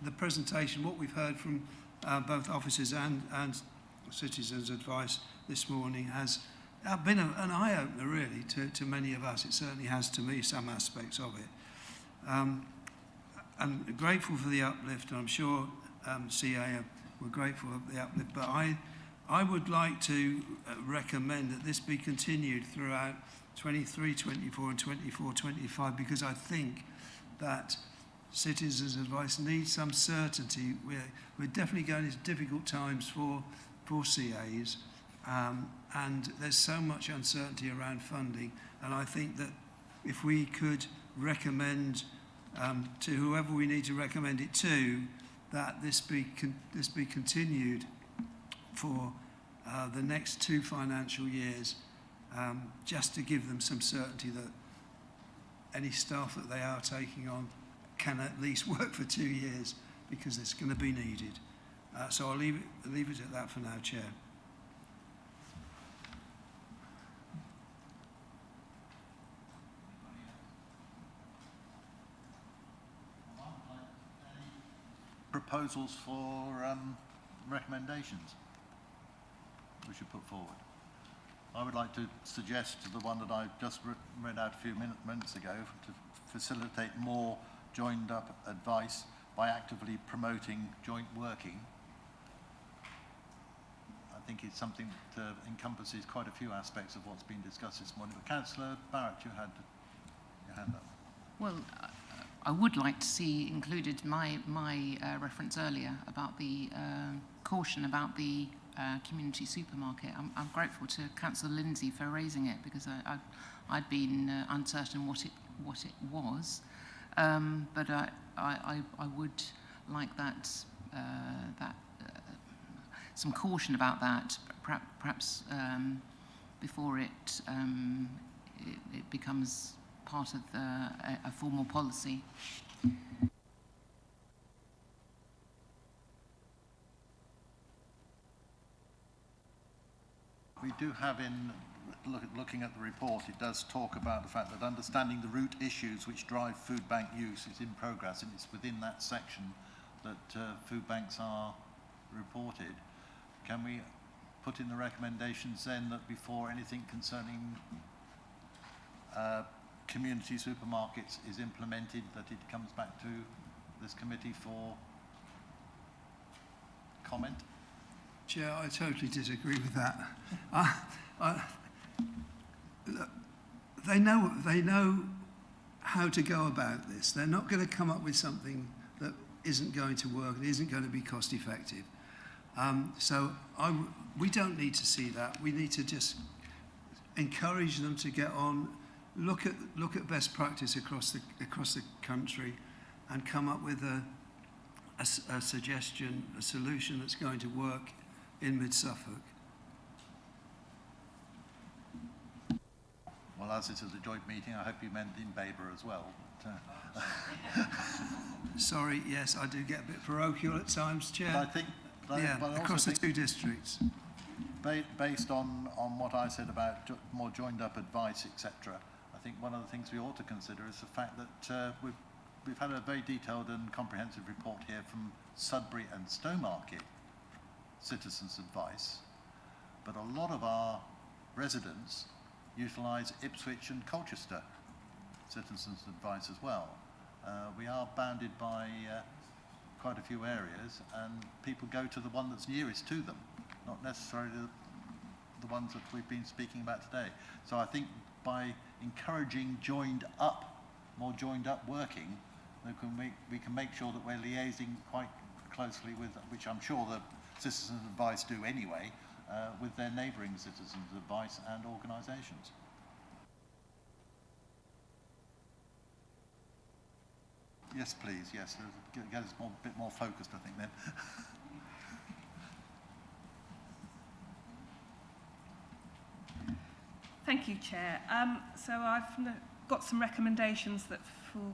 the presentation, what we've heard from both officers and Citizens' Advice this morning has been an eye-opener really to many of us. It certainly has to me, some aspects of it. I'm grateful for the uplift, and I'm sure CA were grateful for the uplift, but I would like to recommend that this be continued throughout 23, 24 and 24, 25, because I think that Citizens' Advice needs some certainty. We're definitely going into difficult times for CAs, and there's so much uncertainty around funding, and I think that if we could recommend to whoever we need to recommend it to, that this be continued for the next 2 financial years, just to give them some certainty that any staff that they are taking on can at least work for 2 years, because it's going to be needed. So I'll leave it at that for now, Chair. proposals for recommendations we should put forward? I would like to suggest the one that I just read out a few minutes ago, to facilitate more joined up advice by actively promoting joint working. I think it's something that encompasses quite a few aspects of what's been discussed this morning. But Councillor Barrett, you had your hand up. Well, I would like to see included my reference earlier about the caution about the community supermarket. I'm grateful to Councillor Lindsay for raising it, because I'd been uncertain what it was, but I would like that some caution about that, perhaps before it becomes part of a formal policy. We do have looking at the report, it does talk about the fact that understanding the root issues which drive food bank use is in progress, and it's within that section that food banks are reported. Can we put in the recommendations then that before anything concerning community supermarkets is implemented, that it comes back to this committee for comment? Chair, I totally disagree with that. Look, they know how to go about this. They're not going to come up with something that isn't going to work and isn't going to be cost effective. We don't need to see that. We need to just encourage them to get on, look at best practice across the country, and come up with a suggestion, a solution that's going to work in Mid-Suffolk. Well, as it is a joint meeting, I hope you meant in Babergh as well. But, Sorry, yes, I do get a bit parochial at times, Chair. but I think, across the two districts. Based on what I said about more joined up advice, etc., I think one of the things we ought to consider is the fact that we've had a very detailed and comprehensive report here from Sudbury and Stowmarket citizens' advice, but a lot of our residents utilise Ipswich and Colchester citizens' advice as well. We are bounded by quite a few areas, and people go to the one that's nearest to them, not necessarily the ones that we've been speaking about today. So I think by encouraging more joined up working, we can make sure that we're liaising quite closely with, which I'm sure the citizens' advice do anyway, with their neighbouring citizens' advice and organisations. Yes, please, yes. Get us a bit more focused, I think, then. Thank you, Chair. So I've got some recommendations that for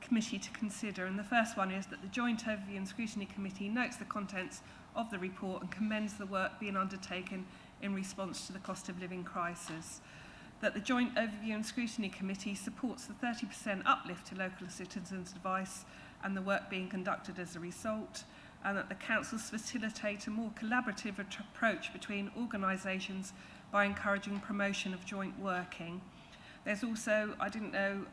committee to consider, and the first one is that the Joint Overview and Scrutiny Committee notes the contents of the report and commends the work being undertaken in response to the cost of living crisis. That the Joint Overview and Scrutiny Committee supports the 30% uplift to local citizens' advice and the work being conducted as a result, and that the councils facilitate a more collaborative approach between organisations by encouraging promotion of joint working. There's also, I didn't know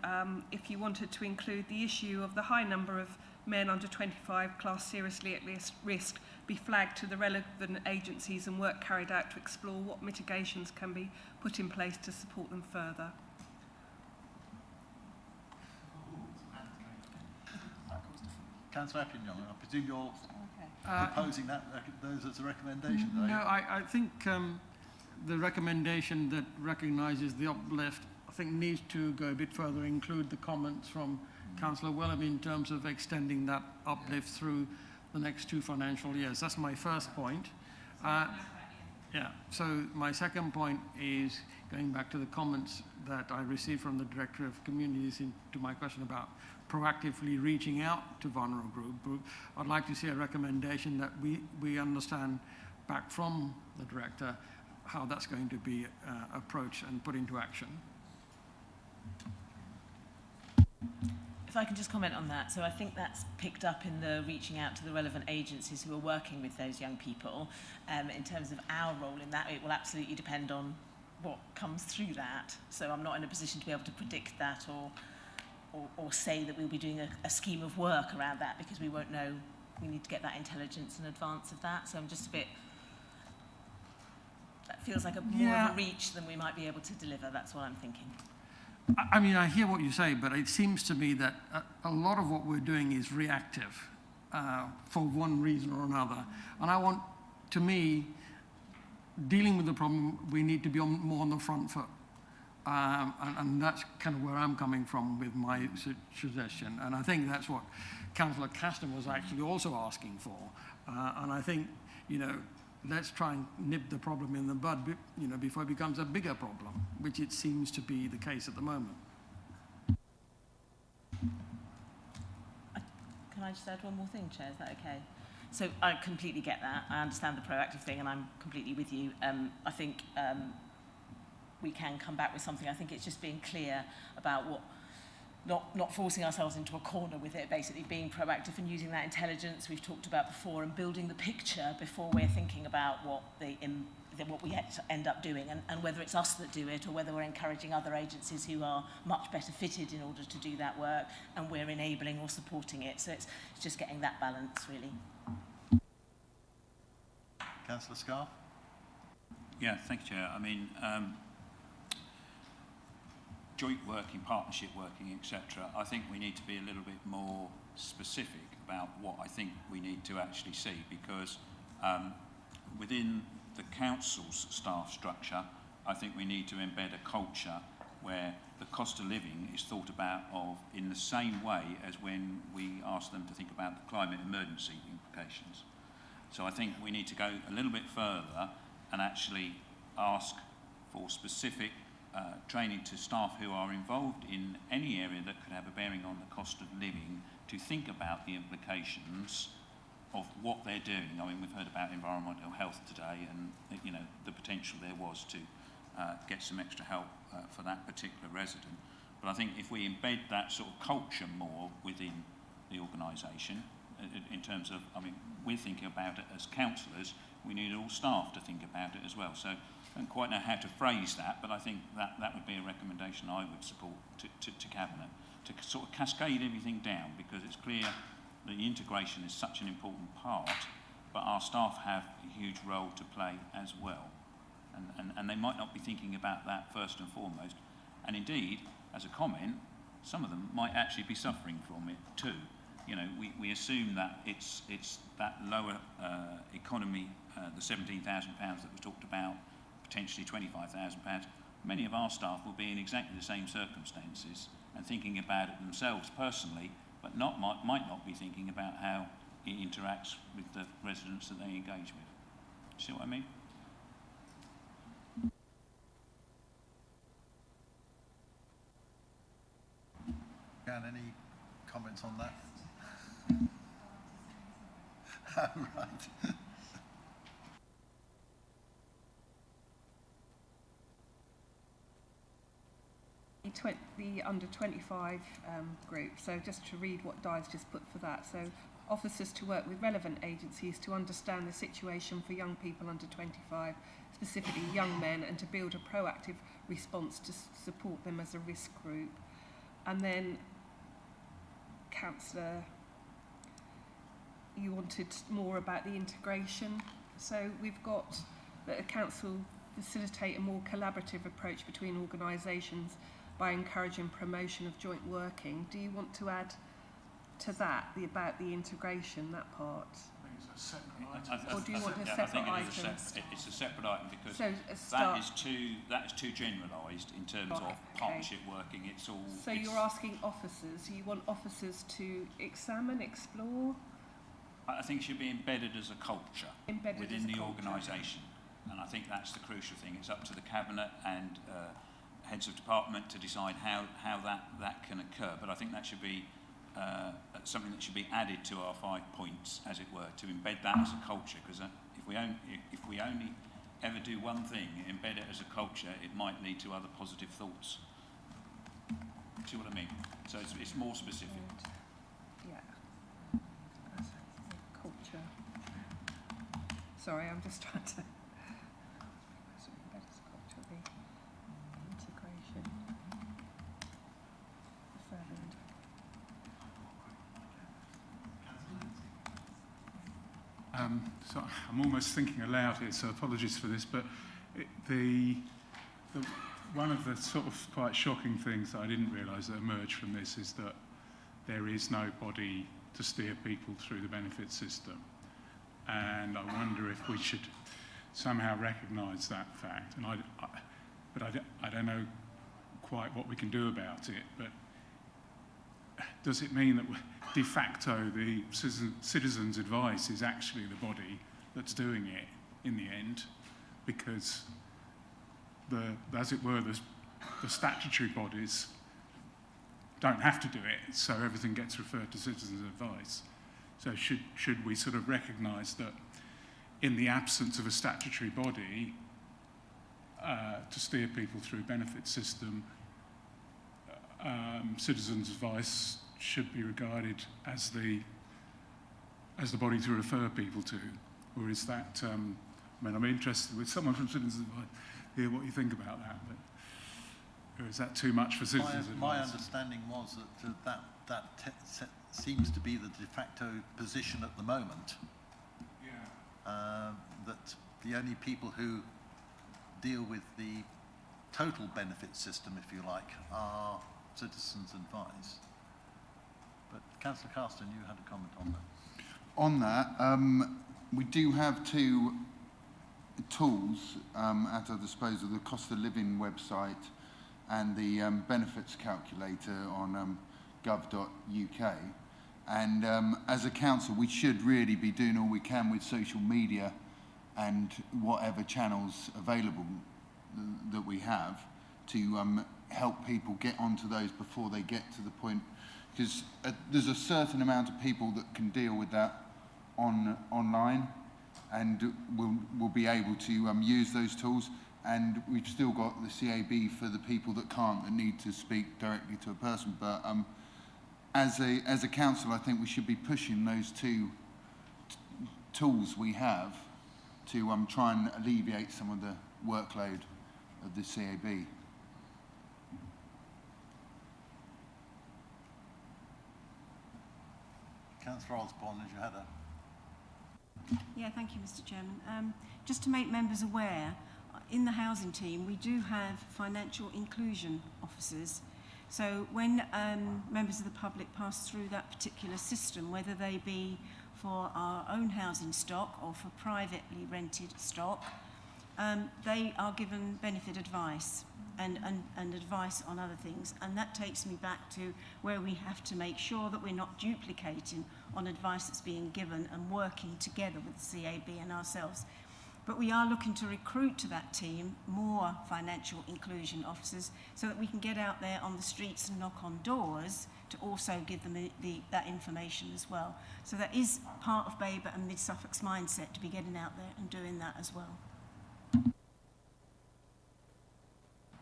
if you wanted to include the issue of the high number of men under 25 classed seriously at risk be flagged to the relevant agencies and work carried out to explore what mitigations can be put in place to support them further. Councillor Appington, I presume you're proposing those as a recommendation, are you? No, I think the recommendation that recognises the uplift, I think, needs to go a bit further, include the comments from Councillor Willoughby in terms of extending that uplift through the next 2 financial years. That's my first point. Yeah, so my second point is going back to the comments that I received from the Director of Communities to my question about proactively reaching out to vulnerable group. I'd like to see a recommendation that we understand back from the Director how that's going to be approached and put into action. if I can just comment on that. So I think that's picked up in the reaching out to the relevant agencies who are working with those young people. In terms of our role in that, it will absolutely depend on what comes through that. So I'm not in a position to be able to predict that or say that we'll be doing a scheme of work around that, because we won't know. We need to get that intelligence in advance of that. So I'm just a bit, that feels like more of a reach than we might be able to deliver. That's what I'm thinking. I mean, I hear what you say, but it seems to me that a lot of what we're doing is reactive for one reason or another. And I want, to me, dealing with the problem, we need to be more on the front foot. And that's kind of where I'm coming from with my suggestion. And I think that's what Councillor Caston was actually also asking for. And I think, you know, let's try and nip the problem in the bud, you know, before it becomes a bigger problem, which it seems to be the case at the moment. Can I just add one more thing, Chair? Is that okay? So I completely get that. I understand the proactive thing, and I'm completely with you. I think we can come back with something. I think it's just being clear about what, not forcing ourselves into a corner with it, basically being proactive and using that intelligence we've talked about before, and building the picture before we're thinking about what we end up doing, and whether it's us that do it or whether we're encouraging other agencies who are much better fitted in order to do that work, and we're enabling or supporting it. So it's just getting that balance, really. Councillor Scarr? Yeah, thank you, Chair. I mean, joint working, partnership working, etc. I think we need to be a little bit more specific about what I think we need to actually see, because within the council's staff structure, I think we need to embed a culture where the cost of living is thought about in the same way as when we ask them to think about the climate emergency implications. So I think we need to go a little bit further and actually ask for specific training to staff who are involved in any area that could have a bearing on the cost of living, to think about the implications of what they're doing. I mean, we've heard about environmental health today, and you know, the potential there was to get some extra help for that particular resident. But I think if we embed that sort of culture more within the organisation, in terms of, I mean, we're thinking about it as councillors, we need all staff to think about it as well. So I don't quite know how to phrase that, but I think that would be a recommendation I would support to Cabinet, to sort of cascade everything down, because it's clear that the integration is such an important part, but our staff have a huge role to play as well. And they might not be thinking about that first and foremost. And indeed, as a comment, some of them might actually be suffering from it too. You know, we assume that it's that lower economy, the £17,000 that was talked about, potentially £25,000. Many of our staff will be in exactly the same circumstances and thinking about it themselves personally, but might not be thinking about how it interacts with the residents that they engage with. See what I mean? Jan, any comments on that? Oh, right. The under 25 group, so just to read what Di's just put for that. So officers to work with relevant agencies to understand the situation for young people under 25, specifically young men, and to build a proactive response to support them as a risk group. And then Councillor, you wanted more about the integration. So we've got that the council facilitate a more collaborative approach between organisations by encouraging promotion of joint working. Do you want to add to that, about the integration, that part? I think it's a separate item. Or do you want a separate item? It's a separate item, because So that is too generalised in terms of partnership working. It's all. So you're asking officers. You want officers to examine, explore. I think it should be embedded as a culture within the organisation, and I think that's the crucial thing. It's up to the Cabinet and heads of department to decide how that can occur. But I think that should be something that should be added to our 5 points, as it were, to embed that as a culture. Because if we only ever do one thing, embed it as a culture, it might lead to other positive thoughts. See what I mean? So it's more specific. Yeah. Culture. Sorry, I'm just trying to. Culture, the integration. So I'm almost thinking aloud here, so apologies for this, but one of the sort of quite shocking things that I didn't realise that emerged from this is that there is no body to steer people through the benefit system. And I wonder if we should somehow recognise that fact. And I don't know quite what we can do about it, but does it mean that de facto the citizens' advice is actually the body that's doing it in the end? Because as it were, the statutory bodies don't have to do it, so everything gets referred to citizens' advice. So should we sort of recognise that in the absence of a statutory body to steer people through a benefit system, citizens' advice should be regarded as the body to refer people to? Or is that, I mean, I'm interested with someone from citizens' advice, hear what you think about that, but or is that too much for citizens' advice? My understanding was that seems to be the de facto position at the moment. Yeah. That the only people who deal with the total benefit system, if you like, are citizens' advice. But Councillor Carston, you had a comment on that. On that, we do have two tools at our disposal, the cost of living website and the benefits calculator on gov.uk. And as a council, we should really be doing all we can with social media and whatever channels available that we have to help people get onto those before they get to the point, because there's a certain amount of people that can deal with that online, and we'll be able to use those tools. And we've still got the CAB for the people that can't, that need to speak directly to a person. But as a council, I think we should be pushing those two tools we have to try and alleviate some of the workload of the CAB. Councillor Osborne, as you had a... Yeah, thank you, Mr. Chairman. Just to make members aware, in the housing team, we do have financial inclusion officers. So when members of the public pass through that particular system, whether they be for our own housing stock or for privately rented stock, they are given benefit advice and advice on other things. And that takes me back to where we have to make sure that we're not duplicating on advice that's being given and working together with the CAB and ourselves. But we are looking to recruit to that team more financial inclusion officers so that we can get out there on the streets and knock on doors to also give them that information as well. So that is part of Babergh and Mid Suffolk's mindset, to be getting out there and doing that as well.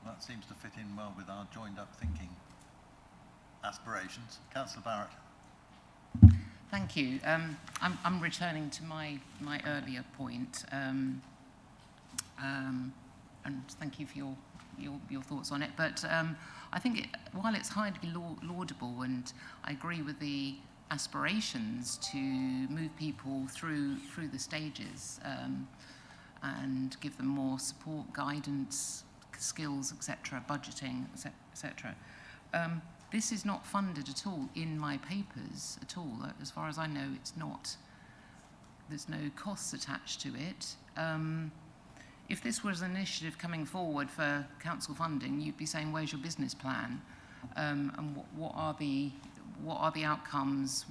That seems to fit in well with our joined-up thinking aspirations. Councillor Barrett. Thank you. I'm returning to my earlier point, and thank you for your thoughts on it. But I think while it's highly laudable, and I agree with the aspirations to move people through the stages and give them more support, guidance, skills, etc., budgeting, etc. This is not funded at all in my papers at all. As far as I know, it's not. There's no costs attached to it. If this was an initiative coming forward for council funding, you'd be saying, "Where's your business plan? And what are the outcomes?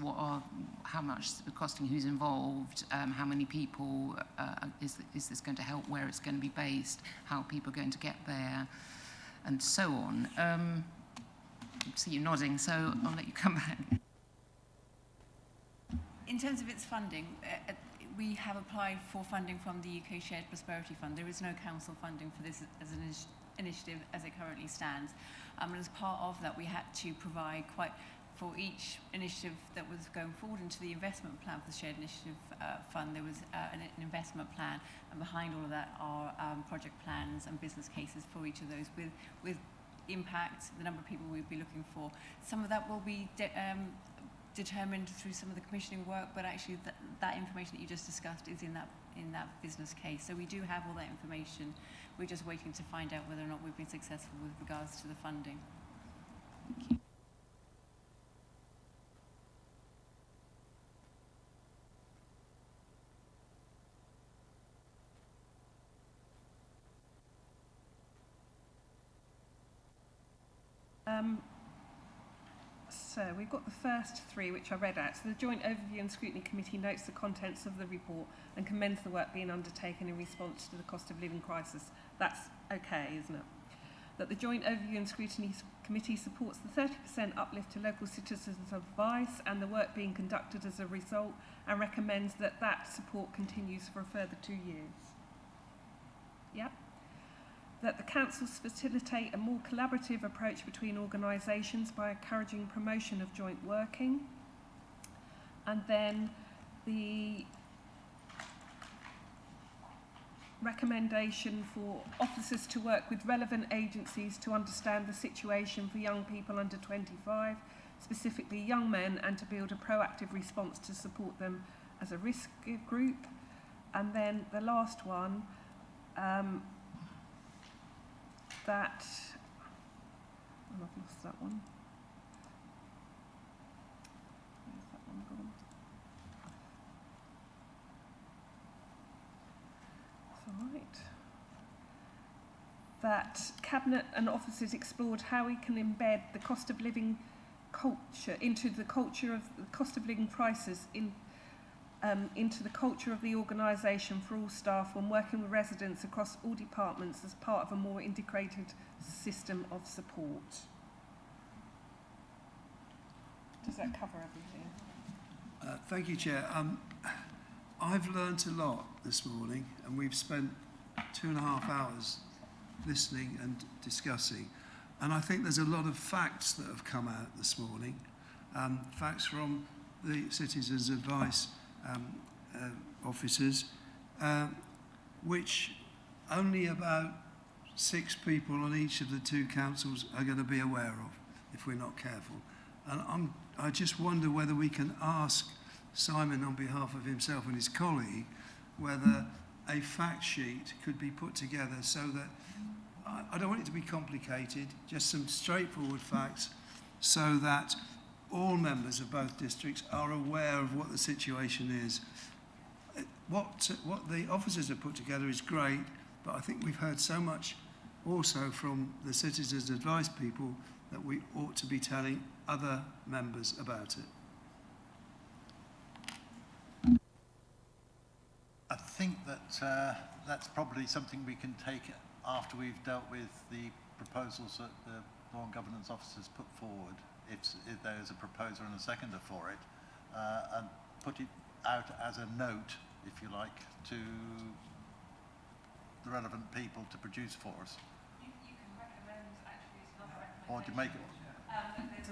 How much is it costing? Who's involved? How many people is this going to help? Where it's going to be based? How are people going to get there? And so on." See you nodding, so I'll let you come back. In terms of its funding, we have applied for funding from the UK Shared Prosperity Fund. There is no council funding for this as an initiative as it currently stands. And as part of that, we had to provide for each initiative that was going forward into the investment plan for the Shared Initiative Fund, there was an investment plan, and behind all of that are project plans and business cases for each of those with impact, the number of people we'd be looking for. Some of that will be determined through some of the commissioning work, but actually that information that you just discussed is in that business case. So we do have all that information. We're just waiting to find out whether or not we've been successful with regards to the funding. Thank you. So we've got the first three, which I read out. So the Joint Overview and Scrutiny Committee notes the contents of the report and commends the work being undertaken in response to the cost of living crisis. That's okay, isn't it? That the Joint Overview and Scrutiny Committee supports the 30% uplift to local citizens' advice and the work being conducted as a result, and recommends that that support continues for a further 2 years. Yeah. That the councils facilitate a more collaborative approach between organisations by encouraging promotion of joint working. And then the recommendation for officers to work with relevant agencies to understand the situation for young people under 25, specifically young men, and to build a proactive response to support them as a risk group. And then the last one, that, oh, I've lost that one. Where's that one gone? It's all right. That Cabinet and officers explored how we can embed the cost of living culture into the culture of the cost of living crisis into the culture of the organisation for all staff when working with residents across all departments as part of a more integrated system of support. Does that cover everything? Thank you, Chair. I've learnt a lot this morning, and we've spent 2.5 hours listening and discussing. And I think there's a lot of facts that have come out this morning, facts from the Citizens' Advice officers, which only about 6 people on each of the 2 councils are going to be aware of if we're not careful. And I just wonder whether we can ask Simon on behalf of himself and his colleague whether a fact sheet could be put together so that, I don't want it to be complicated, just some straightforward facts so that all members of both districts are aware of what the situation is. What the officers have put together is great, but I think we've heard so much also from the Citizens' Advice people that we ought to be telling other members about it. I think that that's probably something we can take after we've dealt with the proposals that the Law and Governance officers put forward, if there is a proposer and a seconder for it, and put it out as a note, if you like, to the relevant people to produce for us. You can recommend, actually, it's another recommendation. Or to make it. There's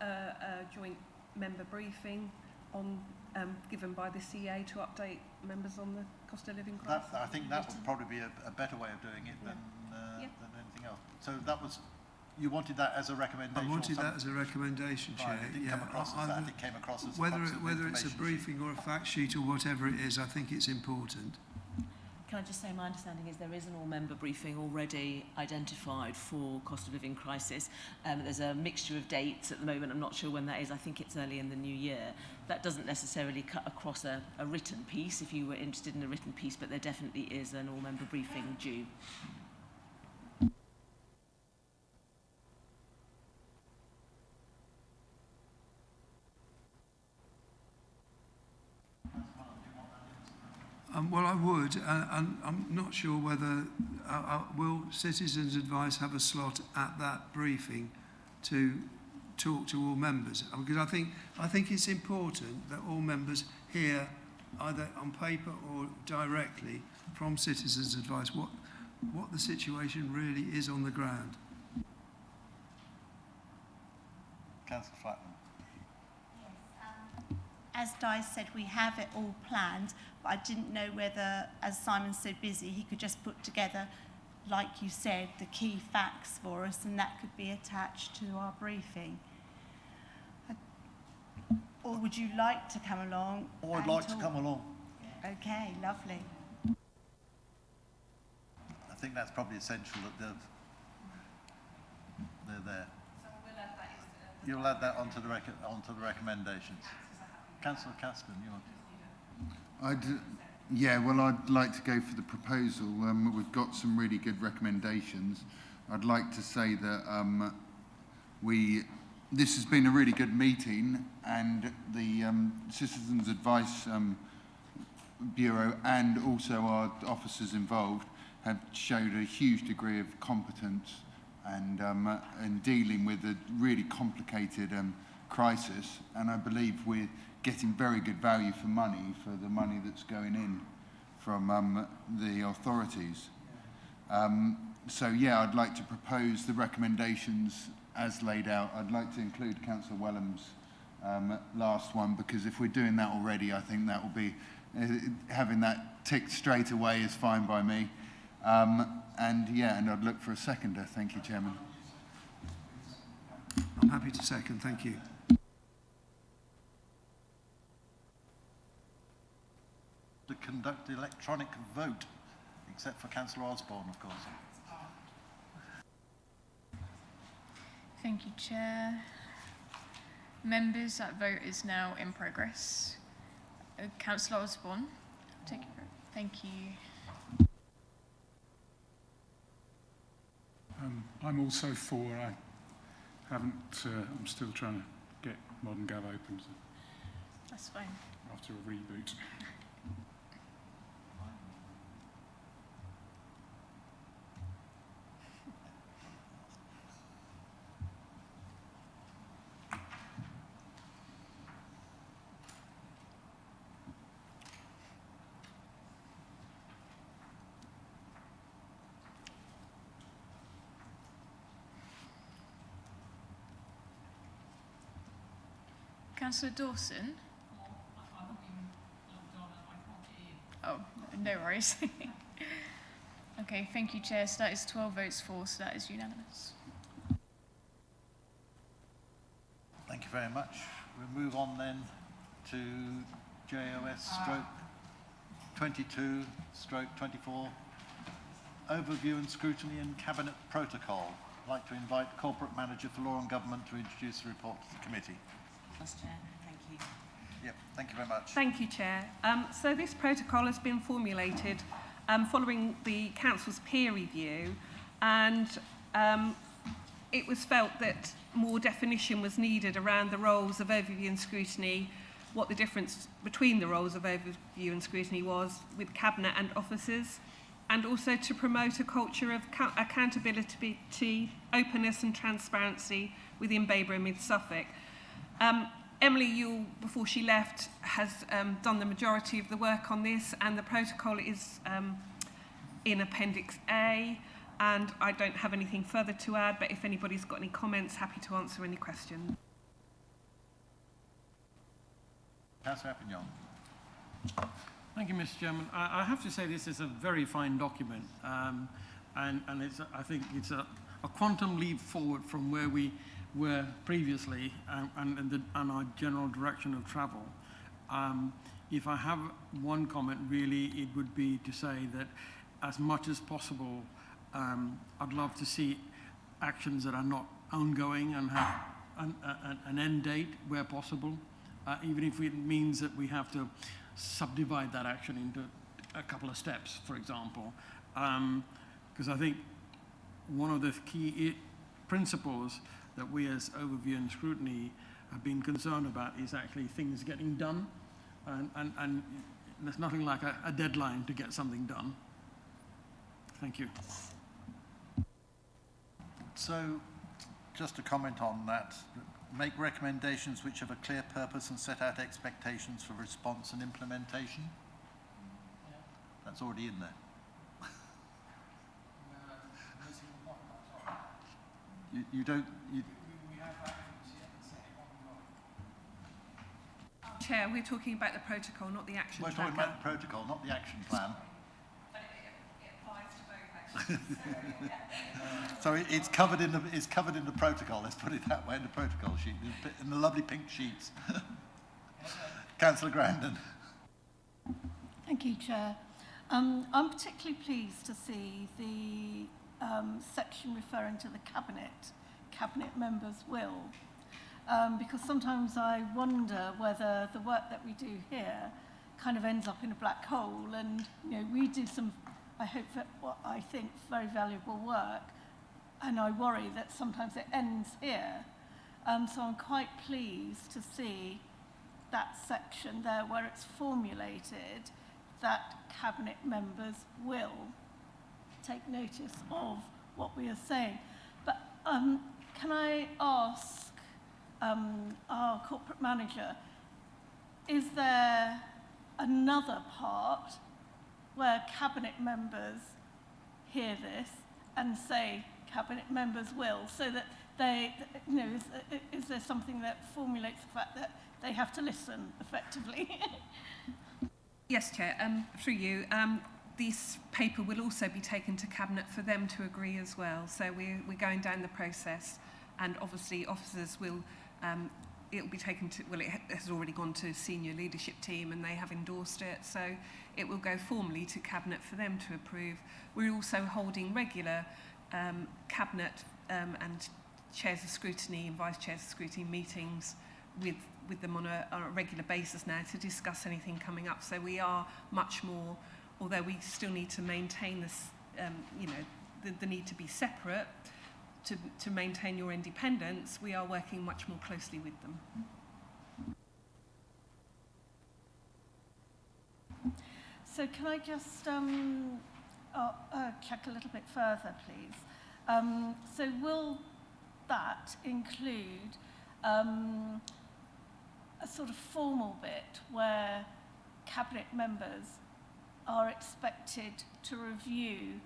a joint member briefing on given by the CA to update members on the cost of living crisis. I think that would probably be a better way of doing it than anything else. So that was, you wanted that as a recommendation? I wanted that as a recommendation, Chair. It didn't come across as that, it came across as whether it's a briefing or a fact sheet or whatever it is, I think it's important. Can I just say my understanding is there is an all-member briefing already identified for cost of living crisis. There's a mixture of dates at the moment. I'm not sure when that is. I think it's early in the new year. That doesn't necessarily cut across a written piece if you were interested in a written piece, but there definitely is an all-member briefing due. Well, I would, and I'm not sure whether will Citizens' Advice have a slot at that briefing to talk to all members, because I think it's important that all members hear either on paper or directly from Citizens' Advice what the situation really is on the ground. Councillor Flatman. As Di said, we have it all planned, but I didn't know whether, as Simon's so busy, he could just put together, like you said, the key facts for us, and that could be attached to our briefing. Or would you like to come along? Or I'd like to come along. Okay, lovely. I think that's probably essential that they're there. So we'll add that. You'll add that onto the recommendations. Councillor Caspian, you want? I'd like to go for the proposal. We've got some really good recommendations. I'd like to say that this has been a really good meeting, and the Citizens Advice Bureau and also our officers involved have showed a huge degree of competence and in dealing with a really complicated crisis. And I believe we're getting very good value for money, for the money that's going in from the authorities. I'd like to propose the recommendations as laid out. I'd like to include Councillor Wellham's last one, because if we're doing that already, I think that will be, having that ticked straight away is fine by me. And I'd look for a seconder. Thank you, Chairman. I'm happy to second, thank you. To conduct the electronic vote, except for Councillor Osborne, of course. Thank you, Chair. Members, that vote is now in progress. Councillor Osborne, take your vote. Thank you. I'm also for. I haven't. I'm still trying to get Modern Gov open. So That's fine. after a reboot. Councillor Dawson? Oh, no worries. Okay, thank you, Chair. So that is 12 votes for, so that is unanimous. Thank you very much. We'll move on then to JOS stroke 22/24, overview and scrutiny and cabinet protocol. I'd like to invite Corporate Manager for Law and Government to introduce the report to the committee. Vice Chair, thank you. Yep, thank you very much. Thank you, Chair. So this protocol has been formulated following the Council's peer review, and it was felt that more definition was needed around the roles of overview and scrutiny, what the difference between the roles of overview and scrutiny was with Cabinet and officers, and also to promote a culture of accountability, openness and transparency within Babergh and Suffolk. Emily Yule, before she left, has done the majority of the work on this, and the protocol is in Appendix A, and I don't have anything further to add, but if anybody's got any comments, happy to answer any questions. Councillor Appignon. Thank you, Mr. Chairman. I have to say this is a very fine document, and I think it's a quantum leap forward from where we were previously and our general direction of travel. If I have one comment, really, it would be to say that as much as possible, I'd love to see actions that are not ongoing and have an end date where possible, even if it means that we have to subdivide that action into a couple of steps, for example. Because I think one of the key principles that we as overview and scrutiny have been concerned about is actually things getting done, and there's nothing like a deadline to get something done. Thank you. So, just to comment on that, make recommendations which have a clear purpose and set out expectations for response and implementation. That's already in there. You don't... You, Chair, we're talking about the protocol, not the action we're tracker. talking about the protocol, not the action plan. So it's covered in the protocol. Let's put it that way, in the protocol sheet, in the lovely pink sheets. Councillor Grandin. Thank you, Chair. I'm particularly pleased to see the section referring to the cabinet members' will, because sometimes I wonder whether the work that we do here kind of ends up in a black hole, and we do some, I hope, what I think very valuable work, and I worry that sometimes it ends here. So I'm quite pleased to see that section there where it's formulated that cabinet members will take notice of what we are saying. But can I ask our corporate manager, is there another part where cabinet members hear this and say cabinet members will, so that they, is there something that formulates the fact that they have to listen effectively? Yes, Chair. Through you, this paper will also be taken to Cabinet for them to agree as well. So we're going down the process, and obviously officers will, it will be taken to, well, it has already gone to senior leadership team and they have endorsed it. So it will go formally to Cabinet for them to approve. We're also holding regular Cabinet and chairs of scrutiny and vice chairs of scrutiny meetings with them on a regular basis now to discuss anything coming up. So we are much more, although we still need to maintain this, the need to be separate to maintain your independence, we are working much more closely with them. So can I just check a little bit further, please? So will that include a sort of formal bit where cabinet members are expected to review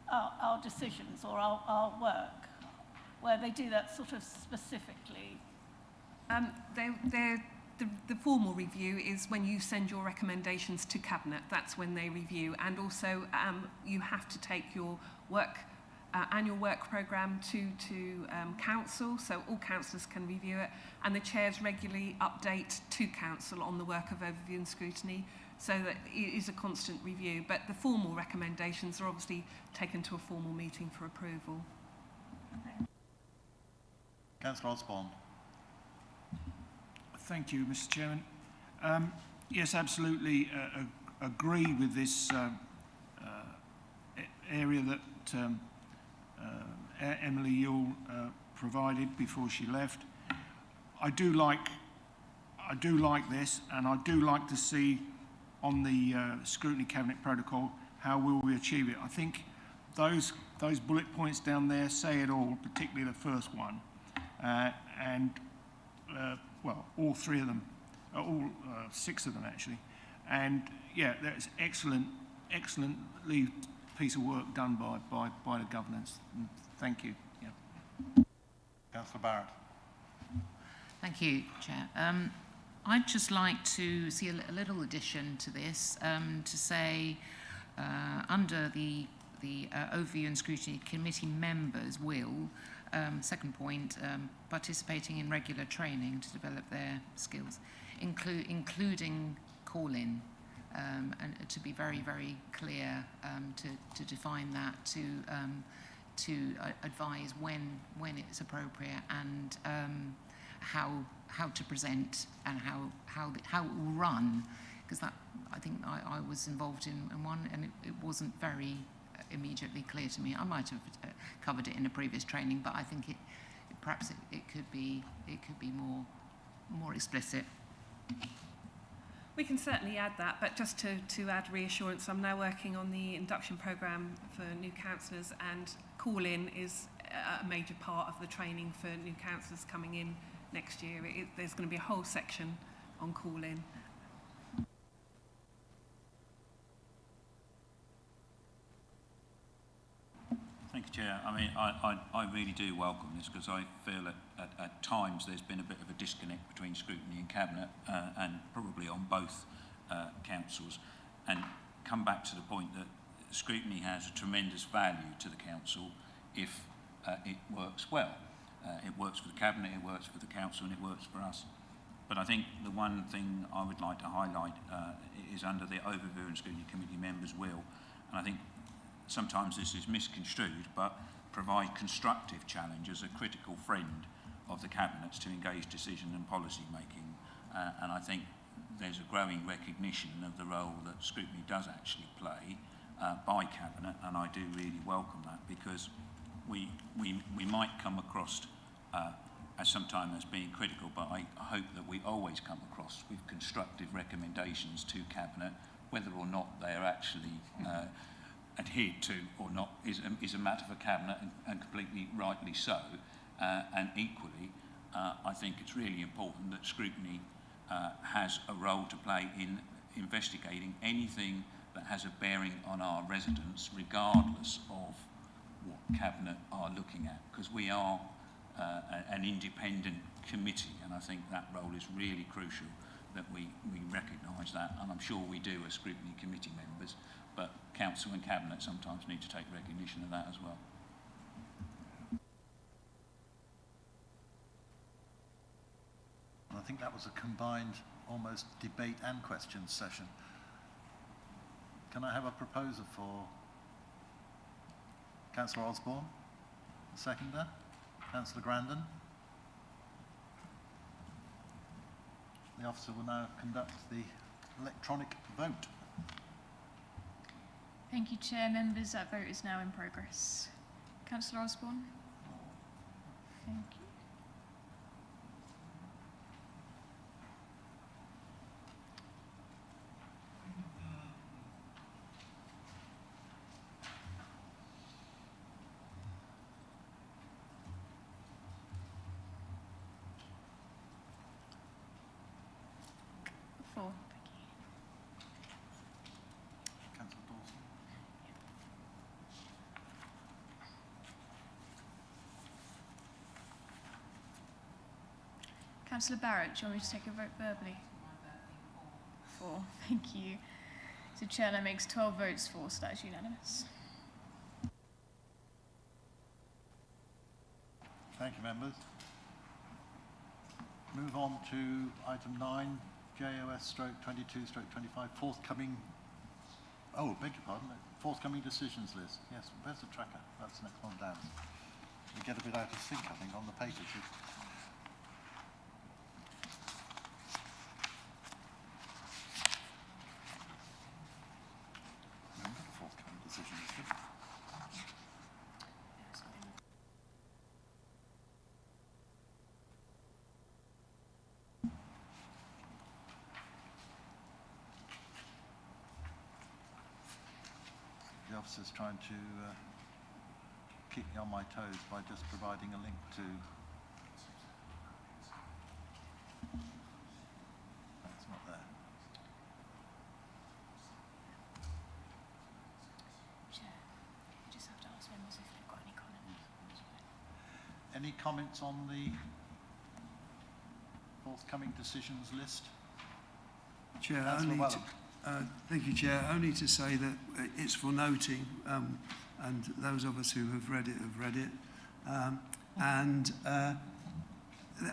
our decisions or our work, where they do that sort of specifically? The formal review is when you send your recommendations to Cabinet. That's when they review. And also you have to take your work annual work programme to council, so all councillors can review it, and the chairs regularly update to council on the work of overview and scrutiny, so that it is a constant review. But the formal recommendations are obviously taken to a formal meeting for approval. Councillor Osborne. Thank you, Mr. Chairman. Yes, absolutely agree with this area that Emily Yule provided before she left. I do like this, and I do like to see on the scrutiny cabinet protocol how will we achieve it. I think those bullet points down there say it all, particularly the first one, well, all three of them, all 6 of them actually, and yeah, that's excellently piece of work done by the governance. Thank you. Yeah. Councillor Barrett. Thank you, Chair. I'd just like to see a little addition to this, to say under the Overview and Scrutiny Committee members will, second point, participating in regular training to develop their skills, including call-in, and to be very, very clear, to define that, to advise when it's appropriate, and how to present and how it will run, because that, I think I was involved in one, and it wasn't very immediately clear to me. I might have covered it in a previous training, but I think perhaps it could be more explicit. We can certainly add that, but just to add reassurance, I'm now working on the induction programme for new councillors, and call-in is a major part of the training for new councillors coming in next year. There's going to be a whole section on call-in. Thank you, Chair, I mean, I really do welcome this because I feel at times there's been a bit of a disconnect between Scrutiny and Cabinet and probably on both councils, and come back to the point that Scrutiny has a tremendous value to the council if it works well. It works for the Cabinet, it works for the council, and it works for us. But I think the one thing I would like to highlight is under the Overview and Scrutiny Committee members' will, and I think sometimes this is misconstrued, but provide constructive challenge as a critical friend of the Cabinets to engage decision and policy making. And I think there's a growing recognition of the role that Scrutiny does actually play by Cabinet, and I do really welcome that, because we might come across as sometimes as being critical, but I hope that we always come across with constructive recommendations to Cabinet. Whether or not they are actually adhered to or not is a matter for Cabinet, and completely rightly so. And equally, I think it's really important that Scrutiny has a role to play in investigating anything that has a bearing on our residents, regardless of what Cabinet are looking at, because we are an independent committee, and I think that role is really crucial, that we recognise that, and I'm sure we do as Scrutiny Committee members, but Council and Cabinet sometimes need to take recognition of that as well. I think that was a combined almost debate and questions session. Can I have a proposer for Councillor Osborne? A seconder? Councillor Grandon? The officer will now conduct the electronic vote. Thank you, Chair. Members, that vote is now in progress. Councillor Osborne. Thank you. Four. Councillor Dawson? Councillor Barrett, do you want me to take a vote verbally? 4. Thank you. So Chair, that makes 12 votes for, so that is unanimous. Thank you, members. Move on to item 9, JOS/22/25, forthcoming, oh, beg your pardon, forthcoming decisions list. Yes, where's the tracker? That's the next one down. We get a bit out of sync, I think, on the papers. Remember the forthcoming decisions list? The officer's trying to keep me on my toes by just providing a link to... That's not there. Chair, you just have to ask members if they've got any comments. Any comments on the forthcoming decisions list? Chair, Councillor only Wellham. thank you, Chair. Only to say that it's for noting, and those of us who have read it.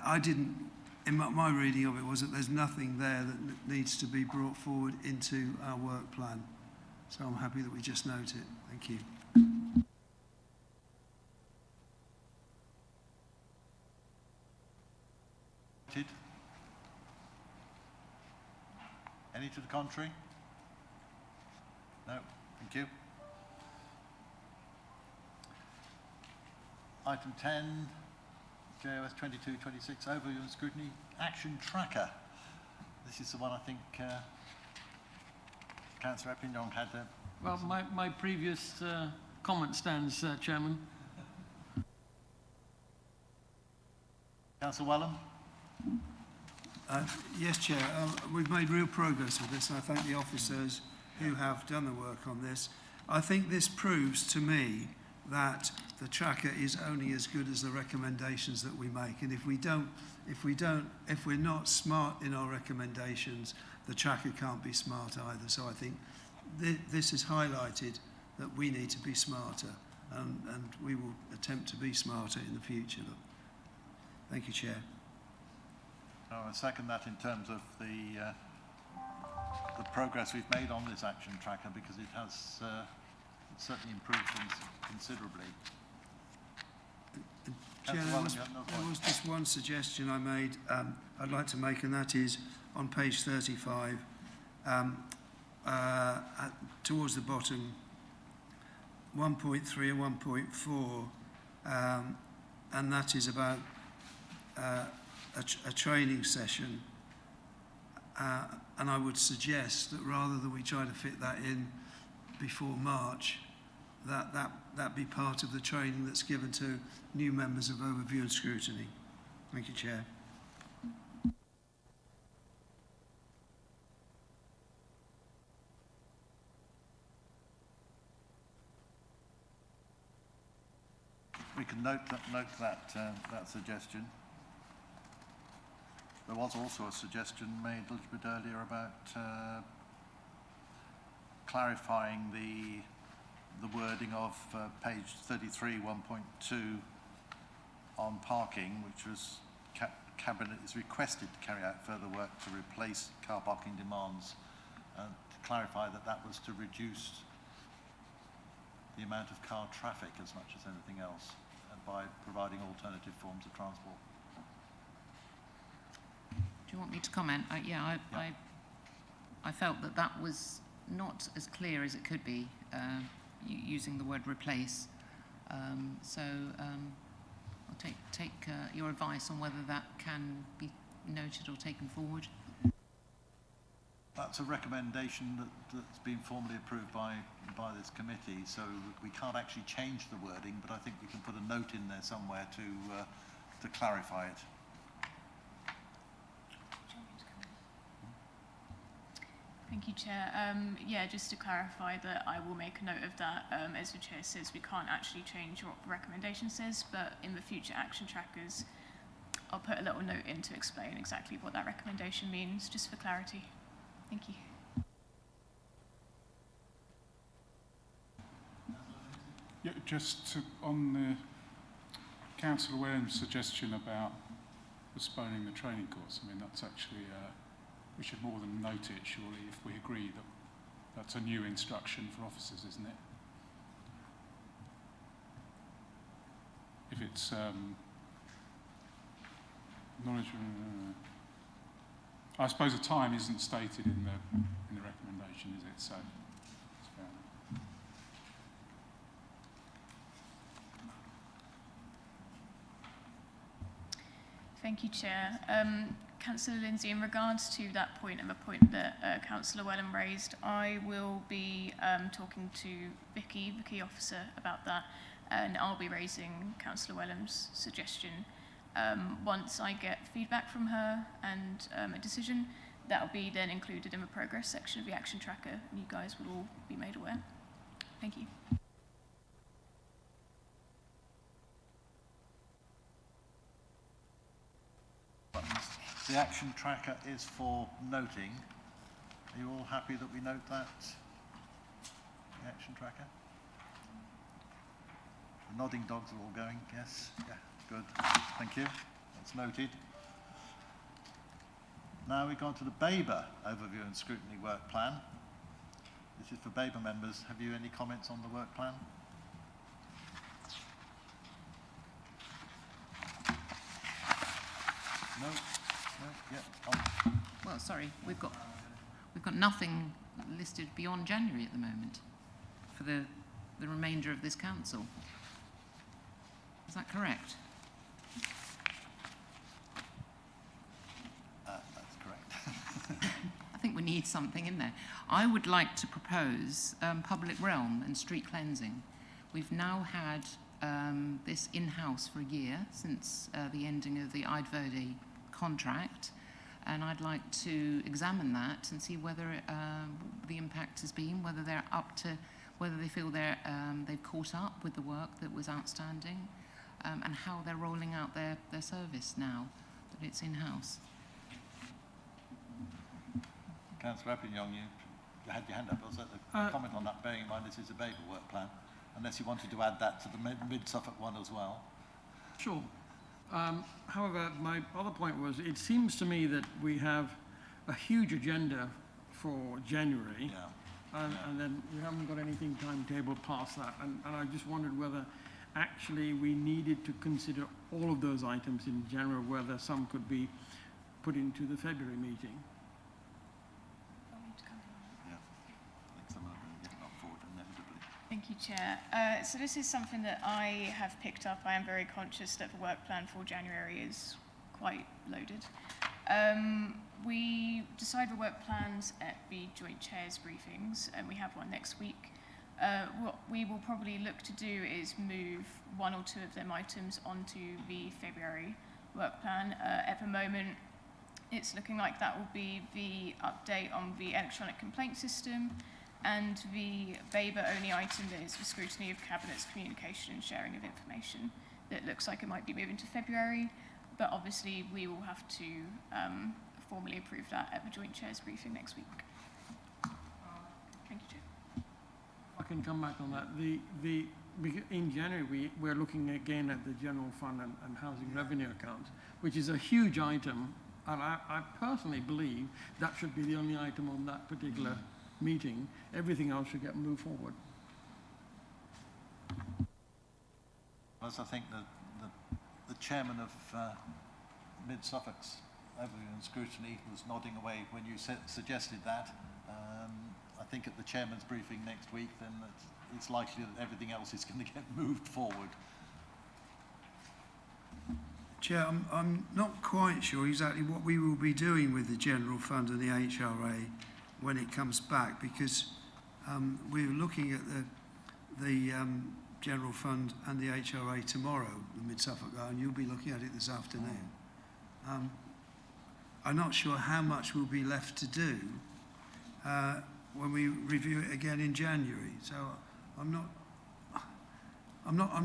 I didn't, in my reading of it was that there's nothing there that needs to be brought forward into our work plan. So I'm happy that we just note it. Thank you. Any to the contrary? No, thank you. Item 10, JOS/22/26, overview and scrutiny action tracker. This is the one I think Councillor Epinong had. Well, my previous comment stands, Chairman. Councillor Wellham? Yes, Chair. We've made real progress with this, and I thank the officers who have done the work on this. I think this proves to me that the tracker is only as good as the recommendations that we make. And if we're not smart in our recommendations, the tracker can't be smart either. So I think this has highlighted that we need to be smarter, and we will attempt to be smarter in the future. Thank you, Chair. I second that in terms of the progress we've made on this action tracker, because it has certainly improved things considerably. Chair, there was just one suggestion I made, I'd like to make, and that is on page 35, towards the bottom, 1.3 and 1.4, and that is about a training session. And I would suggest that rather than we try to fit that in before March, that be part of the training that's given to new members of Overview and Scrutiny. Thank you, Chair. We can note that suggestion. There was also a suggestion made a little bit earlier about clarifying the wording of page 33, 1.2 on parking, which was Cabinet is requested to carry out further work to replace car parking demands, and to clarify that was to reduce the amount of car traffic as much as anything else, by providing alternative forms of transport. Do you want me to comment? I felt that was not as clear as it could be, using the word replace. So I'll take your advice on whether that can be noted or taken forward. That's a recommendation that's been formally approved by this committee, so we can't actually change the wording, but I think we can put a note in there somewhere to clarify it. Thank you, Chair. Yeah, just to clarify that I will make a note of that. As the Chair says, we can't actually change what the recommendation says, but in the future action trackers, I'll put a little note in to explain exactly what that recommendation means, just for clarity. Thank you. Yeah, on the Councillor Williams' suggestion about postponing the training course, I mean, that's actually, we should more than note it, surely, if we agree that that's a new instruction for officers, isn't it? If it's knowledge, I suppose the time isn't stated in the recommendation, is it? So it's fair enough. Thank you, Chair. Councillor Lindsay, in regards to that point and the point that Councillor Wellham raised, I will be talking to Vicky officer, about that, and I'll be raising Councillor Wellham's suggestion. Once I get feedback from her and a decision, that will be then included in the progress section of the action tracker, and you guys will all be made aware. Thank you. The action tracker is for noting. Are you all happy that we note that? The action tracker? The nodding dogs are all going, yes? Yeah, good. Thank you. That's noted. Now we go on to the Babergh Overview and Scrutiny Work Plan. This is for Babergh members. Have you any comments on the work plan? No? Well, sorry, we've got nothing listed beyond January at the moment for the remainder of this council. Is that correct? That's correct. I think we need something in there. I would like to propose public realm and street cleansing. We've now had this in-house for a year since the ending of the Eidverde contract, and I'd like to examine that and see whether the impact has been, whether they're up to whether they feel they've caught up with the work that was outstanding, and how they're rolling out their service now that it's in-house. Councillor Appignon, you had your hand up. Was that the comment on that, bearing in mind this is a Babergh work plan, unless you wanted to add that to the mid-Suffolk one as well? Sure. However, my other point was, it seems to me that we have a huge agenda for January, and then we haven't got anything timetabled past that. And I just wondered whether actually we needed to consider all of those items in January, whether some could be put into the February meeting. Thank you, Chair. So this is something that I have picked up. I am very conscious that the work plan for January is quite loaded. We decide the work plans at the joint chairs briefings, and we have one next week. What we will probably look to do is move one or two of them items onto the February work plan. At the moment, it's looking like that will be the update on the electronic complaint system, and the Babergh-only item that is the scrutiny of Cabinet's communication and sharing of information. That looks like it might be moving to February, but obviously we will have to formally approve that at the Joint Chairs briefing next week. Thank you, Chair. I can come back on that. In January, we're looking again at the general fund and housing revenue accounts, which is a huge item, and I personally believe that should be the only item on that particular meeting. Everything else should get moved forward. As I think the chairman of Mid-Suffolk's Overview and Scrutiny was nodding away when you suggested that. I think at the chairman's briefing next week, then it's likely that everything else is going to get moved forward. Chair, I'm not quite sure exactly what we will be doing with the General Fund and the HRA when it comes back, because we're looking at the General Fund and the HRA tomorrow, the Mid-Suffolk, and you'll be looking at it this afternoon. I'm not sure how much will be left to do when we review it again in January. So I'm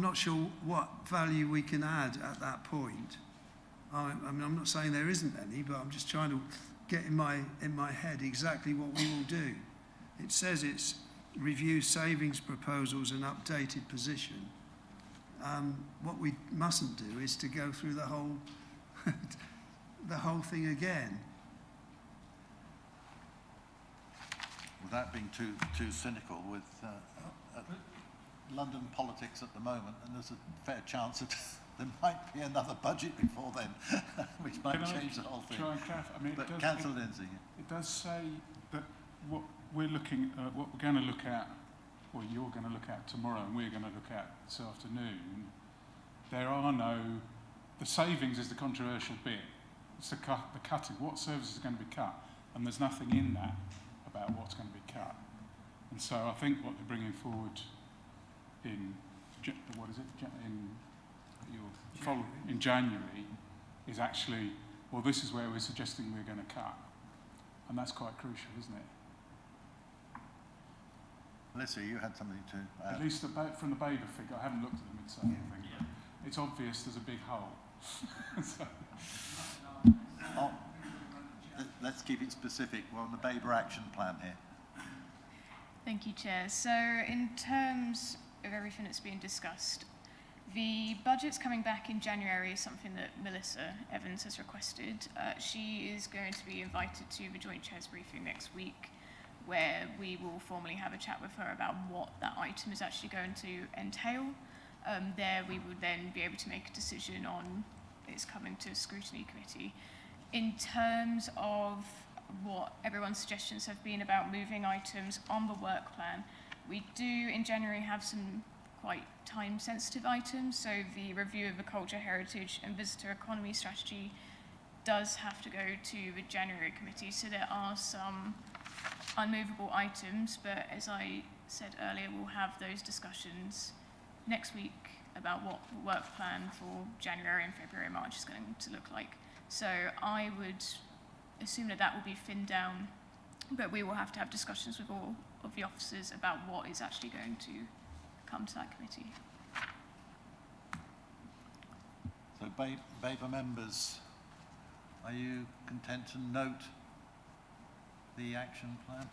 not sure what value we can add at that point. I mean, I'm not saying there isn't any, but I'm just trying to get in my head exactly what we will do. It says it's review savings proposals and updated position. What we mustn't do is to go through the whole the whole thing again. Without being too cynical, with London politics at the moment, and there's a fair chance that there might be another budget before then, which might change the whole thing. But Councillor Lindsay. It does say that what we're looking at, what we're going to look at, or you're going to look at tomorrow, and we're going to look at this afternoon, the savings is the controversial bit. It's the cutting. What services are going to be cut? And there's nothing in that about what's going to be cut. And so I think what they're bringing forward in January is actually, well, this is where we're suggesting we're going to cut. And that's quite crucial, isn't it? Melissa, you had something to add. At least from the Babergh figure, I haven't looked at the Mid-Suffolk thing. Yeah. It's obvious there's a big hole. So. Let's keep it specific. We're on the Babergh action plan here. Thank you, Chair. So in terms of everything that's being discussed, the budget's coming back in January is something that Melissa Evans has requested. She is going to be invited to the Joint Chairs briefing next week, where we will formally have a chat with her about what that item is actually going to entail. There we would then be able to make a decision on it's coming to Scrutiny Committee. In terms of what everyone's suggestions have been about moving items on the work plan, we do in January have some quite time-sensitive items. So the review of the culture, heritage and visitor economy strategy does have to go to the January committee. So there are some unmovable items, but as I said earlier, we'll have those discussions next week about what the work plan for January and February and March is going to look like. So I would assume that that will be thinned down, but we will have to have discussions with all of the officers about what is actually going to come to that committee. So Babergh members, are you content to note the action plan?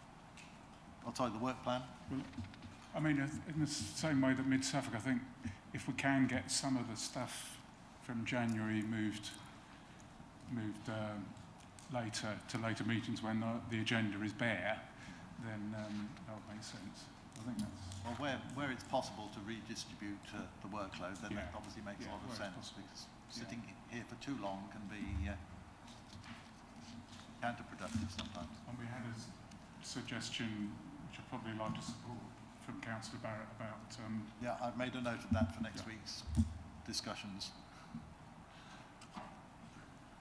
Oh, sorry, the work plan? Well, I mean, in the same way that Mid-Suffolk, I think if we can get some of the stuff from January moved later to later meetings when the agenda is bare, then that'll make sense. I think that's... Well, where it's possible to redistribute the workload, then that obviously makes a lot of sense, because sitting here for too long can be counterproductive sometimes. And we had a suggestion, which I'd probably like to support, from Councillor Barrett about... yeah, I've made a note of that for next week's discussions.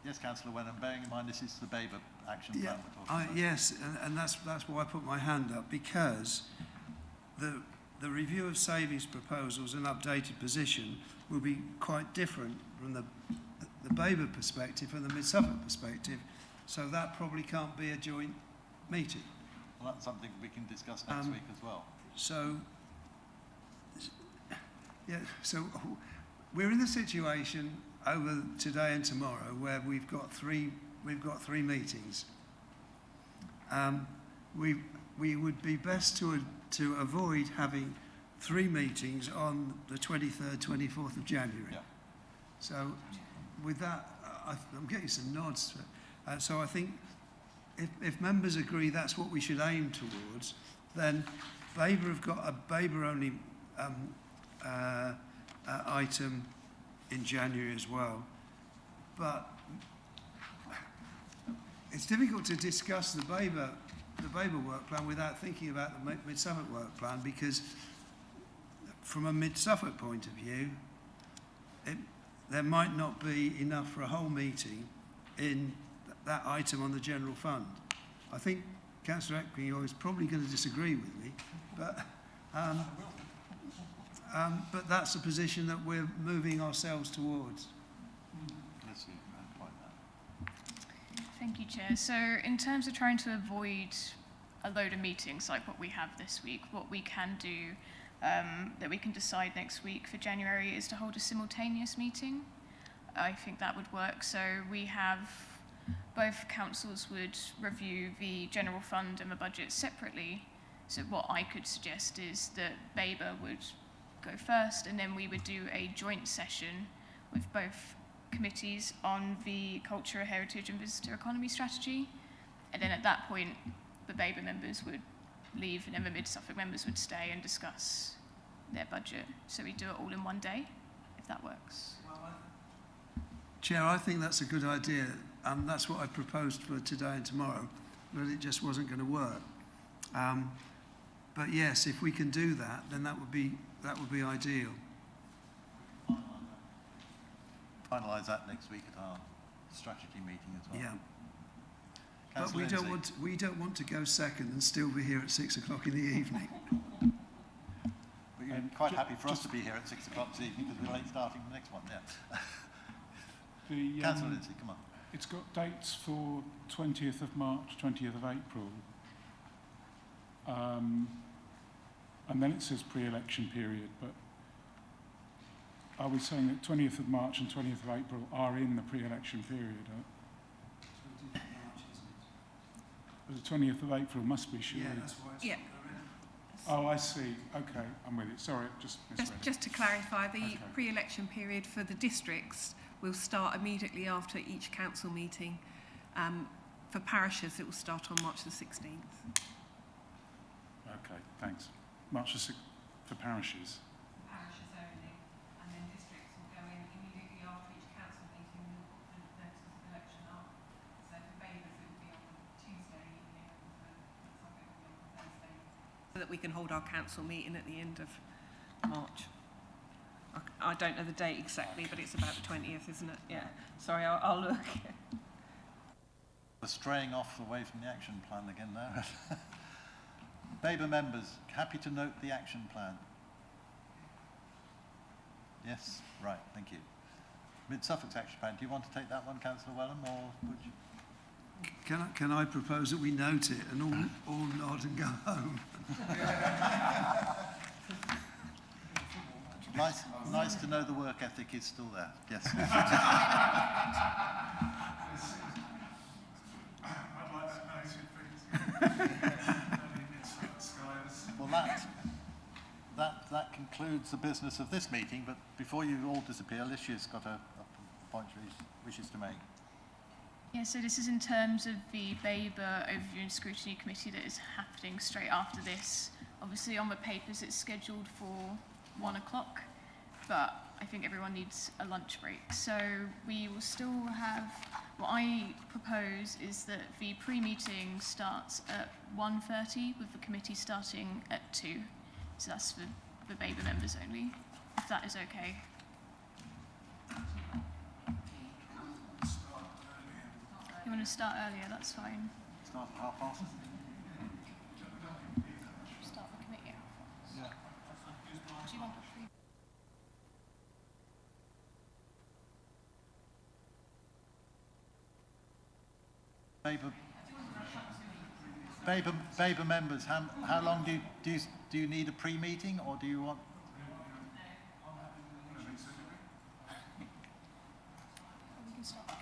Yes, Councillor Wenham, bearing in mind this is the Babergh action plan we're talking about. Yes, and that's why I put my hand up, because the review of savings proposals and updated position will be quite different from the Babergh perspective and the Mid-Suffolk perspective, so that probably can't be a joint meeting. Well, that's something we can discuss next week as well. So we're in the situation over today and tomorrow where we've got three meetings. We would be best to avoid having 3 meetings on the 23rd, 24th of January. Yeah. So with that, I'm getting some nods. So I think if members agree that's what we should aim towards, then Babergh have got a Babergh-only item in January as well. But it's difficult to discuss the Babergh work plan without thinking about the Mid-Suffolk work plan, because from a Mid-Suffolk point of view, there might not be enough for a whole meeting in that item on the general fund. I think Councillor Eckby is probably going to disagree with me, but that's a position that we're moving ourselves towards. Thank you, Chair. So in terms of trying to avoid a load of meetings like what we have this week, what we can do that we can decide next week for January is to hold a simultaneous meeting. I think that would work. So we have both councils would review the general fund and the budget separately. So what I could suggest is that Babergh would go first, and then we would do a joint session with both committees on the culture, heritage and visitor economy strategy. And then at that point, the Babergh members would leave, and then the Mid-Suffolk members would stay and discuss their budget. So we do it all in one day, if that works. Chair, I think that's a good idea. That's what I proposed for today and tomorrow, but it just wasn't going to work. But yes, if we can do that, then that would be ideal. Finalise that next week at our strategy meeting as well. Yeah. Councillor But we don't want to go second and still be here at 6 o'clock in the evening. But you're quite happy for us to be here at 6 o'clock this evening because we're late starting the next one, yeah. Councillor Lindsay, come on. It's got dates for 20th of March, 20th of April. And then it says pre-election period, but are we saying that 20th of March and 20th of April are in the pre-election period? 20th of March, isn't it? The 20th of April must be, surely. Yeah, that's why it's Yeah. Oh, I see. Okay, I'm with it. Sorry, just misread it. Just to clarify, the pre-election period for the districts will start immediately after each council meeting. For parishes, it will start on March the 16th. Okay, thanks. March the 6th for parishes. Parishes only, and then districts will go in immediately after each council meeting and will put the notice of election up. So for Babergh, it will be on Tuesday evening, and for Suffolk, it will be on Thursday. So that we can hold our council meeting at the end of March. I don't know the date exactly, but it's about the 20th, isn't it? Yeah. Sorry, I'll look. We're straying off away from the action plan again now. Babergh members, happy to note the action plan? Yes? Right, thank you. Mid-Suffolk's action plan, do you want to take that one, Councillor Wellham, or would you? Can I propose that we note it and all nod and go home? Nice to know the work ethic is still there. Yes. Well, that concludes the business of this meeting, but before you all disappear, Alicia's got a point she wishes to make. Yeah, so this is in terms of the Babergh Overview and Scrutiny Committee that is happening straight after this. Obviously on the papers it's scheduled for 1 o'clock, but I think everyone needs a lunch break. So we will still have, what I propose is that the pre-meeting starts at 1:30 with the committee starting at 2. So that's for the Babergh members only, if that is okay. You want to start earlier, that's fine. Start at 1:30. Start the committee at 1:30. Yeah. Do you want a pre- Babergh members, how long do you need a pre-meeting, or do you want? We can start.